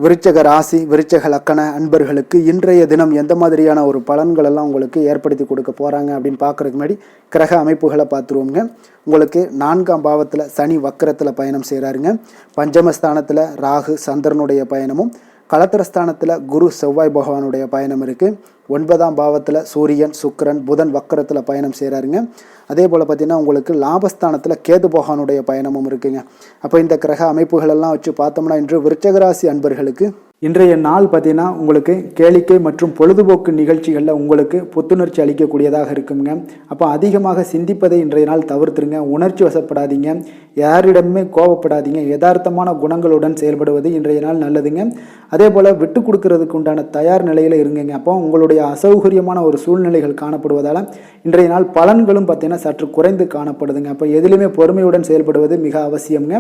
A: விருச்சக ராசி விருச்சக லக்கண அன்பர்களுக்கு இன்றைய தினம் எந்த மாதிரியான ஒரு பலன்கள் எல்லாம் உங்களுக்கு ஏற்படுத்தி கொடுக்க போகிறாங்க அப்படின்னு பார்க்குறதுக்கு முன்னாடி கிரக அமைப்புகளை பார்த்துருவோங்க. உங்களுக்கு 4ஆம் பாவத்தில் சனி வக்கரத்தில் பயணம் செய்கிறாருங்க. பஞ்சமஸ்தானத்தில் ராகு சந்திரனுடைய பயணமும், களத்திரஸ்தானத்தில் குரு செவ்வாய் பகவானுடைய பயணம் இருக்குது. 9ஆம் பாவத்தில் சூரியன் சுக்கிரன் புதன் வக்கரத்தில் பயணம் செய்கிறாருங்க. அதே போல் பார்த்திங்கன்னா உங்களுக்கு லாபஸ்தானத்தில் கேது பகவானுடைய பயணமும் இருக்குங்க. அப்போ இந்த கிரக அமைப்புகளெல்லாம் வச்சு பார்த்தோம்னா இன்று விருச்சகராசி அன்பர்களுக்கு இன்றைய நாள் பார்த்தீங்கன்னா உங்களுக்கு கேளிக்கை மற்றும் பொழுதுபோக்கு நிகழ்ச்சிகளில் உங்களுக்கு புத்துணர்ச்சி அளிக்கக்கூடியதாக இருக்குங்க. அப்போ அதிகமாக சிந்திப்பதை இன்றைய நாள் தவிர்த்துருங்க. உணர்ச்சி வசப்படாதீங்க, யாரிடமே கோபப்படாதீங்க, யதார்த்தமான குணங்களுடன் செயல்படுவது இன்றைய நாள் நல்லதுங்க. அதே போல் விட்டு கொடுக்கறதுக்கு உண்டான தயார் நிலையில் இருங்குங்க. அப்போ உங்களுடைய அசௌகரியமான ஒரு சூழ்நிலைகள் காணப்படுவதால் இன்றைய நாள் பலன்களும் பார்த்தீங்கன்னா சற்று குறைந்து காணப்படுதுங்க. அப்போ எதிலுமே பொறுமையுடன் செயல்படுவது மிக அவசியம்ங்க.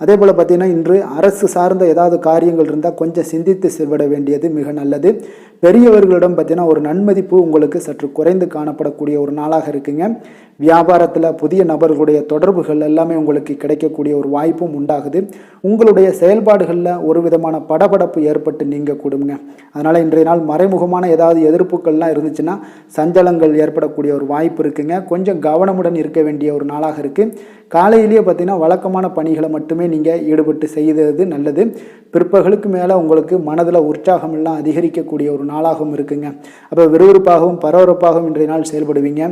A: அதே போல் பார்த்திங்கன்னா இன்று அரசு சார்ந்த ஏதாவது காரியங்கள் இருந்தால் கொஞ்சம் சிந்தித்து செயல்பட வேண்டியது மிக நல்லது. பெரியவர்களிடம் பார்த்திங்கன்னா ஒரு நன்மதிப்பு உங்களுக்கு சற்று குறைந்து காணப்படக்கூடிய ஒரு நாளாக இருக்குங்க. வியாபாரத்தில் புதிய நபர்களுடைய தொடர்புகள் எல்லாமே உங்களுக்கு கிடைக்கக்கூடிய ஒரு வாய்ப்பும் உண்டாகுது. உங்களுடைய செயல்பாடுகளில் ஒரு விதமான படபடப்பு ஏற்பட்டு நீங்கக்கூடுங்க. அதனால் இன்றைய நாள் மறைமுகமான ஏதாவது எதிர்ப்புகள்லாம் இருந்துச்சுன்னா சஞ்சலங்கள் ஏற்படக்கூடிய ஒரு வாய்ப்பு இருக்குங்க. கொஞ்சம் கவனமுடன் இருக்க வேண்டிய ஒரு நாளாக இருக்குது. காலையிலேயே பார்த்திங்கன்னா வழக்கமான பணிகளை மட்டுமே நீங்கள் ஈடுபட்டு செய்தது நல்லது. பிற்பகலுக்கு மேலே உங்களுக்கு மனதில் உற்சாகம் எல்லாம் அதிகரிக்கக்கூடிய ஒரு நாளாகவும் இருக்குங்க. அப்போ விறுவிறுப்பாகவும் பரபரப்பாகவும் இன்றைய நாள் செயல்படுவீங்க.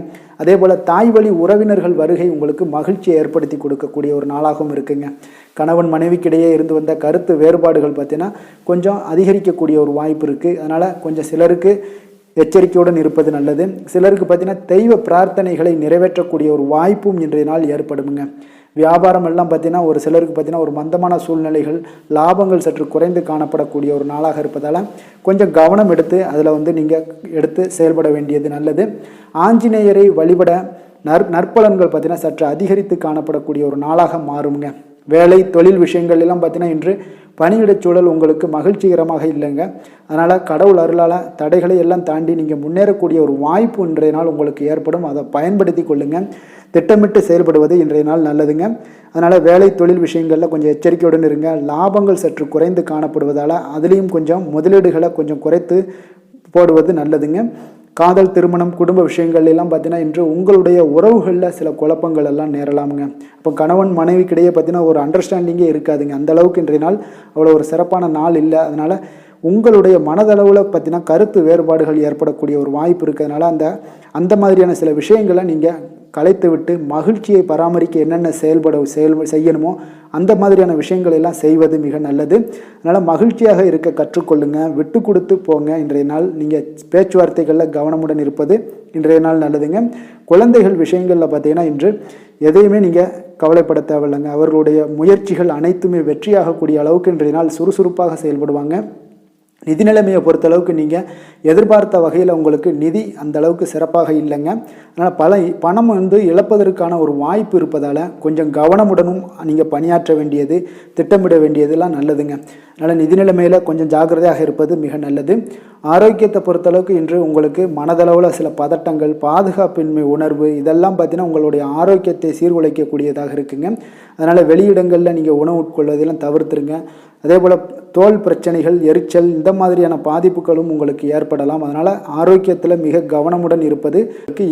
A: அதே போல் தாய் வழி உறவினர்கள் வருகை உங்களுக்கு மகிழ்ச்சியை ஏற்படுத்தி கொடுக்கக்கூடிய ஒரு நாளாகவும் இருக்குங்க. கணவன் மனைவிக்கிடையே இருந்து வந்த கருத்து வேறுபாடுகள் பார்த்தீங்கன்னா கொஞ்சம் அதிகரிக்கக்கூடிய ஒரு வாய்ப்பு இருக்குது. அதனால் கொஞ்சம் சிலருக்கு எச்சரிக்கையுடன் இருப்பது நல்லது. சிலருக்கு பார்த்தீங்கன்னா தெய்வ பிரார்த்தனைகளை நிறைவேற்றக்கூடிய ஒரு வாய்ப்பும் இன்றைய நாள் ஏற்படுமுங்க. வியாபாரம் எல்லாம் பார்த்தீங்கன்னா ஒரு சிலருக்கு பார்த்தீங்கன்னா ஒரு மந்தமான சூழ்நிலைகள், லாபங்கள் சற்று குறைந்து காணப்படக்கூடிய ஒரு நாளாக இருப்பதால் கொஞ்சம் கவனம் எடுத்து அதில் நீங்கள் எடுத்து செயல்பட வேண்டியது நல்லது. ஆஞ்சநேயரை வழிபட நற்பலன்கள் பார்த்தீங்கன்னா சற்று அதிகரித்து காணப்படக்கூடிய ஒரு நாளாக மாறுங்க. வேலை தொழில் விஷயங்கள் எல்லாம் பார்த்தீங்கன்னா இன்று பணியிடச் சூழல் உங்களுக்கு மகிழ்ச்சிகரமாக இல்லைங்க. அதனால் கடவுள் அருளால் தடைகளை எல்லாம் தாண்டி நீங்கள் முன்னேறக்கூடிய ஒரு வாய்ப்பு இன்றைய நாள் உங்களுக்கு ஏற்படும். அதை பயன்படுத்தி கொள்ளுங்கள். திட்டமிட்டு செயல்படுவது இன்றைய நாள் நல்லதுங்க. அதனால் வேலை தொழில் விஷயங்களில் கொஞ்சம் எச்சரிக்கையுடன் இருங்க. லாபங்கள் சற்று குறைந்து காணப்படுவதால் அதுலேயும் கொஞ்சம் முதலீடுகளை கொஞ்சம் குறைத்து போடுவது நல்லதுங்க. காதல் திருமணம் குடும்ப விஷயங்கள் எல்லாம் பார்த்தீங்கன்னா இன்று உங்களுடைய உறவுகளில் சில குழப்பங்கள் எல்லாம் நேரலாமுங்க. அப்போ கணவன் மனைவிக்கிடையே பார்த்தீங்கன்னா ஒரு அண்டர்ஸ்டாண்டிங்கே இருக்காதுங்க. அந்த அளவுக்கு இன்றைய நாள் அவ்வளோ ஒரு சிறப்பான நாள் இல்லை. அதனால் உங்களுடைய மனதளவில் பார்த்தீங்கன்னா கருத்து வேறுபாடுகள் ஏற்படக்கூடிய ஒரு வாய்ப்பு இருக்கிறதுனால அந்த மாதிரியான சில விஷயங்களை நீங்கள் கலைத்து விட்டு மகிழ்ச்சியை பராமரிக்க என்னென்ன செய்யணுமோ அந்த மாதிரியான விஷயங்கள் எல்லாம் செய்வது மிக நல்லது. அதனால் மகிழ்ச்சியாக இருக்க கற்றுக்கொள்ளுங்க, விட்டு கொடுத்து போங்க. இன்றைய நாள் நீங்கள் பேச்சுவார்த்தைகளில் கவனமுடன் இருப்பது இன்றைய நாள் நல்லதுங்க. குழந்தைகள் விஷயங்களில் பார்த்தீங்கன்னா இன்று எதையுமே நீங்கள் கவலைப்பட தேவையில்லைங்க. அவர்களுடைய முயற்சிகள் அனைத்துமே வெற்றியாகக்கூடிய அளவுக்கு இன்றைய நாள் சுறுசுறுப்பாக செயல்படுவாங்க. நிதி நிலைமையை பொறுத்தளவுக்கு நீங்கள் எதிர்பார்த்த வகையில் உங்களுக்கு நிதி அந்த அளவுக்கு சிறப்பாக இல்லைங்க. அதனால் பணம் இழப்பதற்கான ஒரு வாய்ப்பு இருப்பதால் கொஞ்சம் கவனமுடனும் நீங்கள் பணியாற்ற வேண்டியது, திட்டமிட வேண்டியதெல்லாம் நல்லதுங்க. அதனால் நிதி நிலைமையில் கொஞ்சம் ஜாக்கிரதையாக இருப்பது மிக நல்லது. ஆரோக்கியத்தை பொறுத்தளவுக்கு இன்று உங்களுக்கு மனதளவில் சில பதட்டங்கள், பாதுகாப்பின்மை உணர்வு இதெல்லாம் பார்த்தீங்கன்னா உங்களுடைய ஆரோக்கியத்தை சீர்குலைக்கக்கூடியதாக இருக்குங்க. அதனால் வெளியிடங்களில் நீங்கள் உணவு உட்கொள்வதெல்லாம் தவிர்த்துருங்க. அதே போல் தோல் பிரச்சனைகள், எரிச்சல் இந்த மாதிரியான பாதிப்புகளும் உங்களுக்கு ஏற்படலாம். அதனால் ஆரோக்கியத்தில் மிக கவனமுடன் இருப்பது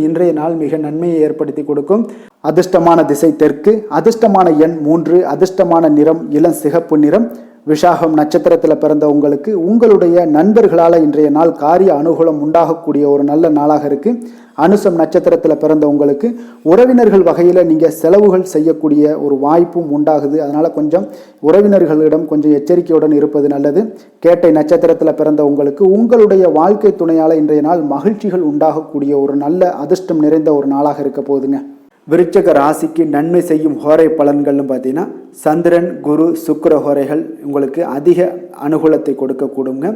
A: இன்றைய நாள் மிக நன்மையை ஏற்படுத்தி கொடுக்கும். அதிர்ஷ்டமான திசை தெற்கு, அதிர்ஷ்டமான எண் 3, அதிர்ஷ்டமான நிறம் இளம் சிகப்பு நிறம். விஷாகம் நட்சத்திரத்தில் பிறந்த உங்களுக்கு உங்களுடைய நண்பர்களால் இன்றைய நாள் காரிய அனுகூலம் உண்டாகக்கூடிய ஒரு நல்ல நாளாக இருக்குது. அனுசம் நட்சத்திரத்தில் பிறந்த உங்களுக்கு உறவினர்கள் வகையில் நீங்கள் செலவுகள் செய்யக்கூடிய ஒரு வாய்ப்பும் உண்டாகுது. அதனால் கொஞ்சம் உறவினர்களிடம் கொஞ்சம் எச்சரிக்கையுடன் இருப்பது நல்லது. கேட்டை நட்சத்திரத்தில் பிறந்த உங்களுக்கு உங்களுடைய வாழ்க்கை துணையால் இன்றைய நாள் மகிழ்ச்சிகள் உண்டாகக்கூடிய ஒரு நல்ல அதிர்ஷ்டம் நிறைந்த ஒரு நாளாக இருக்க போகுதுங்க. விருச்சக ராசிக்கு நன்மை செய்யும் ஹோரை பலன்கள்னு பார்த்தீங்கன்னா சந்திரன் குரு சுக்கிர ஹோரைகள் உங்களுக்கு அதிக அனுகூலத்தை கொடுக்கக்கூடுங்க.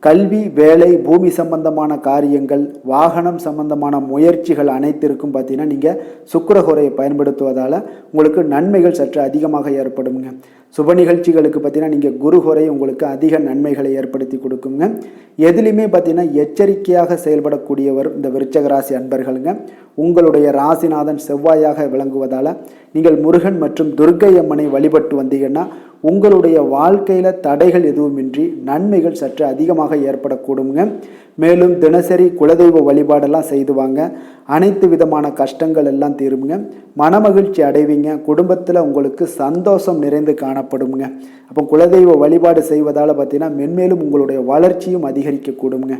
A: கல்வி, வேலை, பூமி சம்பந்தமான காரியங்கள், வாகனம் சம்பந்தமான முயற்சிகள் அனைத்திற்கும் பார்த்தீங்கன்னா நீங்கள் சுக்கிரஹோரையை பயன்படுத்துவதால் உங்களுக்கு நன்மைகள் சற்று அதிகமாக ஏற்படுங்க. சுப நிகழ்ச்சிகளுக்கு பார்த்தீங்கன்னா நீங்கள் குருஹோரை உங்களுக்கு அதிக நன்மைகளை ஏற்படுத்தி கொடுக்குங்க. எதுலையுமே பார்த்தீங்கன்னா எச்சரிக்கையாக செயல்படக்கூடியவர் இந்த விருச்சக ராசி அன்பர்களுங்க. உங்களுடைய ராசிநாதன் செவ்வாய் செவ்வாயாக விளங்குவதால் நீங்கள் முருகன் மற்றும் துர்க்கை அம்மனை வழிபட்டு வந்தீங்கன்னா உங்களுடைய வாழ்க்கையில் தடைகள் எதுவுமின்றி நன்மைகள் சற்று அதிகமாக ஏற்படக்கூடுங்க. மேலும் தினசரி குலதெய்வ வழிபாடெல்லாம் செய்து வாங்க, அனைத்து விதமான கஷ்டங்கள் எல்லாம் தீருங்க, மனமகிழ்ச்சி அடைவீங்க, குடும்பத்தில் உங்களுக்கு சந்தோஷம் நிறைந்து காணப்படுங்க. அப்போ குலதெய்வ வழிபாடு செய்வதால் பார்த்தீங்கன்னா மென்மேலும் உங்களுடைய வளர்ச்சியும் அதிகரிக்கக்கூடுங்க.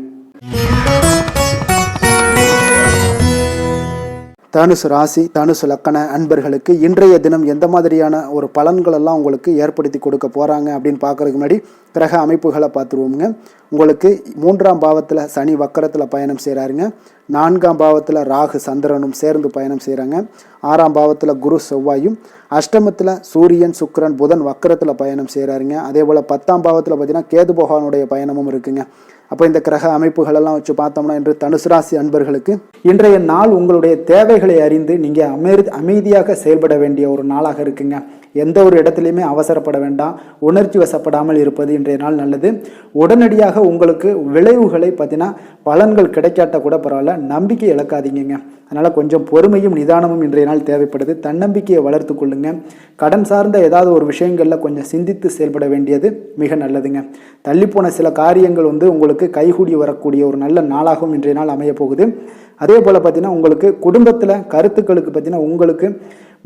A: தனுசு ராசி தனுசு லக்கண அன்பர்களுக்கு இன்றைய தினம் எந்த மாதிரியான ஒரு பலன்கள் எல்லாம் உங்களுக்கு ஏற்படுத்தி கொடுக்க போகிறாங்க அப்படின்னு பார்க்குறதுக்கு முன்னாடி கிரக அமைப்புகளை பார்த்துருவோமுங்க. உங்களுக்கு 3ஆம் பாவத்தில் சனி வக்கரத்தில் பயணம் செய்கிறாருங்க. 4ஆம் பாவத்தில் ராகு சந்திரனும் சேர்ந்து பயணம் செய்கிறாங்க. 6ஆம் பாவத்தில் குரு செவ்வாயும், அஷ்டமத்தில் சூரியன் சுக்கிரன் புதன் வக்கரத்தில் பயணம் செய்கிறாருங்க. அதே போல் 10ஆம் பாவத்தில் பார்த்தீங்கன்னா கேது பகவானுடைய பயணமும் இருக்குங்க. அப்போ இந்த கிரக அமைப்புகளெல்லாம் வச்சு பார்த்தோம்னா இன்று தனுசு ராசி அன்பர்களுக்கு இன்றைய நாள் உங்களுடைய தேவைகளை அறிந்து நீங்கள் அமைதியாக செயல்பட வேண்டிய ஒரு நாளாக இருக்குங்க. எந்த ஒரு இடத்துலையுமே அவசரப்பட வேண்டாம், உணர்ச்சி வசப்படாமல் இருப்பது இன்றைய நாள் நல்லது. உடனடியாக உங்களுக்கு விளைவுகளை பார்த்தீங்கன்னா பலன்கள் கிடைக்காட்ட கூட பரவாயில்ல, நம்பிக்கை இழக்காதீங்க. அதனால் கொஞ்சம் பொறுமையும் நிதானமும் இன்றைய நாள் தேவைப்படுது. தன்னம்பிக்கையை வளர்த்து கொள்ளுங்க. கடன் சார்ந்த ஏதாவது ஒரு விஷயங்களில் கொஞ்சம் சிந்தித்து செயல்பட வேண்டியது மிக நல்லதுங்க. தள்ளிப்போன சில காரியங்கள் உங்களுக்கு கைகூடி வரக்கூடிய ஒரு நல்ல நாளாகவும் இன்றைய நாள் அமைய போகுது. அதே போல் பார்த்தீங்கன்னா உங்களுக்கு குடும்பத்தில் கருத்துக்களுக்கு பார்த்தீங்கன்னா உங்களுக்கு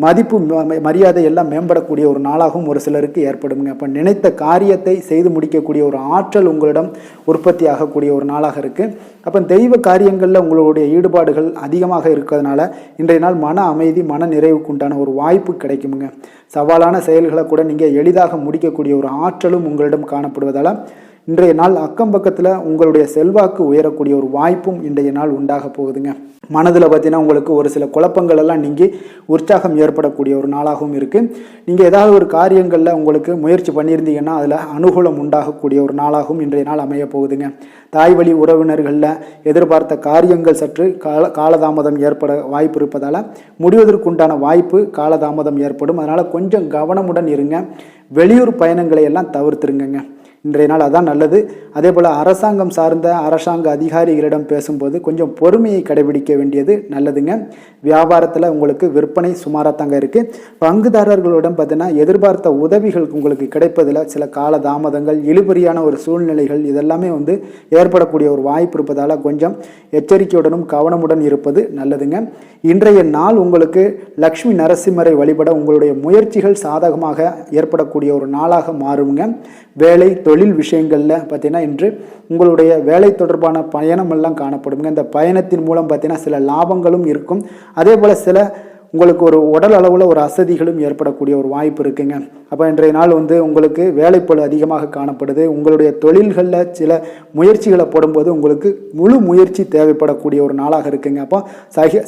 A: மதிப்பு மரியாதை எல்லாம் மேம்படக்கூடிய ஒரு நாளாகவும் ஒரு சிலருக்கு ஏற்படுங்க. அப்போ நினைத்த காரியத்தை செய்து முடிக்கக்கூடிய ஒரு ஆற்றல் உங்களிடம் உற்பத்தி ஆகக்கூடிய ஒரு நாளாக இருக்குது. அப்போ தெய்வ காரியங்களில் உங்களுடைய ஈடுபாடுகள் அதிகமாக இருக்கிறதுனால இன்றைய நாள் மன அமைதி மன நிறைவுக்கு உண்டான ஒரு வாய்ப்பு கிடைக்குமுங்க. சவாலான செயல்களை கூட நீங்கள் எளிதாக முடிக்கக்கூடிய ஒரு ஆற்றலும் உங்களிடம் காணப்படுவதால் இன்றைய நாள் அக்கம் பக்கத்தில் உங்களுடைய செல்வாக்கு உயரக்கூடிய ஒரு வாய்ப்பும் இன்றைய நாள் உண்டாக போகுதுங்க. மனதில் பார்த்தீங்கன்னா உங்களுக்கு ஒரு சில குழப்பங்கள் எல்லாம் நீங்கி உற்சாகம் ஏற்படக்கூடிய ஒரு நாளாகவும் இருக்குது. நீங்கள் ஏதாவது ஒரு காரியங்களில் உங்களுக்கு முயற்சி பண்ணியிருந்தீங்கன்னா அதில் அனுகூலம் உண்டாகக்கூடிய ஒரு நாளாகவும் இன்றைய நாள் அமைய போகுதுங்க. தாய் வழி உறவினர்களில் எதிர்பார்த்த காரியங்கள் சற்று காலதாமதம் ஏற்பட வாய்ப்பு இருப்பதால் முடிவதற்குண்டான வாய்ப்பு காலதாமதம் ஏற்படும். அதனால் கொஞ்சம் கவனமுடன் இருங்க. வெளியூர் பயணங்களை எல்லாம் தவிர்த்துருங்க. இன்றைய நாள் அதான் நல்லது. அதே போல் அரசாங்கம் சார்ந்த அரசாங்க அதிகாரிகளிடம் பேசும்போது கொஞ்சம் பொறுமையை கடைபிடிக்க வேண்டியது நல்லதுங்க. வியாபாரத்தில் உங்களுக்கு விற்பனை சுமாராக தாங்க இருக்குது. பங்குதாரர்களிடம் பார்த்தீங்கன்னா எதிர்பார்த்த உதவிகள் உங்களுக்கு கிடைப்பதில் சில கால தாமதங்கள், இழுபறியான ஒரு சூழ்நிலைகள் இதெல்லாமே ஏற்படக்கூடிய ஒரு வாய்ப்பு இருப்பதால் கொஞ்சம் எச்சரிக்கையுடனும் கவனமுடன் இருப்பது நல்லதுங்க. இன்றைய நாள் உங்களுக்கு லக்ஷ்மி நரசிம்மரை வழிபட உங்களுடைய முயற்சிகள் சாதகமாக ஏற்படக்கூடிய ஒரு நாளாக மாறுங்க. வேலை தொழில் விஷயங்களில் பார்த்தீங்கன்னா இன்று உங்களுடைய வேலை தொடர்பான பயணம் எல்லாம் காணப்படுங்க. இந்த பயணத்தின் மூலம் பார்த்தீங்கன்னா சில லாபங்களும் இருக்கும். அதே போல் சில உங்களுக்கு ஒரு உடல் அளவில் ஒரு அசதிகளும் ஏற்படக்கூடிய ஒரு வாய்ப்பு இருக்குங்க. அப்போ இன்றைய நாள் உங்களுக்கு வேலைப்பளு அதிகமாக காணப்படுது. உங்களுடைய தொழில்களில் சில முயற்சிகளை போடும்போது உங்களுக்கு முழு முயற்சி தேவைப்படக்கூடிய ஒரு நாளாக இருக்குங்க. அப்போ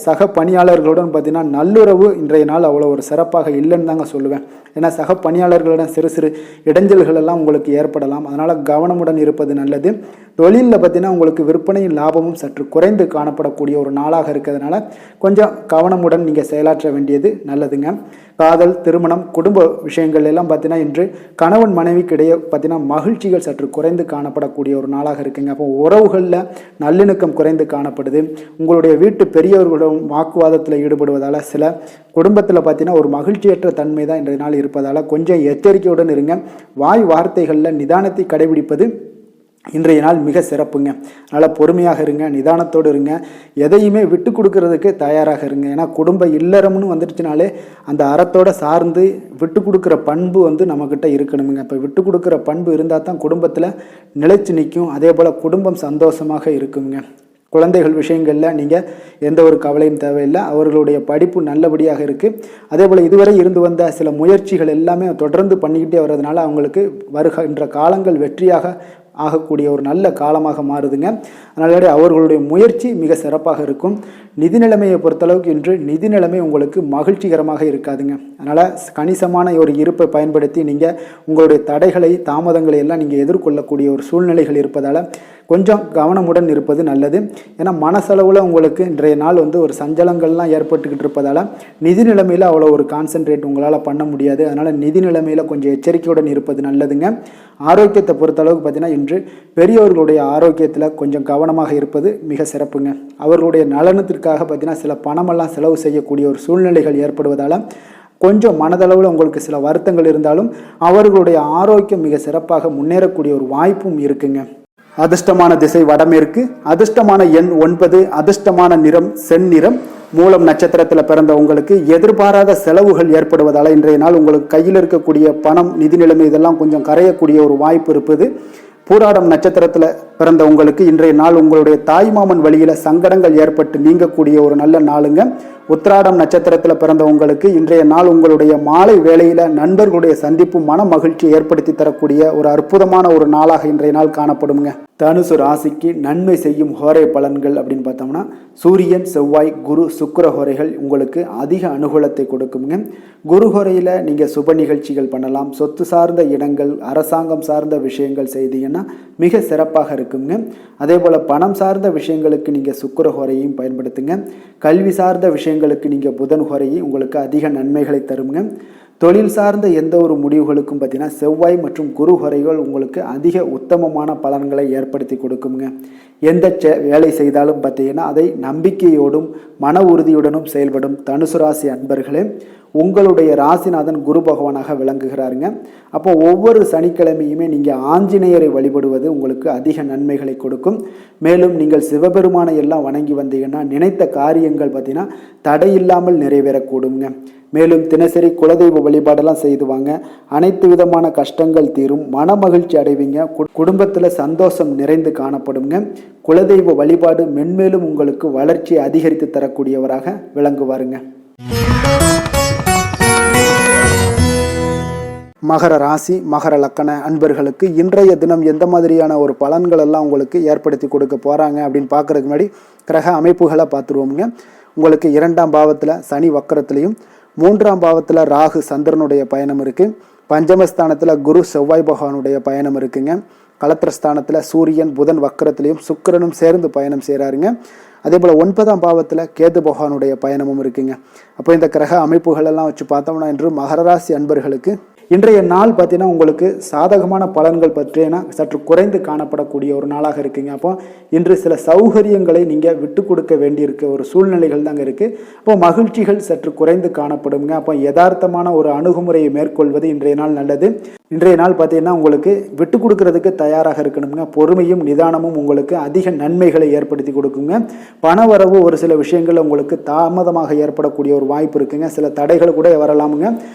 A: சக பணியாளர்களுடன் பார்த்தீங்கன்னா நல்லுறவு இன்றைய நாள் அவ்வளோ ஒரு சிறப்பாக இல்லைன்னு தாங்க சொல்லுவேன். ஏன்னா சக பணியாளர்களிடம் சிறு சிறு இடைஞ்சல்கள் எல்லாம் உங்களுக்கு ஏற்படலாம். அதனால் கவனமுடன் இருப்பது நல்லது. தொழிலில் பார்த்தீங்கன்னா உங்களுக்கு விற்பனையும் லாபமும் சற்று குறைந்து காணப்படக்கூடிய ஒரு நாளாக இருக்கிறதுனால கொஞ்சம் கவனமுடன் நீங்கள் செயலாற்ற வேண்டியது நல்லதுங்க. காதல், திருமணம், குடும்ப விஷயங்கள் எல்லாம் பார்த்தீங்கன்னா இன்று கணவன் மனைவிக்கு இடையே பார்த்தீங்கன்னா மகிழ்ச்சிகள் சற்று குறைந்து காணப்படக்கூடிய ஒரு நாளாக இருக்குங்க. அப்போ உறவுகளில் நல்லிணக்கம் குறைந்து காணப்படுது. உங்களுடைய வீட்டு பெரியவர்களுடன் வாக்குவாதத்தில் ஈடுபடுவதால் சில குடும்பத்தில் பார்த்தீங்கன்னா ஒரு மகிழ்ச்சியற்ற தன்மை தான் இன்றைய நாள் இருப்பதால் கொஞ்சம் எச்சரிக்கையுடன் இருங்க. வாய் வார்த்தைகளில் நிதானத்தை கடைபிடிப்பது இன்றைய நாள் மிக சிறப்புங்க. அதனால் பொறுமையாக இருங்க, நிதானத்தோடு இருங்க, எதையுமே விட்டு கொடுக்கறதுக்கு தயாராக இருங்க. ஏன்னா குடும்ப இல்லறம்னு வந்துடுச்சுனாலே அந்த அறத்தோடு சார்ந்து விட்டு கொடுக்குற பண்பு நம்மக்கிட்ட இருக்கணுங்க. இப்போ விட்டு கொடுக்குற பண்பு இருந்தால் தான் குடும்பத்தில் நிலைச்சு நிற்கும். அதே போல் குடும்பம் சந்தோஷமாக இருக்குங்க. குழந்தைகள் விஷயங்களில் நீங்கள் எந்த ஒரு கவலையும் தேவையில்லை. அவர்களுடைய படிப்பு நல்லபடியாக இருக்குது. அதே போல் இதுவரை இருந்து வந்த சில முயற்சிகள் எல்லாமே தொடர்ந்து பண்ணிக்கிட்டே வர்றதுனால அவங்களுக்கு வருகின்ற காலங்கள் வெற்றியாக ஆகக்கூடிய ஒரு நல்ல காலமாக மாறுதுங்க. அதனால அவர்களுடைய முயற்சி மிக சிறப்பாக இருக்கும். நிதி நிலைமையை பொறுத்தளவுக்கு இன்று நிதி நிலைமை உங்களுக்கு மகிழ்ச்சிகரமாக இருக்காதுங்க. அதனால் கணிசமான ஒரு இருப்பை பயன்படுத்தி நீங்கள் உங்களுடைய தடைகளை தாமதங்களை எல்லாம் நீங்கள் எதிர்கொள்ளக்கூடிய ஒரு சூழ்நிலைகள் இருப்பதால் கொஞ்சம் கவனமுடன் இருப்பது நல்லது. ஏன்னா மனசளவில் உங்களுக்கு இன்றைய நாள் ஒரு சஞ்சலங்கள்லாம் ஏற்பட்டுக்கிட்டு இருப்பதால் நிதி நிலைமையில் அவ்வளோ ஒரு கான்சன்ட்ரேட் உங்களால் பண்ண முடியாது. அதனால் நிதி நிலைமையில் கொஞ்சம் எச்சரிக்கையுடன் இருப்பது நல்லதுங்க. ஆரோக்கியத்தை பொறுத்தளவுக்கு பார்த்தீங்கன்னா இன்று பெரியோர்களுடைய ஆரோக்கியத்தில் கொஞ்சம் கவனமாக இருப்பது மிக சிறப்புங்க. அவர்களுடைய நலனத்திற்காக பார்த்தீங்கன்னா சில பணமெல்லாம் செலவு செய்யக்கூடிய ஒரு சூழ்நிலைகள் ஏற்படுவதால் கொஞ்சம் மனதளவில் உங்களுக்கு சில வருத்தங்கள் இருந்தாலும் அவர்களுடைய ஆரோக்கியம் மிக சிறப்பாக முன்னேறக்கூடிய ஒரு வாய்ப்பும் இருக்குங்க. அதிர்ஷ்டமான திசை வடமேற்கு, அதிர்ஷ்டமான எண் 9, அதிர்ஷ்டமான நிறம் செந்நிறம். மூலம் நட்சத்திரத்தில் பிறந்த உங்களுக்கு எதிர்பாராத செலவுகள் ஏற்படுவதால் இன்றைய நாள் உங்களுக்கு கையில் இருக்கக்கூடிய பணம், நிதி நிலைமை இதெல்லாம் கொஞ்சம் கரையக்கூடிய ஒரு வாய்ப்பு இருப்பது. பூராடம் நட்சத்திரத்தில் பிறந்த உங்களுக்கு இன்றைய நாள் உங்களுடைய தாய்மாமன் வழியில் சங்கடங்கள் ஏற்பட்டு நீங்கக்கூடிய ஒரு நல்ல நாளுங்க. உத்திராடம் நட்சத்திரத்தில் பிறந்த உங்களுக்கு இன்றைய நாள் உங்களுடைய மாலை வேளையில் நண்பர்களுடைய சந்திப்பு மன மகிழ்ச்சியை ஏற்படுத்தி தரக்கூடிய ஒரு அற்புதமான ஒரு நாளாக இன்றைய நாள் காணப்படுங்க. தனுசு ராசிக்கு நன்மை செய்யும் ஹோரை பலன்கள் அப்படின்னு பார்த்தோம்னா சூரியன், செவ்வாய், குரு, சுக்கிர ஹோரைகள் உங்களுக்கு அதிக அனுகூலத்தை கொடுக்குங்க. குரு ஹோரையில் நீங்கள் சுப நிகழ்ச்சிகள் பண்ணலாம். சொத்து சார்ந்த இடங்கள், அரசாங்கம் சார்ந்த விஷயங்கள் செய்தீங்கன்னா மிக சிறப்பாக இருக்குங்க. அதே போல் பணம் சார்ந்த விஷயங்களுக்கு நீங்கள் சுக்கிர ஹோரையும் பயன்படுத்துங்க. கல்வி சார்ந்த விஷயங்களுக்கு நீங்கள் புதன் ஹோரையை உங்களுக்கு அதிக நன்மைகளை தருங்க. தொழில் சார்ந்த எந்த ஒரு முடிவுகளுக்கும் பார்த்தீங்கன்னா செவ்வாய் மற்றும் குரு ஹோரைகள் உங்களுக்கு அதிக உத்தமமான பலன்களை ஏற்படுத்தி கொடுக்குங்க. எந்த வேலை செய்தாலும் பார்த்தீங்கன்னா அதை நம்பிக்கையோடும் மன உறுதியுடனும் செயல்படும் தனுசு ராசி அன்பர்களே, உங்களுடைய ராசிநாதன் குரு பகவானாக விளங்குகிறாருங்க. அப்போ ஒவ்வொரு சனிக்கிழமையுமே நீங்கள் ஆஞ்சநேயரை வழிபடுவது உங்களுக்கு அதிக நன்மைகளை கொடுக்கும். மேலும் நீங்கள் சிவபெருமானை எல்லாம் வணங்கி வந்தீங்கன்னா நினைத்த காரியங்கள் பார்த்தீங்கன்னா தடையில்லாமல் நிறைவேறக்கூடுங்க. மேலும் தினசரி குலதெய்வ வழிபாடெல்லாம் செய்து வாங்க. அனைத்து விதமான கஷ்டங்கள் தீரும், மன மகிழ்ச்சி அடைவீங்க, குடும்பத்தில் சந்தோஷம் நிறைந்து காணப்படுங்க. குலதெய்வ வழிபாடு மென்மேலும் உங்களுக்கு வளர்ச்சியை அதிகரித்து தரக்கூடியவராக விளங்குவாருங்க. மகர ராசி, மகர லக்கண அன்பர்களுக்கு இன்றைய தினம் எந்த மாதிரியான ஒரு பலன்கள் எல்லாம் உங்களுக்கு ஏற்படுத்தி கொடுக்க போகிறாங்க அப்படின்னு பார்க்குறதுக்கு முன்னாடி கிரக அமைப்புகளை பார்த்துருவோமுங்க. உங்களுக்கு 2ஆம் பாவத்தில் சனி வக்கரத்துலேயும், 3ஆம் பாவத்தில் ராகு சந்திரனுடைய பயணம் இருக்குது. பஞ்சமஸ்தானத்தில் குரு செவ்வாய் பகவானுடைய பயணம் இருக்குங்க. களத்திரஸ்தானத்தில் சூரியன் புதன் வக்கரத்திலையும் சுக்கிரனும் சேர்ந்து பயணம் செய்கிறாருங்க. அதே போல் 9ஆம் பாவத்தில் கேது பகவானுடைய பயணமும் இருக்குங்க. அப்போ இந்த கிரக அமைப்புகளெல்லாம் வச்சு பார்த்தோம்னா இன்று மகர ராசி அன்பர்களுக்கு இன்றைய நாள் பார்த்தீங்கன்னா உங்களுக்கு சாதகமான பலன்கள் பற்றினா சற்று குறைந்து காணப்படக்கூடிய ஒரு நாளாக இருக்குங்க. அப்போ இன்று சில சௌகரியங்களை நீங்கள் விட்டு கொடுக்க வேண்டியிருக்க ஒரு சூழ்நிலைகள் தாங்க இருக்குது. அப்போ மகிழ்ச்சிகள் சற்று குறைந்து காணப்படுங்க. அப்போ யதார்த்தமான ஒரு அணுகுமுறையை மேற்கொள்வது இன்றைய நாள் நல்லது. இன்றைய நாள் பார்த்தீங்கன்னா உங்களுக்கு விட்டு கொடுக்கறதுக்கு தயாராக இருக்கணுங்க. பொறுமையும் நிதானமும் உங்களுக்கு அதிக நன்மைகளை ஏற்படுத்தி கொடுக்குங்க. பணவரவு ஒரு சில விஷயங்கள் உங்களுக்கு தாமதமாக ஏற்படக்கூடிய ஒரு வாய்ப்பு இருக்குங்க. சில தடைகள் கூட வரலாமுங்க.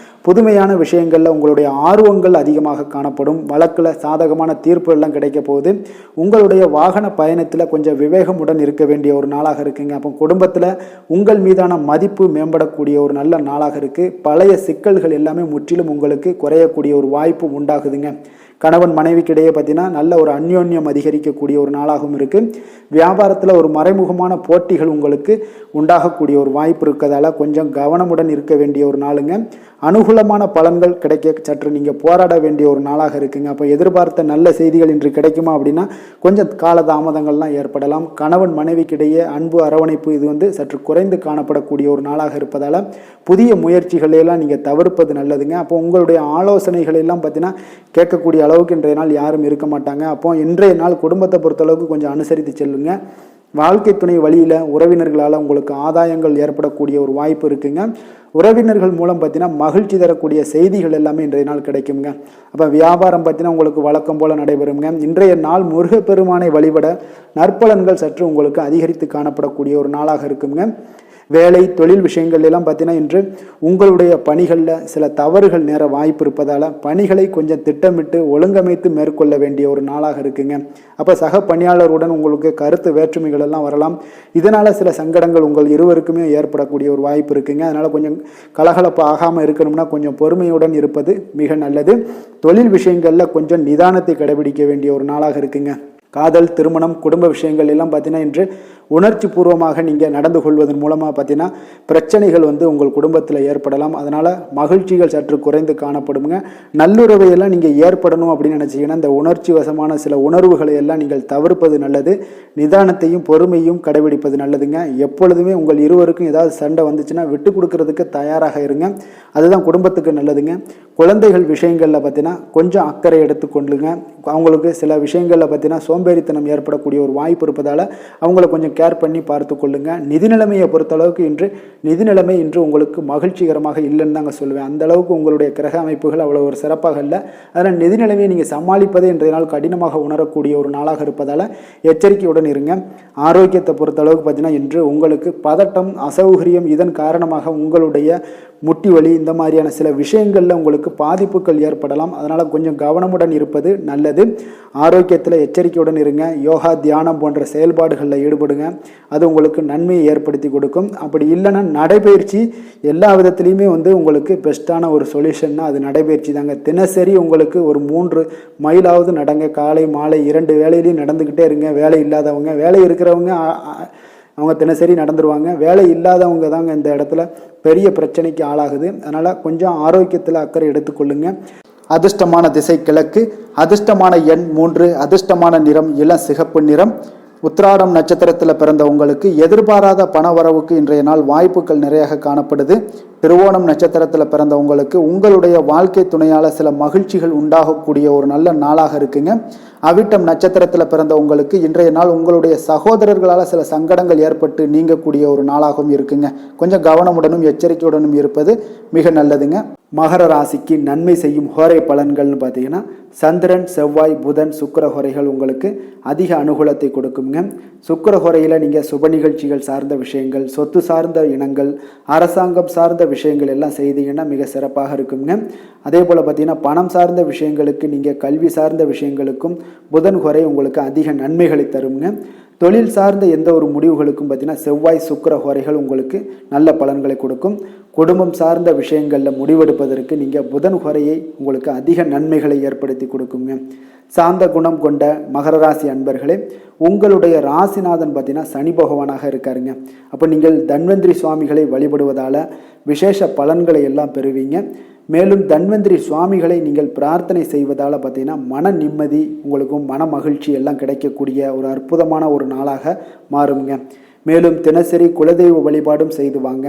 A: புதுமையான விஷயங்களில் உங்களுடைய ஆர்வங்கள் அதிகமாக காணப்படும். வழக்கில் சாதகமான தீர்ப்பு எல்லாம் கிடைக்க போகுது. உங்களுடைய வாகன பயணத்தில் கொஞ்சம் விவேகமுடன் இருக்க வேண்டிய ஒரு நாளாக இருக்குங்க. அப்போ குடும்பத்தில் உங்கள் மீதான மதிப்பு மேம்படக்கூடிய ஒரு நல்ல நாளாக இருக்குது. பழைய சிக்கல்கள் எல்லாமே முற்றிலும் உங்களுக்கு குறையக்கூடிய ஒரு வாய்ப்பு உண்டாகுதுங்க. கணவன் மனைவிக்கிடையே பார்த்தீங்கன்னா நல்ல ஒரு அந்யோன்யம் அதிகரிக்கக்கூடிய ஒரு நாளாகவும் இருக்குது. வியாபாரத்தில் ஒரு மறைமுகமான போட்டிகள் உங்களுக்கு உண்டாகக்கூடிய ஒரு வாய்ப்பு இருக்கிறதால கொஞ்சம் கவனமுடன் இருக்க வேண்டிய ஒரு நாளுங்க. அனுகூலமான பலன்கள் கிடைக்க சற்று நீங்கள் போராட வேண்டிய ஒரு நாளாக இருக்குங்க. அப்போ எதிர்பார்த்த நல்ல செய்திகள் இன்று கிடைக்குமா அப்படின்னா கொஞ்சம் காலதாமதங்கள்லாம் ஏற்படலாம். கணவன் மனைவிக்கிடையே அன்பு அரவணைப்பு இது சற்று குறைந்து காணப்படக்கூடிய ஒரு நாளாக இருப்பதால் புதிய முயற்சிகளையெல்லாம் நீங்கள் தவிர்ப்பது நல்லதுங்க. அப்போ உங்களுடைய ஆலோசனைகள் எல்லாம் பார்த்தீங்கன்னா கேட்கக்கூடிய அளவுக்கு இன்றைய நாள் யாரும் இருக்க மாட்டாங்க. அப்போ இன்றைய நாள் குடும்பத்தை பொறுத்தளவுக்கு கொஞ்சம் அனுசரித்து செல்லுங்க. வாழ்க்கை துணை வழியில் உறவினர்களால் உங்களுக்கு ஆதாயங்கள் ஏற்படக்கூடிய ஒரு வாய்ப்பு இருக்குங்க. உறவினர்கள் மூலம் பார்த்தீங்கன்னா மகிழ்ச்சி தரக்கூடிய செய்திகள் எல்லாமே இன்றைய நாள் கிடைக்குங்க. அப்போ வியாபாரம் பார்த்தீங்கன்னா உங்களுக்கு வழக்கம் போல் நடைபெறுங்க. இன்றைய நாள் முருகப்பெருமானை வழிபட நற்பலன்கள் சற்று உங்களுக்கு அதிகரித்து காணப்படக்கூடிய ஒரு நாளாக இருக்குங்க. வேலை தொழில் விஷயங்கள் எல்லாம் பார்த்தீங்கன்னா இன்று உங்களுடைய பணிகளில் சில தவறுகள் நேர வாய்ப்பு இருப்பதால் பணிகளை கொஞ்சம் திட்டமிட்டு ஒழுங்கமைத்து மேற்கொள்ள வேண்டிய ஒரு நாளாக இருக்குங்க. அப்போ சக பணியாளருடன் உங்களுக்கு கருத்து வேற்றுமைகள் எல்லாம் வரலாம். இதனால் சில சங்கடங்கள் உங்கள் இருவருக்குமே ஏற்படக்கூடிய ஒரு வாய்ப்பு இருக்குங்க. அதனால் கொஞ்சம் கலகலப்பு ஆகாமல் இருக்கணும்னா கொஞ்சம் பொறுமையுடன் இருப்பது மிக நல்லது. தொழில் விஷயங்களில் கொஞ்சம் நிதானத்தை கடைபிடிக்க வேண்டிய ஒரு நாளாக இருக்குங்க. காதல், திருமணம், குடும்ப விஷயங்கள் எல்லாம் பார்த்தீங்கன்னா இன்று உணர்ச்சி பூர்வமாக நீங்கள் நடந்து கொள்வதன் மூலமாக பார்த்தீங்கன்னா பிரச்சனைகள் உங்கள் குடும்பத்தில் ஏற்படலாம். அதனால் மகிழ்ச்சிகள் சற்று குறைந்து காணப்படுங்க. நல்லுறவை எல்லாம் நீங்கள் ஏற்படணும் அப்படின்னு நினச்சிங்கன்னா இந்த உணர்ச்சி வசமான சில உணர்வுகளை எல்லாம் நீங்கள் தவிர்ப்பது நல்லது. நிதானத்தையும் பொறுமையும் கடைபிடிப்பது நல்லதுங்க. எப்பொழுதுமே உங்கள் இருவருக்கும் ஏதாவது சண்டை வந்துச்சுன்னா விட்டு கொடுக்கறதுக்கு தயாராக இருங்க. அதுதான் குடும்பத்துக்கு நல்லதுங்க. குழந்தைகள் விஷயங்களில் பார்த்தீங்கன்னா கொஞ்சம் அக்கறை எடுத்துக்கொள்ளுங்க. அவங்களுக்கு சில விஷயங்களில் பார்த்தீங்கன்னா சோம்பேறித்தனம் ஏற்படக்கூடிய ஒரு வாய்ப்பு இருப்பதால் அவங்கள கொஞ்சம் கேர் பண்ணி பார்த்து கொள்ளுங்க. நிதி நிலைமையை பொறுத்தளவுக்கு நிதி நிலைமை இன்று உங்களுக்கு மகிழ்ச்சிகரமாக இல்லைன்னு தாங்க சொல்லுவேன். அந்த அளவுக்கு உங்களுடைய கிரக அமைப்புகள் அவ்வளோ ஒரு சிறப்பாக இல்லை. அதனால் நிதி நிலைமையை நீங்கள் சமாளிப்பதே இன்றைய நாள் கடினமாக உணரக்கூடிய ஒரு நாளாக இருப்பதால் எச்சரிக்கையுடன் இருங்க. ஆரோக்கியத்தை பொறுத்தளவுக்கு பார்த்தீங்கன்னா இன்று உங்களுக்கு பதட்டம், அசௌகரியம் இதன் காரணமாக உங்களுடைய முட்டி வலி இந்த மாதிரியான சில விஷயங்களில் உங்களுக்கு பாதிப்புகள் ஏற்படலாம். அதனால் கொஞ்சம் கவனமுடன் இருப்பது நல்லது. ஆரோக்கியத்தில் எச்சரிக்கையுடன் இருங்க. யோகா, தியானம் போன்ற செயல்பாடுகளில் ஈடுபடுங்க. அது உங்களுக்கு நன்மையை ஏற்படுத்தி கொடுக்கும். அப்படி இல்லைன்னா நடைபயிற்சி எல்லா விதத்துலேயுமே உங்களுக்கு பெஸ்ட்டான ஒரு சொல்யூஷன்னா அது நடைபயிற்சி தாங்க. தினசரி உங்களுக்கு ஒரு 3 மைலாவது நடங்க. காலை மாலை 2 வேளையிலையும் நடந்துக்கிட்டே இருங்க. வேலை இல்லாதவங்க, வேலை இருக்கிறவங்க அவங்க தினசரி நடந்துருவாங்க. வேலை இல்லாதவங்க தாங்க இந்த இடத்துல பெரிய பிரச்சனைக்கு ஆளாகுது. அதனால் கொஞ்சம் ஆரோக்கியத்தில் அக்கறை எடுத்துக்கொள்ளுங்க. அதிர்ஷ்டமான திசை கிழக்கு, அதிர்ஷ்டமான எண் 3, அதிர்ஷ்டமான நிறம் இளம் சிகப்பு நிறம். உத்திராடம் நட்சத்திரத்தில் பிறந்த உங்களுக்கு எதிர்பாராத பண வரவுக்கு இன்றைய நாள் வாய்ப்புகள் நிறைய காணப்படுது. திருவோணம் நட்சத்திரத்தில் பிறந்த உங்களுக்கு உங்களுடைய வாழ்க்கை துணையால் சில மகிழ்ச்சிகள் உண்டாகக்கூடிய ஒரு நல்ல நாளாக இருக்குங்க. அவிட்டம் நட்சத்திரத்தில் பிறந்த உங்களுக்கு இன்றைய நாள் உங்களுடைய சகோதரர்களால் சில சங்கடங்கள் ஏற்பட்டு நீங்கக்கூடிய ஒரு நாளாகவும் இருக்குங்க. கொஞ்சம் கவனமுடனும் எச்சரிக்கையுடனும் இருப்பது மிக நல்லதுங்க. மகர ராசிக்கு நன்மை செய்யும் ஹோரை பலன்கள்னு பார்த்தீங்கன்னா சந்திரன், செவ்வாய், புதன், சுக்கிர ஹோரைகள் உங்களுக்கு அதிக அனுகூலத்தை கொடுக்குங்க. சுக்கிர ஹோரையில் நீங்கள் சுப நிகழ்ச்சிகள் சார்ந்த விஷயங்கள், சொத்து சார்ந்த இனங்கள், அரசாங்கம் சார்ந்த விஷயங்கள் எல்லாம் செய்தீங்கன்னா மிக சிறப்பாக இருக்குங்க. அதே போல் பார்த்தீங்கன்னா பணம் சார்ந்த விஷயங்களுக்கு, நீங்கள் கல்வி சார்ந்த விஷயங்களுக்கும் புதன் ஹோரை உங்களுக்கு அதிக நன்மைகளை தருங்க. தொழில் சார்ந்த எந்த ஒரு முடிவுகளுக்கும் பார்த்தீங்கன்னா செவ்வாய், சுக்கிர ஹோரைகள் உங்களுக்கு நல்ல பலன்களை கொடுக்கும். குடும்பம் சார்ந்த விஷயங்களில் முடிவெடுப்பதற்கு நீங்கள் புதன் ஹோரையை உங்களுக்கு அதிக நன்மைகளை ஏற்படுத்தி கொடுக்குங்க. சாந்த குணம் கொண்ட மகர ராசி அன்பர்களே, உங்களுடைய ராசிநாதன் பார்த்தீங்கன்னா சனி பகவானாக இருக்காருங்க. அப்போ நீங்கள் தன்வந்திரி சுவாமிகளை வழிபடுவதால் விசேஷ பலன்களை எல்லாம் பெறுவீங்க. மேலும் தன்வந்திரி சுவாமிகளை நீங்கள் பிரார்த்தனை செய்வதால் பார்த்தீங்கன்னா மன நிம்மதி, உங்களுக்கும் மன மகிழ்ச்சி எல்லாம் கிடைக்கக்கூடிய ஒரு அற்புதமான ஒரு நாளாக மாறுங்க. மேலும் தினசரி குலதெய்வ வழிபாடும் செய்து வாங்க.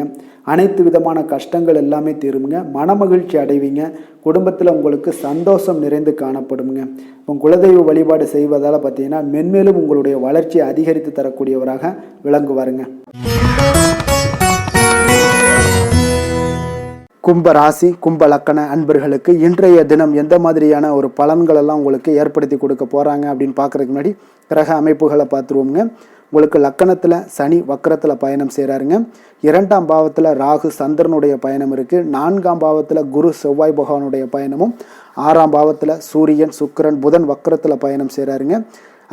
A: அனைத்து விதமான கஷ்டங்கள் எல்லாமே தீருங்க. மன மகிழ்ச்சி அடைவீங்க. குடும்பத்தில் உங்களுக்கு சந்தோஷம் நிறைந்து காணப்படுங்க. இப்போ குலதெய்வ வழிபாடு செய்வதால் பார்த்தீங்கன்னா மென்மேலும் உங்களுடைய வளர்ச்சியை அதிகரித்து தரக்கூடியவராக விளங்குவாருங்க. கும்ப ராசி, கும்ப லக்கண அன்பர்களுக்கு இன்றைய தினம் எந்த மாதிரியான ஒரு பலன்கள் எல்லாம் உங்களுக்கு ஏற்படுத்தி கொடுக்க போகிறாங்க அப்படின்னு பார்க்குறதுக்கு முன்னாடி கிரக அமைப்புகளை பார்த்துருவோங்க. உங்களுக்கு லக்கணத்தில் சனி வக்கரத்தில் பயணம் செய்கிறாருங்க. 2ஆம் பாவத்தில் ராகு சந்திரனுடைய பயணம் இருக்குது. 4ஆம் பாவத்தில் குரு செவ்வாய் பகவானுடைய பயணமும், 6ஆம் பாவத்தில் சூரியன் சுக்கிரன் புதன் வக்கரத்தில் பயணம் செய்கிறாருங்க.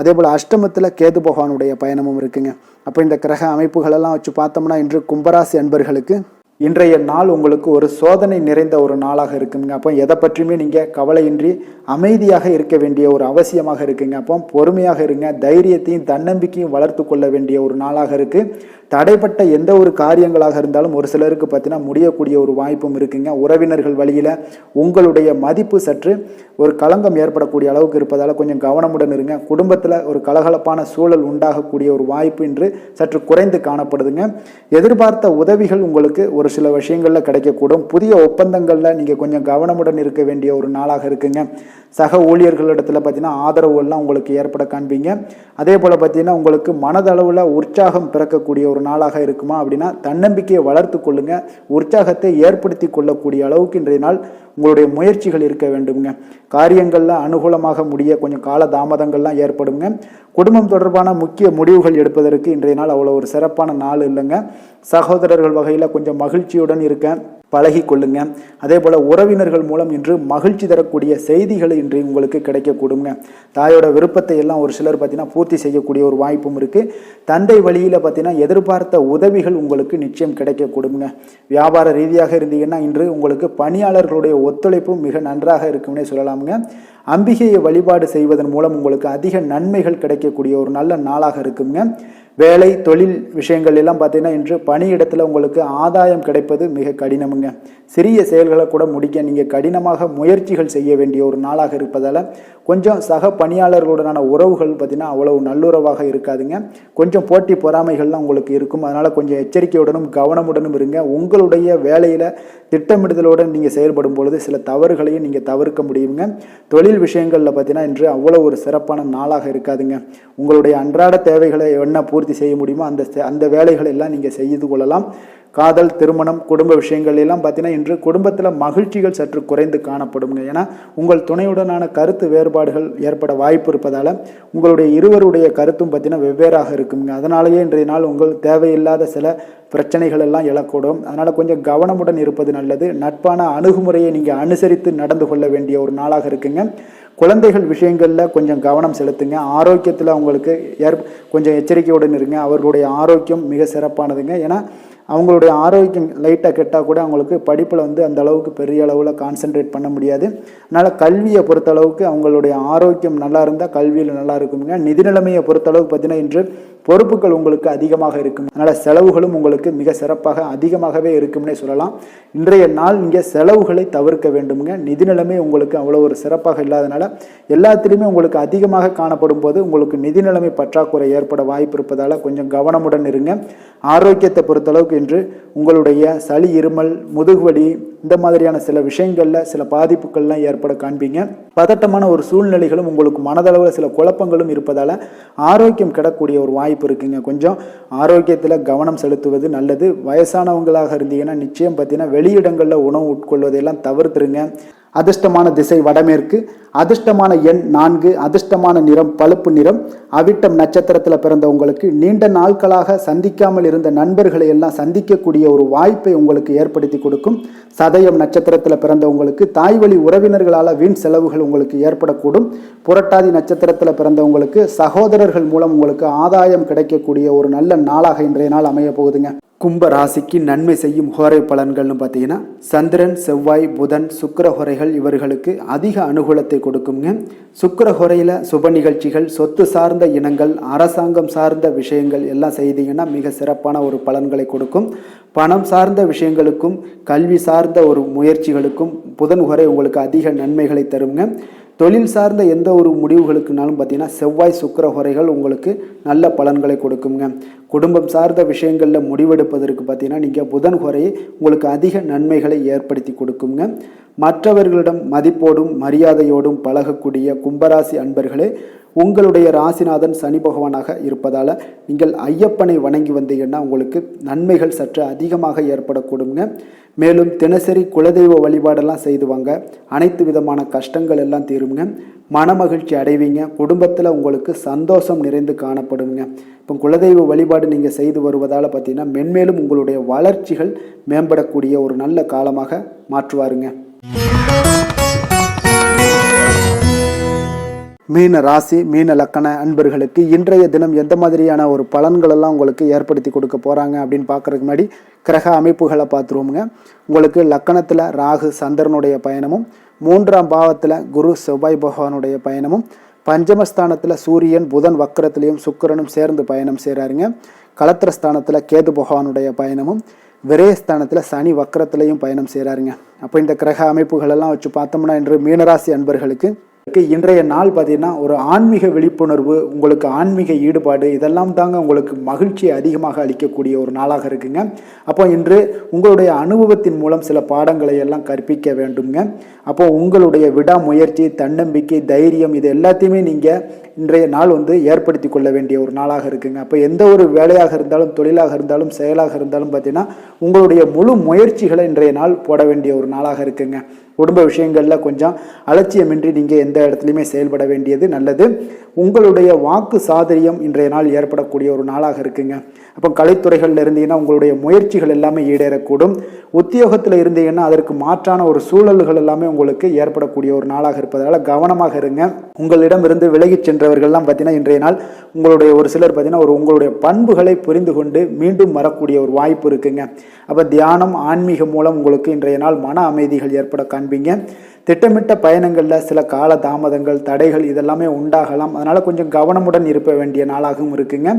A: அதே போல் அஷ்டமத்தில் கேது பகவானுடைய பயணமும் இருக்குங்க. அப்போ இந்த கிரக அமைப்புகளெல்லாம் வச்சு பார்த்தோம்னா இன்று கும்பராசி அன்பர்களுக்கு இன்றைய நாள் உங்களுக்கு ஒரு சோதனை நிறைந்த ஒரு நாளாக இருக்குங்க. அப்போ எதை பற்றியுமே நீங்கள் கவலையின்றி அமைதியாக இருக்க வேண்டிய ஒரு அவசியமாக இருக்குங்க. அப்போ பொறுமையாக இருங்க. தைரியத்தையும் தன்னம்பிக்கையும் வளர்த்து கொள்ள வேண்டிய ஒரு நாளாக இருக்குது. தடைப்பட்ட எந்த ஒரு காரியங்களாக இருந்தாலும் ஒரு சிலருக்கு பார்த்தீங்கன்னா முடியக்கூடிய ஒரு வாய்ப்பும் இருக்குங்க. உறவினர்கள் வழியில் உங்களுடைய மதிப்பு சற்று ஒரு களங்கம் ஏற்படக்கூடிய அளவுக்கு இருப்பதால் கொஞ்சம் கவனமுடன் இருங்க. குடும்பத்தில் ஒரு கலகலப்பான சூழல் உண்டாகக்கூடிய ஒரு வாய்ப்பு இன்று சற்று குறைந்து காணப்படுதுங்க. எதிர்பார்த்த உதவிகள் உங்களுக்கு ஒரு சில விஷயங்களில் கிடைக்கக்கூடும். புதிய ஒப்பந்தங்களில் நீங்கள் கொஞ்சம் கவனமுடன் இருக்க வேண்டிய ஒரு நாளாக இருக்குங்க. சக ஊழியர்களிடத்தில் பார்த்தீங்கன்னா ஆதரவு எல்லாம் உங்களுக்கு ஏற்பட காண்பீங்க. அதே போல் பார்த்தீங்கன்னா உங்களுக்கு மனதளவில் உற்சாகம் பிறக்கக்கூடிய ஒரு நாளாக இருக்குமா அப்படின்னா தன்னம்பிக்கையை வளர்த்து கொள்ளுங்க. உற்சாகத்தை ஏற்படுத்தி கொள்ளக்கூடிய அளவுக்கு இன்றைய நாள் உங்களுடைய முயற்சிகள் இருக்க வேண்டுங்க. காரியங்கள்லாம் அனுகூலமாக முடிய கொஞ்சம் கால தாமதங்கள்லாம் ஏற்படுங்க. குடும்பம் தொடர்பான முக்கிய முடிவுகள் எடுப்பதற்கு இன்றைய நாள் அவ்வளோ ஒரு சிறப்பான நாள் இல்லைங்க. சகோதரர்கள் வகையில் கொஞ்சம் மகிழ்ச்சியுடன் இருக்க பழகி கொள்ளுங்க. அதே போல் உறவினர்கள் மூலம் இன்று மகிழ்ச்சி தரக்கூடிய செய்திகள் இன்று உங்களுக்கு கிடைக்கக்கூடுங்க. தாயோட விருப்பத்தை எல்லாம் ஒரு சிலர் பார்த்தீங்கன்னா பூர்த்தி செய்யக்கூடிய ஒரு வாய்ப்பும் இருக்குது. தந்தை வழியில் பார்த்தீங்கன்னா எதிர்பார்த்த உதவிகள் உங்களுக்கு நிச்சயம் கிடைக்கக்கூடுங்க. வியாபார ரீதியாக இருந்தீங்கன்னா இன்று உங்களுக்கு பணியாளர்களுடைய ஒத்துழைப்பும் மிக நன்றாக இருக்கும்னே சொல்லலாமுங்க. அம்பிகையை வழிபாடு செய்வதன் மூலம் உங்களுக்கு அதிக நன்மைகள் கிடைக்கக்கூடிய ஒரு நல்ல நாளாக இருக்குங்க. வேலை தொழில் விஷயங்கள் எல்லாம் பார்த்தீங்கன்னா இன்று பணியிடத்தில் உங்களுக்கு ஆதாயம் கிடைப்பது மிக கடினமுங்க. சிறிய செயல்களை கூட முடிக்க நீங்கள் கடினமாக முயற்சிகள் செய்ய வேண்டிய ஒரு நாளாக இருப்பதால் கொஞ்சம் சக பணியாளர்களுடனான உறவுகள் பார்த்தீங்கன்னா அவ்வளவு நல்லுறவாக இருக்காதுங்க. கொஞ்சம் போட்டி பொறாமைகள்லாம் உங்களுக்கு இருக்கும். அதனால் கொஞ்சம் எச்சரிக்கையுடனும் கவனமுடனும் இருங்க. உங்களுடைய வேலையில் திட்டமிடுதலுடன் நீங்கள் செயல்படும் பொழுது சில தவறுகளையும் நீங்கள் தவிர்க்க முடியுங்க. தொழில் விஷயங்களில் பார்த்தீங்கன்னா இன்று அவ்வளோ ஒரு சிறப்பான நாளாக இருக்காதுங்க. உங்களுடைய அன்றாட தேவைகளை என்ன பூர்த்தி செய்ய முடியுமோ அந்த வேலைகளை எல்லாம் நீங்கள் செய்து கொள்ளலாம். காதல், திருமணம், குடும்ப விஷயங்கள் எல்லாம் பார்த்தீங்கன்னா இன்று குடும்பத்தில் மகிழ்ச்சிகள் சற்று குறைந்து காணப்படுங்க. ஏன்னா உங்கள் துணையுடனான கருத்து வேறுபாடுகள் ஏற்பட வாய்ப்பு இருப்பதால் உங்களுடைய இருவருடைய கருத்தும் பார்த்தீங்கன்னா வெவ்வேறாக இருக்குங்க. அதனாலேயே இன்றைய நாள் உங்கள் தேவையில்லாத சில பிரச்சனைகள் எல்லாம் எழக்கூடும். அதனால் கொஞ்சம் கவனமுடன் இருப்பது நல்லது. நட்பான அணுகுமுறையை நீங்கள் அனுசரித்து நடந்து கொள்ள வேண்டிய ஒரு நாளாக இருக்குங்க. குழந்தைகள் விஷயங்களில் கொஞ்சம் கவனம் செலுத்துங்க. ஆரோக்கியத்தில் அவங்களுக்கு கொஞ்சம் எச்சரிக்கையுடன் இருங்க. அவர்களுடைய ஆரோக்கியம் மிக சிறப்பானதுங்க. ஏன்னா அவங்களுடைய ஆரோக்கியம் லைட்டாக கெட்டால் கூட அவங்களுக்கு படிப்பில் அந்த அளவுக்கு பெரிய அளவில் கான்சென்ட்ரேட் பண்ண முடியாது. அதனால் கல்வியை பொறுத்தளவுக்கு அவங்களுடைய ஆரோக்கியம் நல்லா இருந்தால் கல்வியில் நல்லா இருக்குங்க. நிதி நிலைமையை பொறுத்தளவுக்கு பார்த்தீங்கன்னா இன்று பொறுப்புகள் உங்களுக்கு அதிகமாக இருக்கும். அதனால் செலவுகளும் உங்களுக்கு மிக சிறப்பாக அதிகமாகவே இருக்கும்னே சொல்லலாம். இன்றைய நாள் நீங்கள் செலவுகளை தவிர்க்க வேண்டுமுங்க. நிதி நிலைமை உங்களுக்கு அவ்வளோ ஒரு சிறப்பாக இல்லாதனால எல்லாத்திலையுமே உங்களுக்கு அதிகமாக காணப்படும் போது உங்களுக்கு நிதி நிலைமை பற்றாக்குறை ஏற்பட வாய்ப்பு இருப்பதால் கொஞ்சம் கவனமுடன் இருங்க. ஆரோக்கியத்தை பொறுத்தளவுக்கு இன்று உங்களுடைய சளி, இருமல், முதுகுவலி இந்த மாதிரியான சில விஷயங்களில் சில பாதிப்புகள்லாம் ஏற்பட காண்பீங்க. பதட்டமான ஒரு சூழ்நிலைகளும் உங்களுக்கு மனதளவில் சில குழப்பங்களும் இருப்பதால் ஆரோக்கியம் கிடக்கூடிய ஒரு வாய்ப்பு இருக்குங்க. கொஞ்சம் ஆரோக்கியத்தில் கவனம் செலுத்துவது நல்லது. வயசானவங்களாக இருந்தீங்கன்னா நிச்சயம் பார்த்தீங்கன்னா வெளியிடங்களில் உணவு உட்கொள்வதையெல்லாம் தவிர்த்துருங்க. அதிர்ஷ்டமான திசை வடமேற்கு, அதிர்ஷ்டமான எண் 4, அதிர்ஷ்டமான நிறம் பழுப்பு நிறம். அவிட்டம் நட்சத்திரத்தில் பிறந்த உங்களுக்கு நீண்ட நாட்களாக சந்திக்காமல் இருந்த நண்பர்களை எல்லாம் சந்திக்கக்கூடிய ஒரு வாய்ப்பை உங்களுக்கு ஏற்படுத்தி கொடுக்கும். சதயம் நட்சத்திரத்தில் பிறந்த உங்களுக்கு தாய்வழி உறவினர்களால் வீண் செலவுகள் உங்களுக்கு ஏற்படக்கூடும். புரட்டாதி நட்சத்திரத்தில் பிறந்தவங்களுக்கு சகோதரர்கள் மூலம் உங்களுக்கு ஆதாயம் கிடைக்கக்கூடிய ஒரு நல்ல நாளாக இன்றைய நாள் அமைய போகுதுங்க. கும்ப ராசிக்கு நன்மை செய்யும் ஹோரை பலன்கள்னு பார்த்தீங்கன்னா சந்திரன், செவ்வாய், புதன், சுக்கிர ஹோரைகள் இவர்களுக்கு அதிக அனுகூலத்தை கொடுக்குங்க. சுக்கிர ஹோரையில் சுப நிகழ்ச்சிகள், சொத்து சார்ந்த இனங்கள், அரசாங்கம் சார்ந்த விஷயங்கள் எல்லாம் செய்தீங்கன்னா மிக சிறப்பான ஒரு பலன்களை கொடுக்கும். பணம் சார்ந்த விஷயங்களுக்கும் கல்வி சார்ந்த ஒரு முயற்சிகளுக்கும் புதன் ஹோரை உங்களுக்கு அதிக நன்மைகளை தருங்க. தொழில் சார்ந்த எந்த ஒரு முடிவுகளுக்குனாலும் பார்த்தீங்கன்னா செவ்வாய், சுக்கிர ஹோரைகள் உங்களுக்கு நல்ல பலன்களை கொடுக்குங்க. குடும்பம் சார்ந்த விஷயங்களில் முடிவெடுப்பதற்கு பார்த்தீங்கன்னா நீங்கள் புதன் ஹோரையை உங்களுக்கு அதிக நன்மைகளை ஏற்படுத்தி கொடுக்குங்க. மற்றவர்களிடம் மதிப்போடும் மரியாதையோடும் பழகக்கூடிய கும்பராசி அன்பர்களே, உங்களுடைய ராசிநாதன் சனி பகவானாக இருப்பதால் நீங்கள் ஐயப்பனை வணங்கி வந்தீங்கன்னா உங்களுக்கு நன்மைகள் சற்று அதிகமாக ஏற்படக்கூடுங்க. மேலும் தினசரி குலதெய்வ வழிபாடெல்லாம் செய்து வாங்க. அனைத்து விதமான கஷ்டங்கள் எல்லாம் தீருங்க. மனமகிழ்ச்சி அடைவீங்க. குடும்பத்தில் உங்களுக்கு சந்தோஷம் நிறைந்து காணப்படுங்க. இப்போ குலதெய்வ வழிபாடு நீங்கள் செய்து வருவதால் பார்த்தீங்கன்னா மென்மேலும் உங்களுடைய வளர்ச்சிகள் மேம்படக்கூடிய ஒரு நல்ல காலமாக மாற்றுவாருங்க. மீன ராசி, மீன லக்கண அன்பர்களுக்கு இன்றைய தினம் எந்த மாதிரியான ஒரு பலன்களெல்லாம் உங்களுக்கு ஏற்படுத்தி கொடுக்க போகிறாங்க அப்படின்னு பார்க்குறதுக்கு முன்னாடி கிரக அமைப்புகளை பார்த்துருவோமுங்க. உங்களுக்கு லக்கணத்தில் ராகு சந்திரனுடைய பயணமும், 3ஆம் பாவத்தில் குரு செவ்வாய் பகவானுடைய பயணமும், பஞ்சமஸ்தானத்தில் சூரியன் புதன் வக்கரத்திலையும் சுக்கிரனும் சேர்ந்து பயணம் செய்கிறாருங்க. களத்திரஸ்தானத்தில் கேது பகவானுடைய பயணமும், விரயஸ்தானத்தில் சனி வக்கரத்திலையும் பயணம் செய்கிறாருங்க. அப்போ இந்த கிரக அமைப்புகளெல்லாம் வச்சு பார்த்தோம்னா இன்று மீனராசி அன்பர்களுக்கு இன்றைய நாள் பார்த்தீங்கன்னா ஒரு ஆன்மீக விழிப்புணர்வு, உங்களுக்கு ஆன்மீக ஈடுபாடு இதெல்லாம் தாங்க உங்களுக்கு மகிழ்ச்சியை அதிகமாக அளிக்கக்கூடிய ஒரு நாளாக இருக்குங்க. அப்போ இன்று உங்களுடைய அனுபவத்தின் மூலம் சில பாடங்களை எல்லாம் கற்பிக்க வேண்டுங்க. அப்போ உங்களுடைய விடாமுயற்சி, தன்னம்பிக்கை, தைரியம் இது எல்லாத்தையுமே நீங்கள் இன்றைய நாள் ஏற்படுத்தி கொள்ள வேண்டிய ஒரு நாளாக இருக்குங்க. அப்போ எந்த ஒரு வேலையாக இருந்தாலும், தொழிலாக இருந்தாலும், செயலாக இருந்தாலும் பார்த்தீங்கன்னா உங்களுடைய முழு முயற்சிகளை இன்றைய நாள் போட வேண்டிய ஒரு நாளாக இருக்குங்க. குடும்ப விஷயங்களில் கொஞ்சம் அலட்சியமின்றி நீங்கள் எந்த இடத்துலையுமே செயல்பட வேண்டியது நல்லது. உங்களுடைய வாக்கு சாதுரியம் இன்றைய நாள் ஏற்படக்கூடிய ஒரு நாளாக இருக்குங்க. அப்போ கலைத்துறைகளில் இருந்தீங்கன்னா உங்களுடைய முயற்சிகள் எல்லாமே ஈடேறக்கூடும். உத்தியோகத்தில் இருந்தீங்கன்னா அதற்கு மாற்றான ஒரு சூழல்கள் எல்லாமே உங்களுக்கு ஏற்படக்கூடிய ஒரு நாளாக இருப்பதால் கவனமாக இருங்க. உங்களிடம் இருந்து விலகி சென்றவர்கள்லாம் பார்த்தீங்கன்னா இன்றைய நாள் உங்களுடைய ஒரு சிலர் பார்த்தீங்கன்னா உங்களுடைய பண்புகளை புரிந்து கொண்டு மீண்டும் வரக்கூடிய ஒரு வாய்ப்பு இருக்குங்க. அப்போ தியானம், ஆன்மீகம் மூலம் உங்களுக்கு இன்றைய நாள் மன அமைதிகள் ஏற்பட காண்பீங்க. திட்டமிட்ட பயணங்களில் சில கால தாமதங்கள், தடைகள் இதெல்லாமே உண்டாகலாம். அதனால் கொஞ்சம் கவனமுடன் இருக்க வேண்டிய நாளாகவும் இருக்குங்க.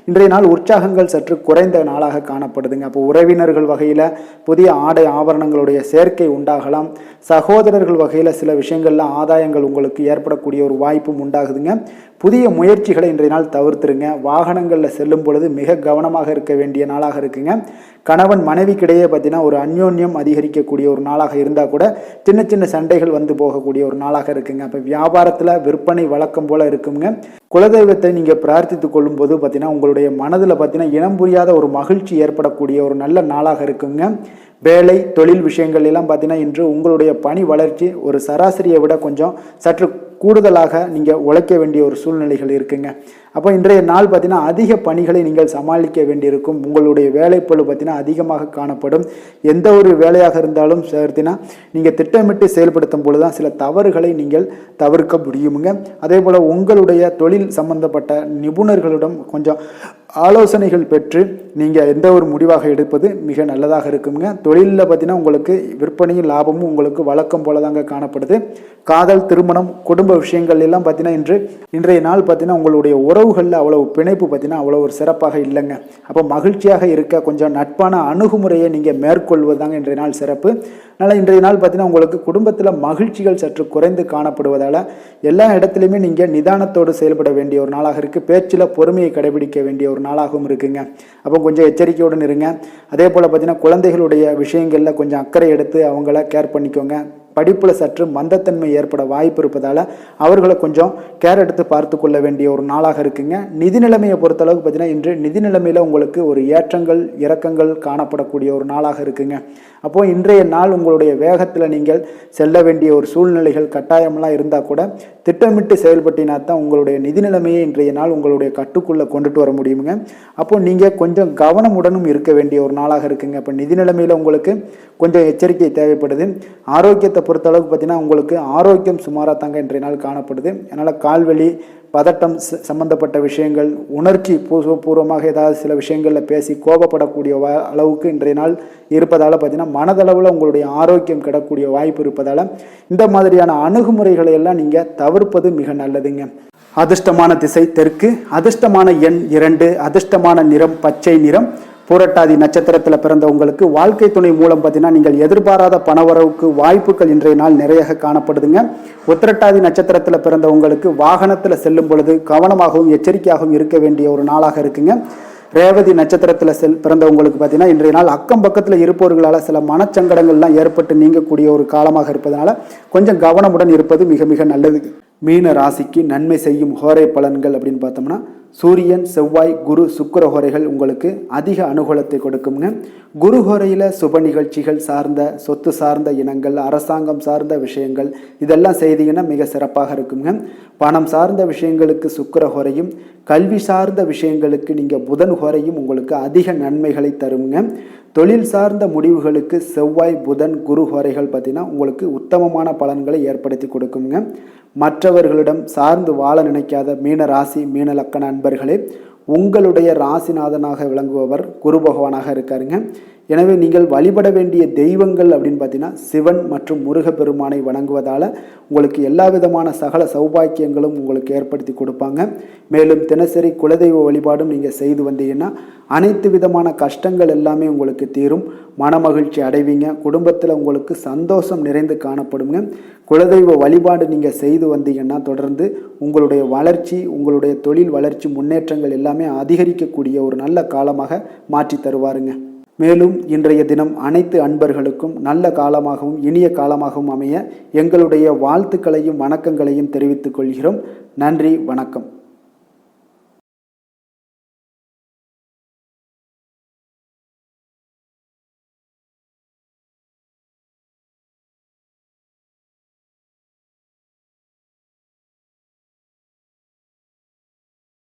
A: இன்றைய நாள் உற்சாகங்கள் சற்று குறைந்த நாளாக காணப்படுதுங்க. அப்போ உறவினர்கள் வகையில் புதிய ஆடை ஆபரணங்களுடைய சேர்க்கை உண்டாகலாம். சகோதரர்கள் வகையில் சில விஷயங்களில் ஆதாயங்கள் உங்களுக்கு ஏற்படக்கூடிய ஒரு வாய்ப்பும் உண்டாகுதுங்க. புதிய முயற்சிகளை இன்றைய நாள் தவிர்த்துருங்க. வாகனங்களில் செல்லும் பொழுது மிக கவனமாக இருக்க வேண்டிய நாளாக இருக்குங்க. கணவன் மனைவிக்கிடையே பார்த்தீங்கன்னா ஒரு அந்யோன்யம் அதிகரிக்கக்கூடிய ஒரு நாளாக இருந்தால் கூட சின்ன சின்ன சண்டைகள் போகக்கூடிய ஒரு நாளாக இருக்குங்க. அப்போ வியாபாரத்தில் விற்பனை வழக்கம் போல இருக்குங்க. குலதெய்வத்தை நீங்கள் பிரார்த்தித்து கொள்ளும் போது பார்த்தீங்கன்னா உங்களுடைய மனதில் பார்த்தீங்கன்னா இனம் புரியாத ஒரு மகிழ்ச்சி ஏற்படக்கூடிய ஒரு நல்ல நாளாக இருக்குங்க. வேலை, தொழில் விஷயங்கள் எல்லாம் பார்த்தீங்கன்னா இன்று உங்களுடைய பணி வளர்ச்சி ஒரு சராசரியை விட கொஞ்சம் சற்று கூடுதலாக நீங்கள் உழைக்க வேண்டிய ஒரு சூழ்நிலைகள் இருக்குங்க. அப்போ இன்றைய நாள் பார்த்தீங்கன்னா அதிக பணிகளை நீங்கள் சமாளிக்க வேண்டியிருக்கும். உங்களுடைய வேலைப்பளு பார்த்தீங்கன்னா அதிகமாக காணப்படும். எந்த ஒரு வேலையாக இருந்தாலும் பார்த்தீங்கன்னா நீங்கள் திட்டமிட்டு செயல்படுத்தும் பொழுது தான் சில தவறுகளை நீங்கள் தவிர்க்க முடியுமுங்க. அதே போல் உங்களுடைய தொழில் சம்பந்தப்பட்ட நிபுணர்களிடம் கொஞ்சம் ஆலோசனைகள் பெற்று நீங்கள் எந்த ஒரு முடிவாக எடுப்பது மிக நல்லதாக இருக்குங்க. தொழிலில் பார்த்தீங்கன்னா உங்களுக்கு விற்பனையும் லாபமும் உங்களுக்கு வழக்கம் போல தாங்க காணப்படுது. காதல், திருமணம், குடும்ப விஷயங்கள் எல்லாம் பார்த்தீங்கன்னா இன்றைய நாள் பார்த்தீங்கன்னா உங்களுடைய உறவுகளில் அவ்வளவு பிணைப்பு பார்த்தீங்கன்னா அவ்வளோ ஒரு சிறப்பாக இல்லைங்க. அப்போ மகிழ்ச்சியாக இருக்க கொஞ்சம் நட்பான அணுகுமுறையை நீங்கள் மேற்கொள்வது தாங்க இன்றைய நாள் சிறப்பு. அதனால் இன்றைய நாள் பார்த்தீங்கன்னா உங்களுக்கு குடும்பத்தில் மகிழ்ச்சிகள் சற்று குறைந்து காணப்படுவதால் எல்லா இடத்துலையுமே நீங்கள் நிதானத்தோடு செயல்பட வேண்டிய ஒரு நாளாக இருக்குது. பேச்சில் பொறுமையை கடைபிடிக்க வேண்டிய ஒரு நாளாகவும் இருக்குங்க. அப்போ கொஞ்சம் எச்சரிக்கையுடன் இருங்க. அதே போல் பார்த்தீங்கன்னா குழந்தைகளுடைய விஷயங்களில் கொஞ்சம் அக்கறை எடுத்து அவங்கள கேர் பண்ணிக்கோங்க. படிப்பில் சற்று மந்தத்தன்மை ஏற்பட வாய்ப்பு இருப்பதால் அவர்களை கொஞ்சம் கேர் எடுத்து பார்த்து கொள்ள வேண்டிய ஒரு நாளாக இருக்குங்க. நிதி நிலைமையை பொறுத்தளவுக்கு பார்த்தீங்கன்னா இன்று நிதி நிலைமையில் உங்களுக்கு ஒரு ஏற்றங்கள் இறக்கங்கள் காணப்படக்கூடிய ஒரு நாளாக இருக்குங்க. அப்போது இன்றைய நாள் உங்களுடைய வேகத்தில் நீங்கள் செல்ல வேண்டிய ஒரு சூழ்நிலைகள் கட்டாயமெல்லாம் இருந்தால் கூட திட்டமிட்டு செயல்பட்டினா தான் உங்களுடைய நிதி நிலைமையை இன்றைய நாள் உங்களுடைய கட்டுக்குள்ளே கொண்டுட்டு வர முடியுங்க. அப்போது நீங்கள் கொஞ்சம் கவனமுடனும் இருக்க வேண்டிய ஒரு நாளாக இருக்குங்க. அப்போ நிதி நிலைமையில் உங்களுக்கு கொஞ்சம் எச்சரிக்கை தேவைப்படுது. ஆரோக்கியத்தை பொறுத்தளவுக்கு பார்த்தீங்கன்னா உங்களுக்கு ஆரோக்கியம் சுமாராக தாங்க இன்றைய நாள் காணப்படுது. அதனால் கால்வலி, பதட்டம் சம்பந்தப்பட்ட விஷயங்கள், உணர்ச்சி பூர்வமாக ஏதாவது சில விஷயங்களில் பேசி கோபப்படக்கூடிய அளவுக்கு இன்றைய நாள் இருப்பதால் பார்த்தீங்கன்னா மனதளவில் உங்களுடைய ஆரோக்கியம் கிடக்கூடிய வாய்ப்பு இருப்பதால் இந்த மாதிரியான அணுகுமுறைகளை எல்லாம் நீங்கள் தவிர்ப்பது மிக நல்லதுங்க. அதிர்ஷ்டமான திசை தெற்கு, அதிர்ஷ்டமான எண் 2, அதிர்ஷ்டமான நிறம் பச்சை நிறம். பூரட்டாதி நட்சத்திரத்தில் பிறந்த உங்களுக்கு வாழ்க்கை துணை மூலம் பார்த்தீங்கன்னா நீங்கள் எதிர்பாராத பணவரவுக்கு வாய்ப்புகள் இன்றைய நாள் நிறைய காணப்படுதுங்க. உத்திரட்டாதி நட்சத்திரத்தில் பிறந்த உங்களுக்கு வாகனத்தில் செல்லும் பொழுது கவனமாகவும் எச்சரிக்கையாகவும் இருக்க வேண்டிய ஒரு நாளாக இருக்குங்க. ரேவதி நட்சத்திரத்தில் பிறந்தவங்களுக்கு பார்த்தீங்கன்னா இன்றைய நாள் அக்கம் பக்கத்தில் இருப்பவர்களால் சில மனச்சங்கடங்கள்லாம் ஏற்பட்டு நீங்கக்கூடிய ஒரு காலமாக இருப்பதனால கொஞ்சம் கவனமுடன் இருப்பது மிக மிக நல்லது. மீன ராசிக்கு நன்மை செய்யும் ஹோரை பலன்கள் அப்படின்னு பார்த்தோம்னா சூரியன், செவ்வாய், குரு, சுக்கிர ஹோரைகள் உங்களுக்கு அதிக அனுகூலத்தை கொடுக்குங்க. குரு ஹோரையில் சுப நிகழ்ச்சிகள் சார்ந்த, சொத்து சார்ந்த இனங்கள், அரசாங்கம் சார்ந்த விஷயங்கள் இதெல்லாம் செய்தீங்கன்னா மிக சிறப்பாக இருக்குங்க. பணம் சார்ந்த விஷயங்களுக்கு சுக்கிர ஹோரையும், கல்வி சார்ந்த விஷயங்களுக்கு நீங்கள் புதன் ஹோரையும் உங்களுக்கு அதிக நன்மைகளை தருங்க. தொழில் சார்ந்த முடிவுகளுக்கு செவ்வாய், புதன், குரு ஹோரைகள் பார்த்தீங்கன்னா உங்களுக்கு உத்தமமான பலன்களை ஏற்படுத்தி கொடுக்குங்க. மற்றவர்களிடம் சார்ந்து வாழ நினைக்காத மீன ராசி, மீன லக்கண அன்பர்களே, உங்களுடைய ராசிநாதனாக விளங்குபவர் குரு பகவானாக இருக்காருங்க. எனவே நீங்கள் வழிபட வேண்டிய தெய்வங்கள் அப்படின்னு பார்த்தீங்கன்னா சிவன் மற்றும் முருகப்பெருமானை வணங்குவதால் உங்களுக்கு எல்லா விதமான சகல சௌபாக்கியங்களும் உங்களுக்கு ஏற்படுத்தி கொடுப்பாங்க. மேலும் தினசரி குலதெய்வ வழிபாடும் நீங்கள் செய்து வந்தீங்கன்னா அனைத்து விதமான கஷ்டங்கள் எல்லாமே உங்களுக்கு தீரும். மனமகிழ்ச்சி அடைவீங்க. குடும்பத்தில் உங்களுக்கு சந்தோஷம் நிறைந்து காணப்படுங்க. குலதெய்வ வழிபாடு நீங்கள் செய்து வந்தீங்கன்னா தொடர்ந்து உங்களுடைய வளர்ச்சி, உங்களுடைய தொழில் வளர்ச்சி, முன்னேற்றங்கள் எல்லாமே அதிகரிக்கக்கூடிய ஒரு நல்ல காலமாக மாற்றி தருவாருங்க. மேலும் இன்றைய தினம் அனைத்து அன்பர்களுக்கும் நல்ல காலமாகவும் இனிய காலமாகவும் அமைய எங்களுடைய வாழ்த்துக்களையும் வணக்கங்களையும் தெரிவித்துக் கொள்கிறோம். நன்றி, வணக்கம்.